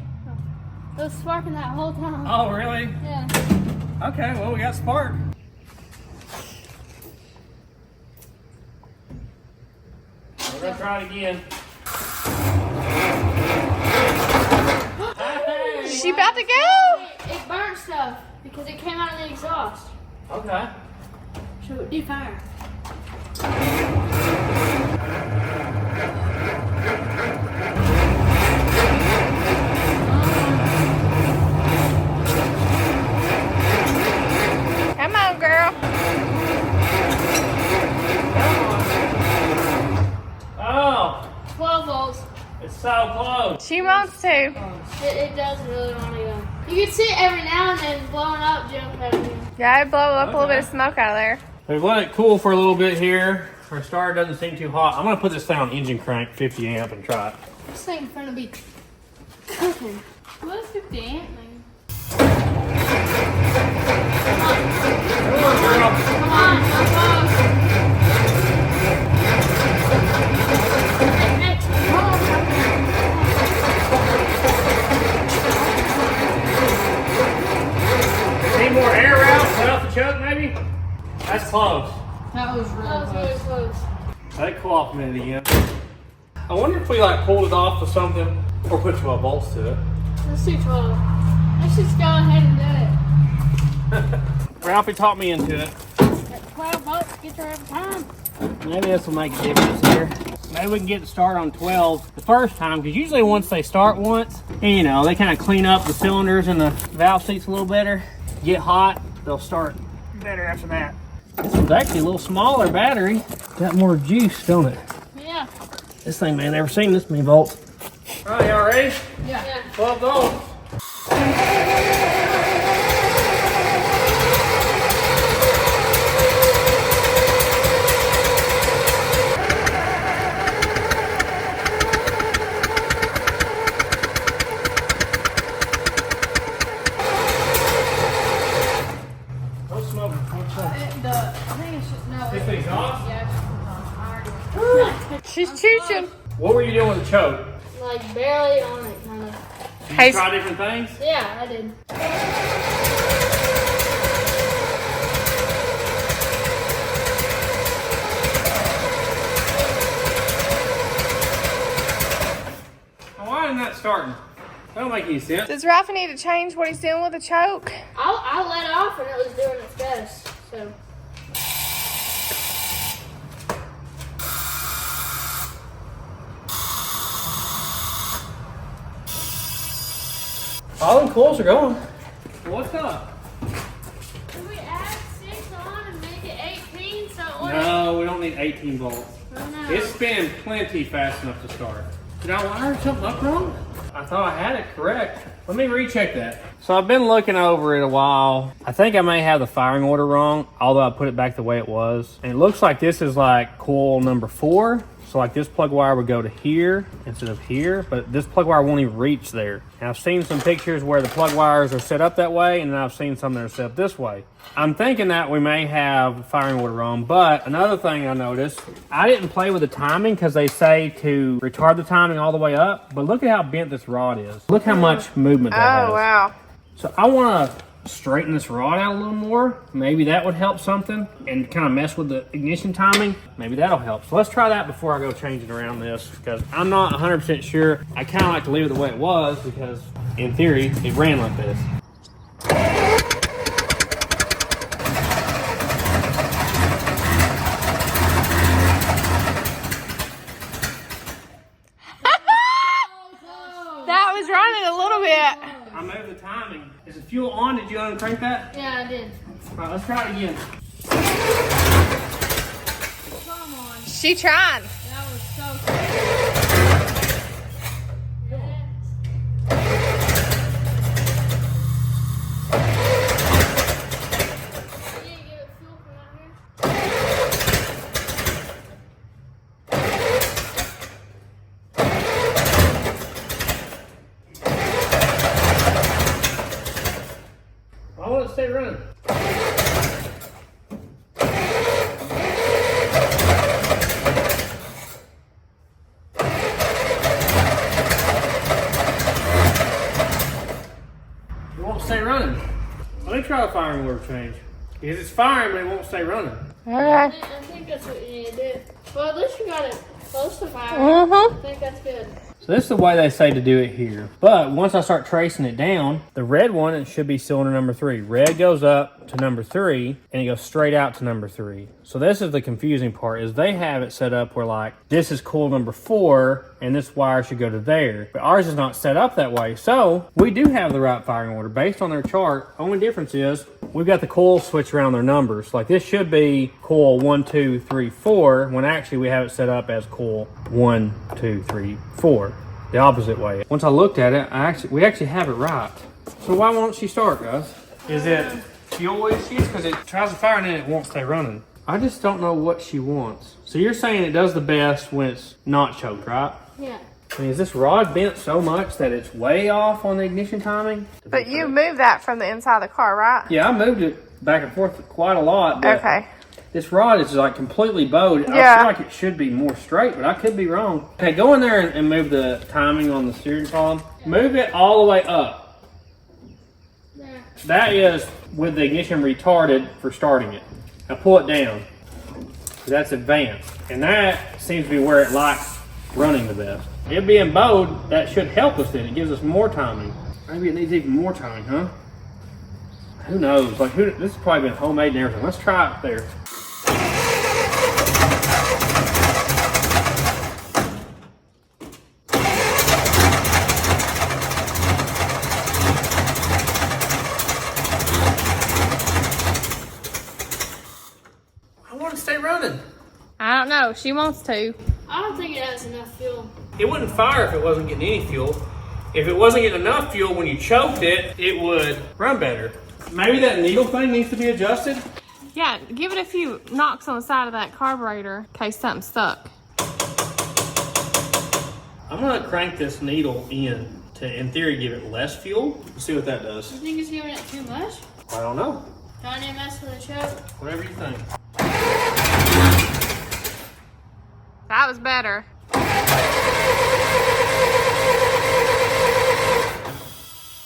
it was sparking that whole time. Oh, really? Yeah. Okay, well, we got spark. We're gonna try it again. She about to go. It burnt stuff because it came out of the exhaust. Okay. So it did fire. Come on, girl. Oh, 12 volts. it's so close. She wants to. It does really want to go. You can see it every now and then blowing up, jump out of here. Yeah, I blow up a little bit of smoke out of there. We've let it cool for a little bit here. Our starter doesn't seem too hot. I'm gonna put this thing on engine crank, 50 amp, and try it. This thing's gonna be cooking. What's 50 amp mean? Come on, go close. Hey, come on. Need more air out, cut off the choke maybe? That's close. That was really That was really close. Let it cool off a minute again. I wonder if we like pulled it off with something or put 12 volts to it. Let's do 12. Let's just go ahead and do it. Ralphie taught me into it. At 12 volts, get there every time. Maybe this will make a difference here. Maybe we can get it started on 12 the first time, because usually once they start once, and you know, they kind of clean up the cylinders and the valve seats a little better, get hot, they'll start better after that. This is actually a little smaller battery. Got more juice, don't it? Yeah. This thing, man, never seen this many volts. All right, y'all ready? Yeah. 12 volts. No smoking. I think it's just, no. This thing's off? Yeah, it's already. She's chooching. What were you doing with the choke? Like barely on it, kind of. Did Hey, you try different things? Yeah, I did. Why isn't that starting? That don't make any sense. does Ralphie need to change what he's doing with the choke? I let off and it was doing its best. So All them coils are going. What's up? can we add 6 on and make it 18? So it No, we don't need 18 volts. Oh, no. It's spinning plenty fast enough to start. Did I wire something up wrong? I thought I had it correct. Let me recheck that. So I've been looking over it a while. I think I may have the firing order wrong, although I put it back the way it was. And it looks like this is like coil number 4. So like this plug wire would go to here instead of here, but this plug wire won't even reach there. And I've seen some pictures where the plug wires are set up that way, and then I've seen some that are set up this way. I'm thinking that we may have firing order wrong, but another thing I noticed, I didn't play with the timing because they say to retard the timing all the way up, but look at how bent this rod is. Look how much movement that has. Oh, wow. So I want to straighten this rod out a little more. Maybe that would help something, and kind of mess with the ignition timing. Maybe that'll help. So let's try that before I go changing around this, because I'm not 100% sure. I kind of like to leave it the way it was because in theory it ran like this. That was running a little bit. I moved the timing. Is the fuel on? Did you uncrank that? Yeah, I did. All right, let's try it again. Come on. She trying. That was so cool. You didn't give it fuel from out here? I want it to stay running. It won't stay running. Let me try the firing order change. Because it's firing, but it won't stay running. Okay. I think that's what you need to do. Well, at least you got it Close to 5. Uh-huh. I think that's good. So this is the way they say to do it here. But once I start tracing it down, the red one, it should be cylinder number 3. Red goes up to number 3, and it goes straight out to number 3. So this is the confusing part, is they have it set up where like, this is coil number 4, and this wire should go to there. But ours is not set up that way. So we do have the right firing order based on their chart. Only difference is we've got the coil switch around their numbers. Like this should be coil 1, 2, 3, 4, when actually we have it set up as coil 1, 2, 3, 4. The opposite way. Once I looked at it, we actually have it right. So why won't she start, guys? Is it fuel issues? Because it tries to fire and then it won't stay running. I just don't know what she wants. So you're saying it does the best when it's not choked, right? Yeah. I mean, is this rod bent so much that it's way off on the ignition timing? But you moved that from the inside of the car, right? Yeah, I moved it back and forth quite a lot. But Okay. this rod is like completely bowed. Yeah. I feel like it should be more straight, but I could be wrong. Okay, go in there and move the timing on the steering column. Move it all the way up. That is with the ignition retarded for starting it. Now pull it down. That's advanced. And that seems to be where it likes running the best. It being bowed, that should help us then. It gives us more timing. Maybe it needs even more timing, huh? Who knows? Like, this has probably been homemade and everything. Let's try it there. I want to stay running. I don't know. She wants to. I don't think it has enough fuel. It wouldn't fire if it wasn't getting any fuel. If it wasn't getting enough fuel when you choked it, it would run better. Maybe that needle thing needs to be adjusted. Yeah, give it a few knocks on the side of that carburetor in case something's stuck. I'm gonna crank this needle in to, in theory, give it less fuel. Let's see what that does. You think it's giving it too much? I don't know. Trying to mess with the choke? Whatever you think. That was better.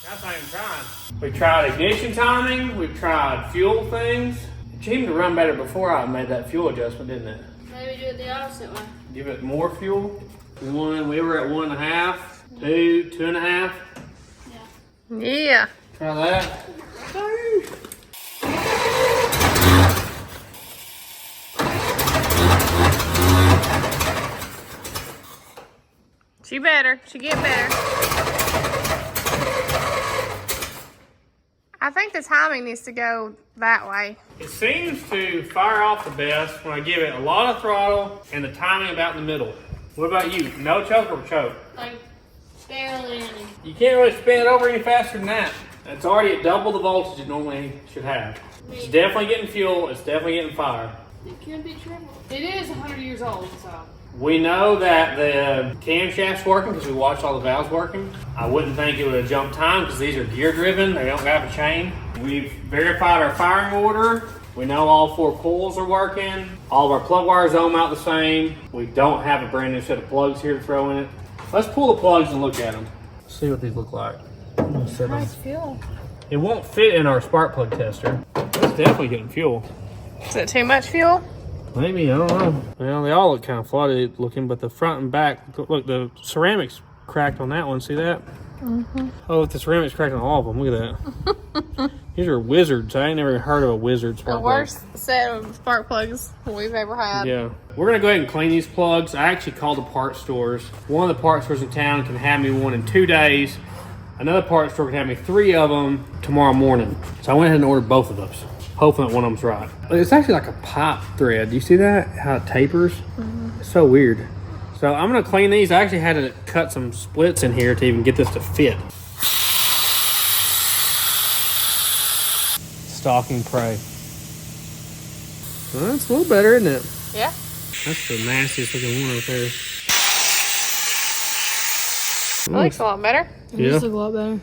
That's not even trying. We tried ignition timing. We tried fuel things. It seemed to run better before I made that fuel adjustment, didn't it? Maybe do it the opposite way. Give it more fuel. We were at 1.5, 2, 2.5. Yeah. Try that. She better. She get better. I think the timing needs to go that way. It seems to fire off the best when I give it a lot of throttle and the timing about in the middle. What about you? No choke or choke? Like, barely any. You can't really spin it over any faster than that. It's already at double the voltage it normally should have. It's definitely getting fuel. It's definitely getting fire. It could be triple. It is 100 years old, so. We know that the camshaft's working because we watched all the valves working. I wouldn't think it would have jumped time because these are gear driven. They don't have a chain. We've verified our firing order. We know all 4 coils are working. All of our plug wires ohm out the same. We don't have a brand new set of plugs here to throw in it. Let's pull the plugs and look at them. See what these look like. Nice fuel. It won't fit in our spark plug tester. It's definitely getting fuel. Is it too much fuel? Maybe, I don't know. Well, they all look kind of flooded looking, but the front and back, look, the ceramic's cracked on that one. See that? Mm-hmm. Oh, the ceramic's cracked on all of them. Look at that. These are wizards. I ain't never heard of a wizard spark The plug. worst set of spark plugs we've ever had. Yeah. We're going to go ahead and clean these plugs. I actually called the parts stores. One of the parts stores in town can have me one in 2 days. Another parts store can have me 3 of them tomorrow morning. So I went ahead and ordered both of those. Hoping that one of them's right. It's actually like a pipe thread. Do you see that? How it tapers? Mm-hmm. It's so weird. So I'm going to clean these. I actually had to cut some splits in here to even get this to fit. Stalking prey. Well, that's a little better, isn't it? Yeah. That's the nastiest looking one right there. It looks a lot better. Yeah. It looks a lot better.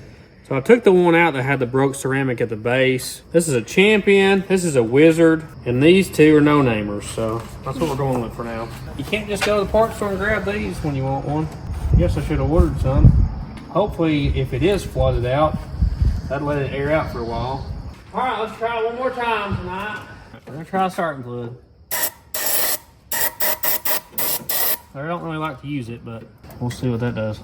So I took the one out that had the broke ceramic at the base. This is a Champion, this is a Wizard, and these 2 are no-namers, so that's what we're going with for now. You can't just go to the parts store and grab these when you want one. I guess I should have ordered some. Hopefully, if it is flooded out, that'll let it air out for a while. All right, let's try it one more time tonight. We're gonna try starting fluid. I don't really like to use it, but we'll see what that does.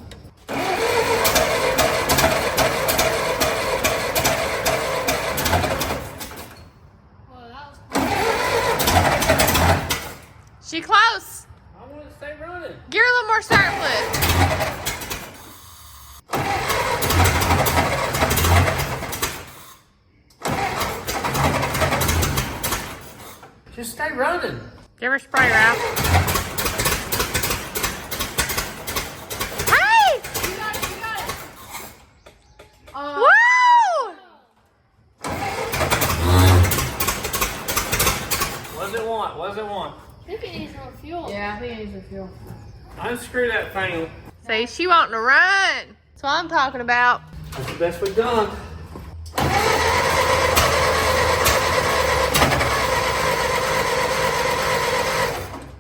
She close. I want to stay running. Give her a little more start flip. Just stay running. Give her a sprayer out. Hey! You got it, you got it. Woo! What does it want? What does it want? I think it needs more fuel. Yeah, I think it needs refuel. Unscrew that thing. See, she wanting to run. That's what I'm talking about. That's the best we've done.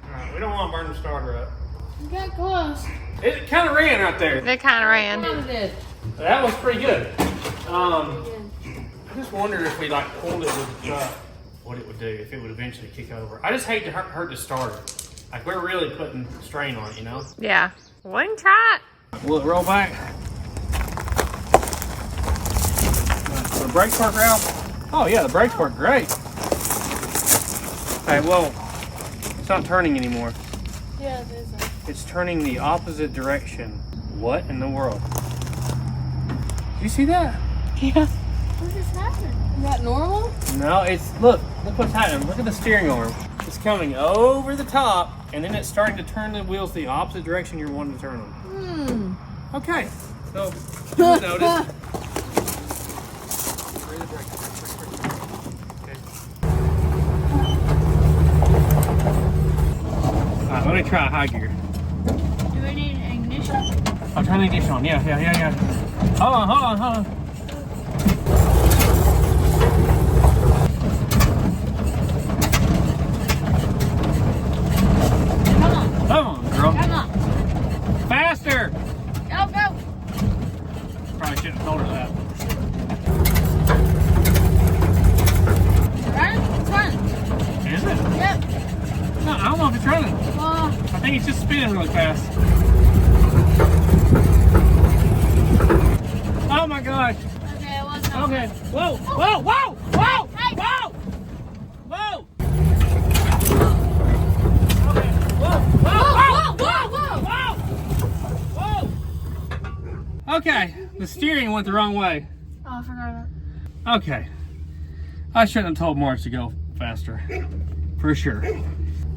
Alright, we don't want to burn the starter up. You got close. It kind of ran right there. They kind of ran. That was pretty good. I just wondered if we like pulled it with the truck, what it would do, if it would eventually kick over. I just hate to hurt the starter. Like we're really putting strain on it, you know? Yeah. One try. Will it roll back? The brakes work, Ralph? Oh yeah, the brakes work great. Okay, well, it's not turning anymore. Yeah, it is. It's turning the opposite direction. What in the world? Did you see that? Yeah. What just happened? Is that normal? No, it's, look what's happening. Look at the steering arm. It's coming over the top, and then it's starting to turn the wheels the opposite direction you're wanting to turn them. Okay, so, you notice. Alright, let me try high gear. Do we need an ignition? I'll turn the ignition on. Yeah. Hold on. Come on, girl. Come on. Faster! Go, go. Probably shouldn't have told her that. It's running? Is it? Yep. No, I don't know if it's running. Well, I think it's just spinning really fast. Oh my gosh. okay, it wasn't. Okay. Whoa. Hey. Okay. Whoa. Okay. The steering went the wrong way. Oh, I forgot about it. Okay. I shouldn't have told Marge to go faster. For sure.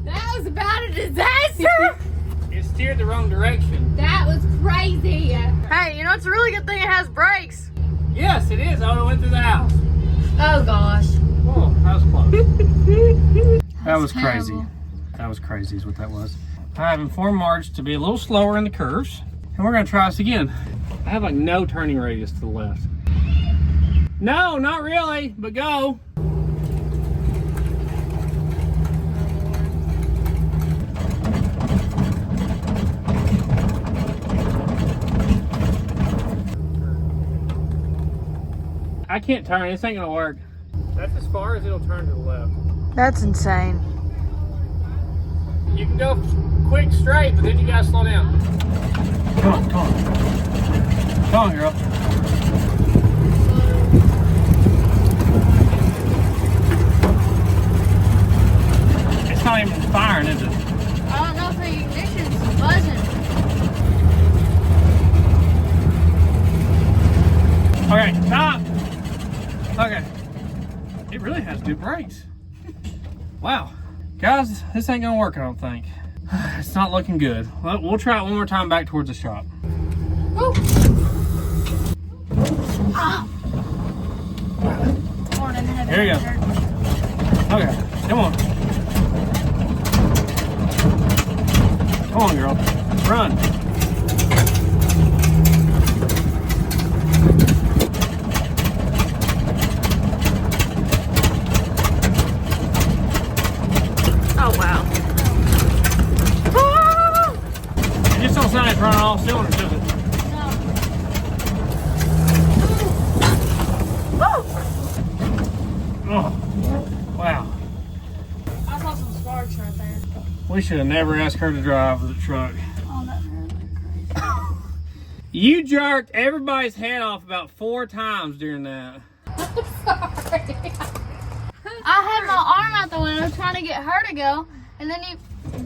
That was about a disaster. It steered the wrong direction. That was crazy. Hey, you know, it's a really good thing it has brakes. Yes, it is. I would have went through the house. Oh, gosh. Oh, that was close. That was crazy. terrible. That was crazy is what that was. I have informed Marge to be a little slower in the curves. And we're going to try this again. I have like no turning radius to the left. No, not really, but go. I can't turn. This ain't gonna work. That's as far as it'll turn to the left. That's insane. You can go quick straight, but then you gotta slow down. Come on. Come on, girl. It's not even firing, is it? I don't know if the ignition's buzzing. Okay, stop. Okay. It really has good brakes. Wow. Guys, this ain't gonna work, I don't think. It's not looking good. We'll try it one more time back towards the shop. Woo. Ah. Lord in heaven. Here we go. Okay, come on. Come on, girl. Run. Oh, wow. It just don't sound like it's running all cylinders, does it? No. Oh, wow. I saw some sparks right there. We We should have never asked her to drive the truck. Oh, that really crazy. You jerked everybody's head off about 4 times during that. Sorry. I had my arm out the window trying to get her to go, and then you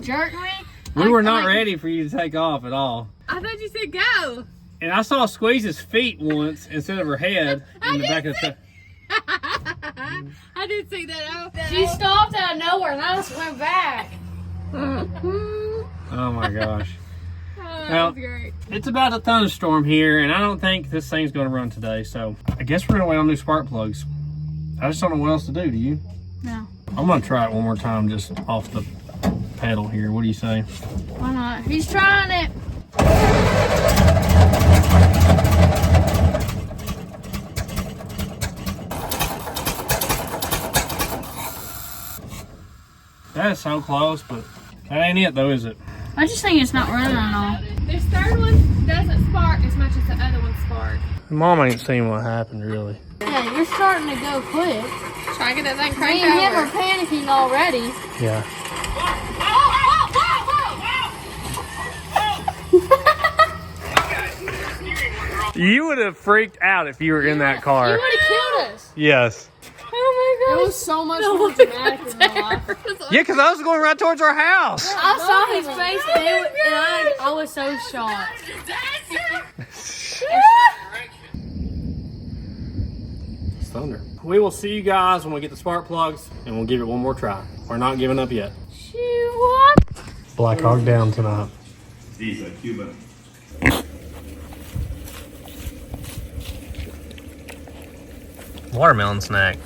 jerked me. We were not ready for you to take off at all. I thought you said go. And I saw Squeeze's feet once instead of her head in the back of the truck. I did see that. She stopped out of nowhere, and I just went back. Oh my gosh. That Well, was great. it's about a thunderstorm here, and I don't think this thing's going to run today, so I guess we're going to wait on new spark plugs. I just don't know what else to do. Do you? No. I'm going to try it one more time just off the pedal here. What do you say? Why not? He's trying it. That's so close, but that ain't it though, is it? I just think it's not running at all. This third one doesn't spark as much as the other one sparked. Mom ain't seen what happened, really. Yeah, you're starting to go quick. Try to get that thing Me cranked and him over. are panicking already. Yeah. You would have freaked out if you were in that car. You would have killed us. Yes. Oh my It was so much more dramatic than real life. Yeah, because I was going right towards our house. I saw his face and I was so shocked. It's thunder. We will see you guys when we get the spark plugs, and we'll give it one more try. We're not giving up yet. What? Black Hawk down tonight. These are Cuban. Watermelon snack.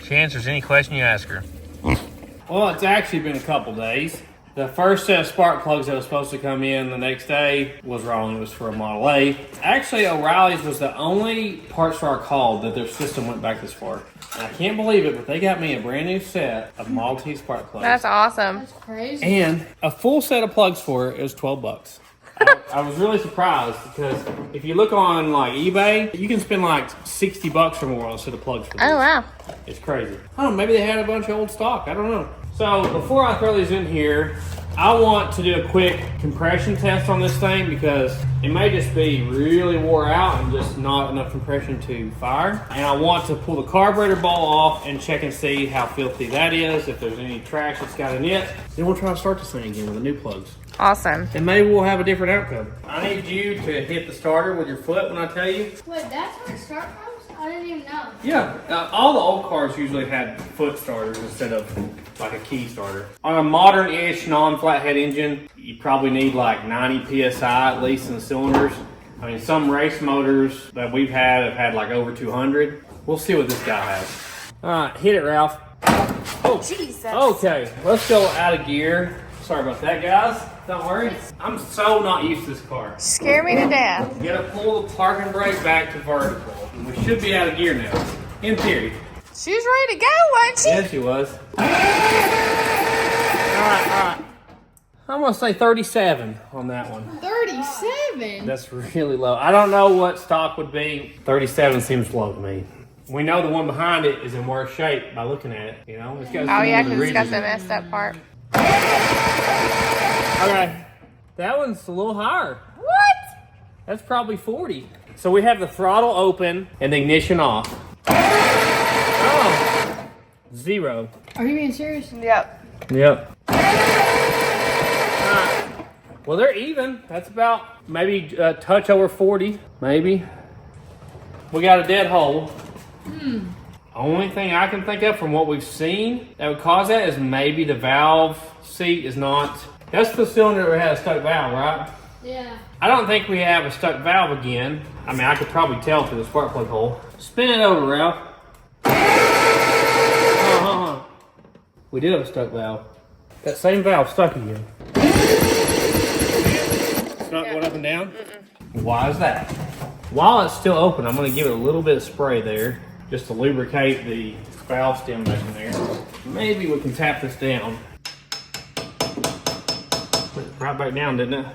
She answers any question you ask her. Well, it's actually been a couple days. The first set of spark plugs that was supposed to come in the next day was wrong. It was for a Model A. Actually, O'Reilly's was the only parts store I called that their system went back this far. And I can't believe it, but they got me a brand new set of Model T spark plugs. That's awesome. That's crazy. And a full set of plugs for it was $12. I was really surprised because if you look on like eBay, you can spend like $60 or more on a set of plugs for this. Oh, wow. It's crazy. Oh, maybe they had a bunch of old stock. I don't know. So before I throw these in here, I want to do a quick compression test on this thing because it may just be really wore out and just not enough compression to fire. And I want to pull the carburetor ball off and check and see how filthy that is, if there's any trash that's got in it. Then we'll try to start this thing again with the new plugs. Awesome. And maybe we'll have a different outcome. I need you to hit the starter with your foot when I tell you. Wait, that's how it starts? I didn't even know. Yeah, all the old cars usually had foot starters instead of like a key starter. On a modern-ish non-flathead engine, you probably need like 90 PSI at least in the cylinders. I mean, some race motors that we've had have had like over 200. We'll see what this guy has. All right, hit it, Ralph. Oh, Jesus. Okay, let's go out of gear. Sorry about that, guys. Don't worry. I'm so not used to this car. Scare me to death. You gotta pull the parking brake back to vertical. We should be out of gear now, in theory. She was ready to go, wasn't she? Yeah, she was. All right. I'm gonna say 37 on that one. 37? That's really low. I don't know what stock would be. 37 seems low to me. We know the one behind it is in worse shape by looking at it. You know, it's got Oh, yeah, some of because it's got ridges the in it. messed up part. Okay, that one's a little higher. What? That's probably 40. So we have the throttle open and the ignition off. Oh, 0. Are you being serious? Yep. Yep. Well, they're even. That's about maybe a touch over 40, maybe. We got a dead hole. Only thing I can think of from what we've seen that would cause that is maybe the valve seat is not. That's the cylinder that had a stuck valve, right? Yeah. I don't think we have a stuck valve again. I mean, I could probably tell through the spark plug hole. Spin it over, Ralph. We did have a stuck valve. That same valve stuck again. It's not going up and down? Why is that? While it's still open, I'm going to give it a little bit of spray there just to lubricate the valve stem back in there. Maybe we can tap this down. Put it right back down, didn't it?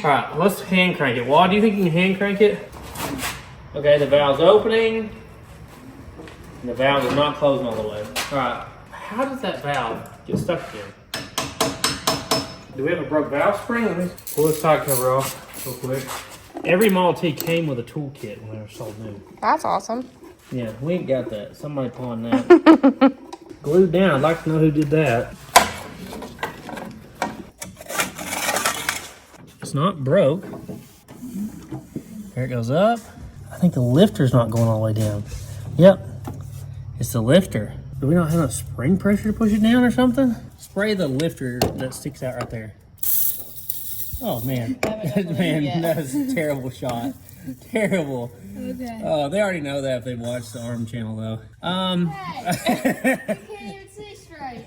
All right, let's hand crank it. Wad, do you think you can hand crank it? Okay, the valve's opening. And the valve is not closing all the way. All right, how does that valve get stuck again? Do we have a broke valve spring? Let me pull this side cover off real quick. Every Model T came with a toolkit when they were sold new. That's awesome. Yeah, we ain't got that. Somebody pawned that. Glued down. I'd like to know who did that. It's not broke. There it goes up. I think the lifter's not going all the way down. Yep, it's the lifter. Do we not have enough spring pressure to push it down or something? Spray the lifter that sticks out right there. Oh man, man, that is a terrible shot. Terrible. Okay. Oh, they already know that if they watch the ARM channel though. Hey, you can't even see straight.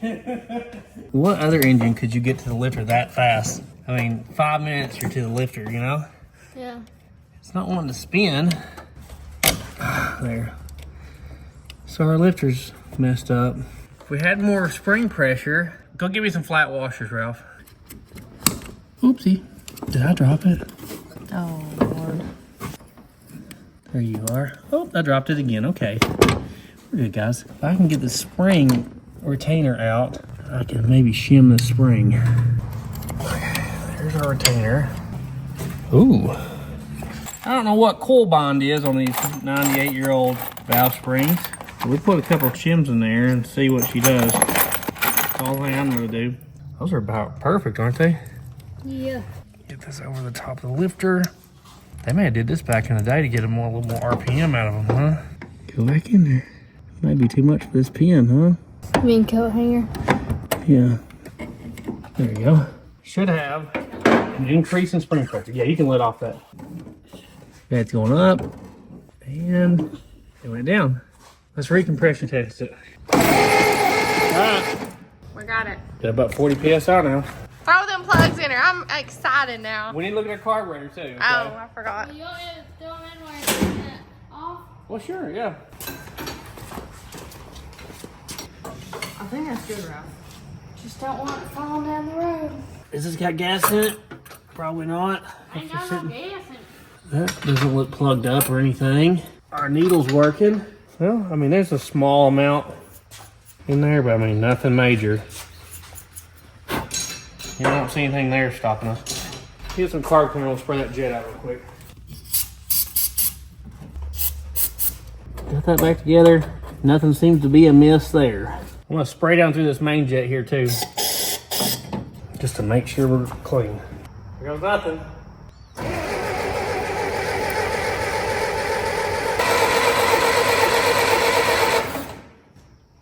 What other engine could you get to the lifter that fast? I mean, 5 minutes you're to the lifter, you know? Yeah. It's not wanting to spin. There. So our lifter's messed up. If we had more spring pressure, go give me some flat washers, Ralph. Oopsie. Did I drop it? Oh, Lord. There you are. Oh, I dropped it again. Okay. We're good, guys. If I can get the spring retainer out, I can maybe shim the spring. Okay, there's our retainer. Ooh. I don't know what coil bond is on these 98-year-old valve springs. We'll put a couple of shims in there and see what she does. That's all I'm gonna do. Those are about perfect, aren't they? Yeah. Get this over the top of the lifter. They may have did this back in the day to get a little more RPM out of them, huh? Go back in there. Might be too much for this pin, huh? You mean coat hanger? Yeah. There you go. Should have an increase in spring pressure. Yeah, you can let off that. That's going up. And it went down. Let's recompression test it. All right. We got it. Got about 40 PSI now. Throw them plugs in her. I'm excited now. We need to look at our carburetor too. Okay? Oh, I forgot. You want me to throw them in while you're taking it off? Well, sure, yeah. I think that's good, Ralph. Just don't want it falling down the road. Is this got gas in it? Probably not. Ain't got no gas in it. That doesn't look plugged up or anything. Our needle's working. Well, I mean, there's a small amount in there, but I mean, nothing major. You don't see anything there stopping us. Get some carb cleaner, we'll spray that jet out real quick. Got that back together. Nothing seems to be amiss there. I'm gonna spray down through this main jet here too, just to make sure we're clean. Here goes nothing.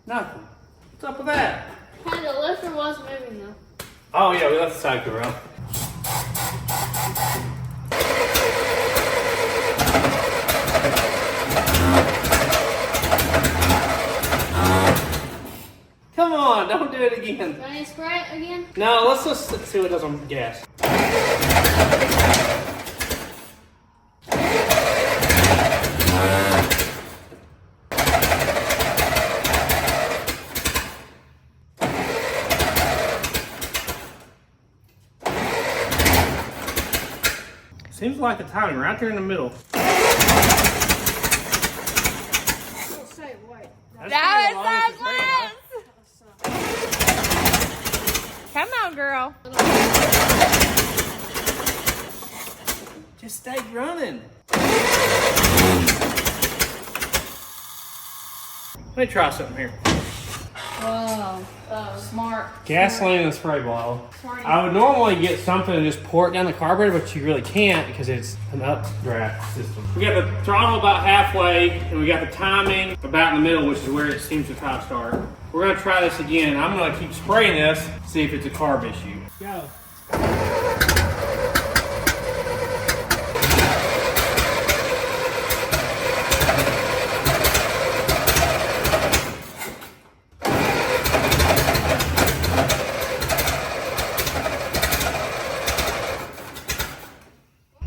Nothing. What's up with that? Hey, the lifter was moving though. Oh yeah, we left the side cover out. Come on, don't do it again. Do I need to spray it again? No, let's just see what it does on gas. Seems like the timing right there in the middle. That was Come on, girl. Just stay running. Let me try something here. Wow. Smart. Gasoline and spray bottle. I would normally get something and just pour it down the carburetor, but you really can't because it's an updraft system. We got the throttle about halfway, and we got the timing about in the middle, which is where it seems to try to start. We're gonna try this again. I'm gonna keep spraying this, see if it's a carb issue. Go.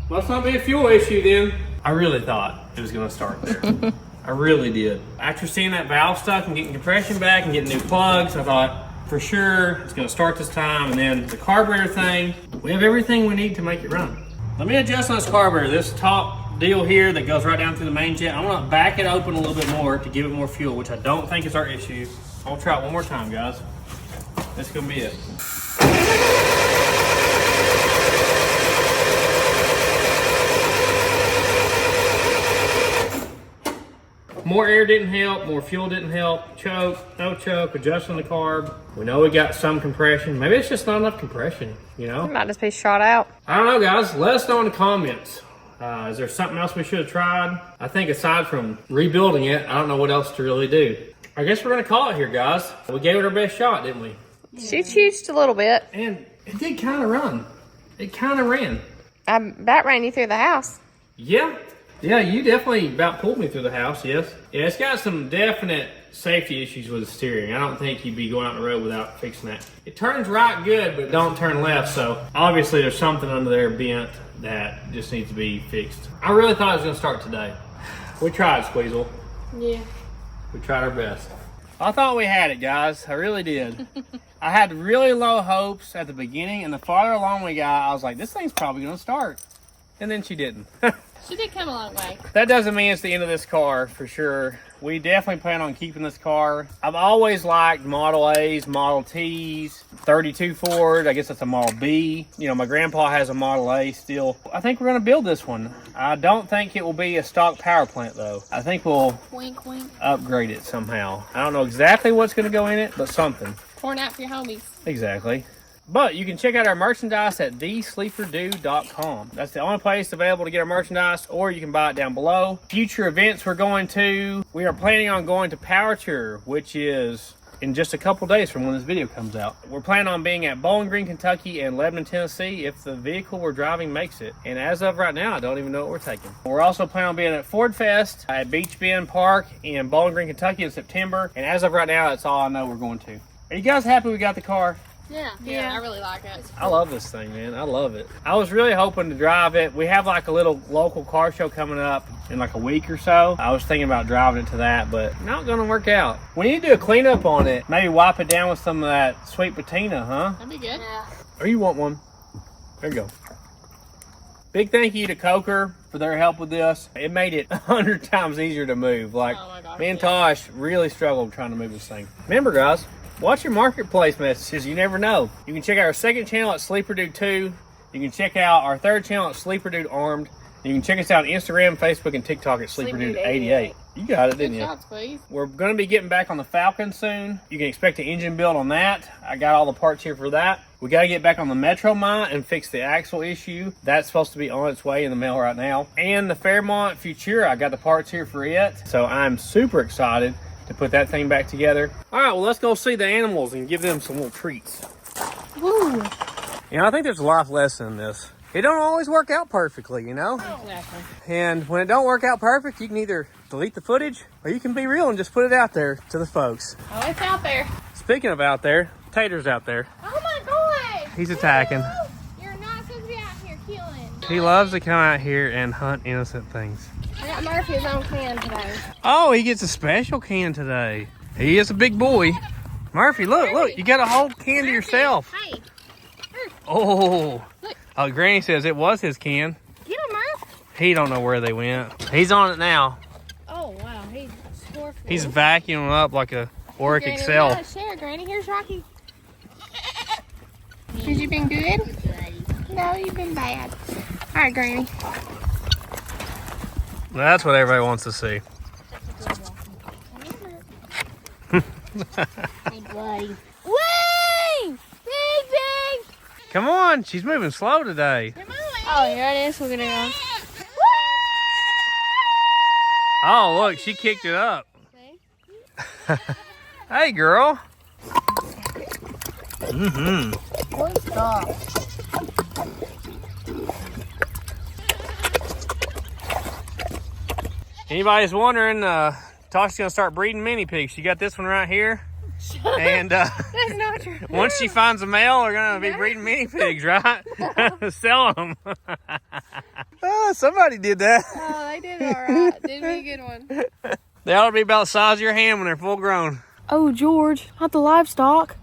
Must not be a fuel issue then. I really thought it was gonna start there. I really did. After seeing that valve stuck and getting compression back and getting new plugs, I thought for sure it's gonna start this time. And then the carburetor thing, we have everything we need to make it run. Let me adjust on this carburetor. This top deal here that goes right down through the main jet, I'm gonna back it open a little bit more to give it more fuel, which I don't think is our issue. I'll try it one more time, guys. That's gonna be it. More air didn't help, more fuel didn't help. Choke, no choke, adjusting the carb. We know we got some compression. Maybe it's just not enough compression, you know? It might just be shot out. I don't know, guys. Let us know in the comments. Is there something else we should have tried? I think aside from rebuilding it, I don't know what else to really do. I guess we're gonna call it here, guys. We gave it our best shot, didn't we? She choosed a little bit. And it did kind of run. It kind of ran. I about ran you through the house. Yeah. Yeah, you definitely about pulled me through the house, yes. Yeah, it's got some definite safety issues with the steering. I don't think you'd be going out the road without fixing that. It turns right good, but don't turn left, so obviously there's something under there bent that just needs to be fixed. I really thought it was gonna start today. We tried, Squeezle. Yeah. We tried our best. I thought we had it, guys. I really did. I had really low hopes at the beginning, and the farther along we got, I was like, this thing's probably gonna start. And then she didn't. She did come a long way. That doesn't mean it's the end of this car, for sure. We definitely plan on keeping this car. I've always liked Model A's, Model T's, 32 Ford. I guess that's a Model B. You know, my grandpa has a Model A still. I think we're gonna build this one. I don't think it will be a stock power plant though. I think we'll Wink, wink. upgrade it somehow. I don't know exactly what's gonna go in it, but something. Pouring out for your homies. Exactly. But you can check out our merchandise at thesleeperdude.com. That's the only place available to get our merchandise, or you can buy it down below. Future events we're going to, we are planning on going to Power Tour, which is in just a couple days from when this video comes out. We're planning on being at Bowling Green, Kentucky and Lebanon, Tennessee if the vehicle we're driving makes it. And as of right now, I don't even know what we're taking. We're also planning on being at Ford Fest at Beach Bend Park in Bowling Green, Kentucky in September. And as of right now, that's all I know we're going to. Are you guys happy we got the car? Yeah, I really like it. I love this thing, man. I love it. I was really hoping to drive it. We have like a little local car show coming up in like a week or so. I was thinking about driving it to that, but not gonna work out. We need to do a cleanup on it. Maybe wipe it down with some of that sweet patina, huh? That'd be good. Yeah. Or you want one? There you go. Big thank you to Coker for their help with this. It made it 100 times easier to move. Like, Oh my gosh, me and Tosh really struggled trying to move this thing. Remember, guys, watch your marketplace messages. You never know. You can check out our second channel at Sleeper Dude 2. You can check out our third channel at Sleeper Dude Armed. You can check us out on Instagram, Facebook, and TikTok at Sleeper Dude 88. You got it, didn't you? Shots, please. We're going to be getting back on the Falcon soon. You can expect an engine build on that. I got all the parts here for that. We got to get back on the Metromont and fix the axle issue. That's supposed to be on its way in the mail right now. And the Fairmont Futura, I got the parts here for it. So I'm super excited to put that thing back together. All right, well, let's go see the animals and give them some little treats. Woo. You know, I think there's a life lesson in this. It don't always work out perfectly, you know? Exactly. And when it don't work out perfect, you can either delete the footage or you can be real and just put it out there to the folks. Oh, it's out there. Speaking of out there, Tater's out there. Oh my god! He's attacking. You're not supposed to be out here killing. He loves to come out here and hunt innocent things. I got Murphy's own can today. Oh, he gets a special can today. He is a big boy. Murphy, look, you got a whole can to yourself. Hey, Oh. Oh, Granny says it was his can. get him, Murph. He don't know where they went. He's on it now. Oh wow, he's scorpion. He's vacuuming up like a Oric Granny, Excel. we gotta share, Granny. Here's Rocky. Has you been good? No, you've been bad. All right, Granny. That's what everybody wants to see. Hey, buddy. Whee! Big. Come on, she's moving slow today. Come on. Oh, here it is. We're gonna go. Oh, look, she kicked it up. Hey, girl. Good stuff. Anybody's wondering, Tasha's gonna start breeding mini pigs. She got this one right here. And That's not true. once she finds a male, they're gonna be breeding mini pigs, right? Selling them. Oh, somebody did that. Oh, they did all right. Did be a good one. They ought to be about the size of your hand when they're full grown. Oh, George, not the livestock.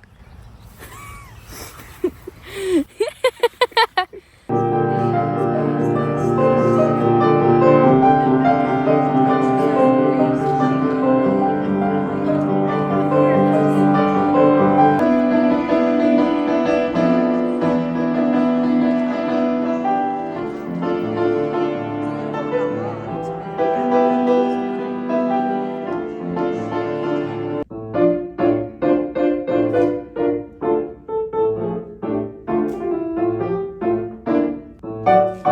Bye.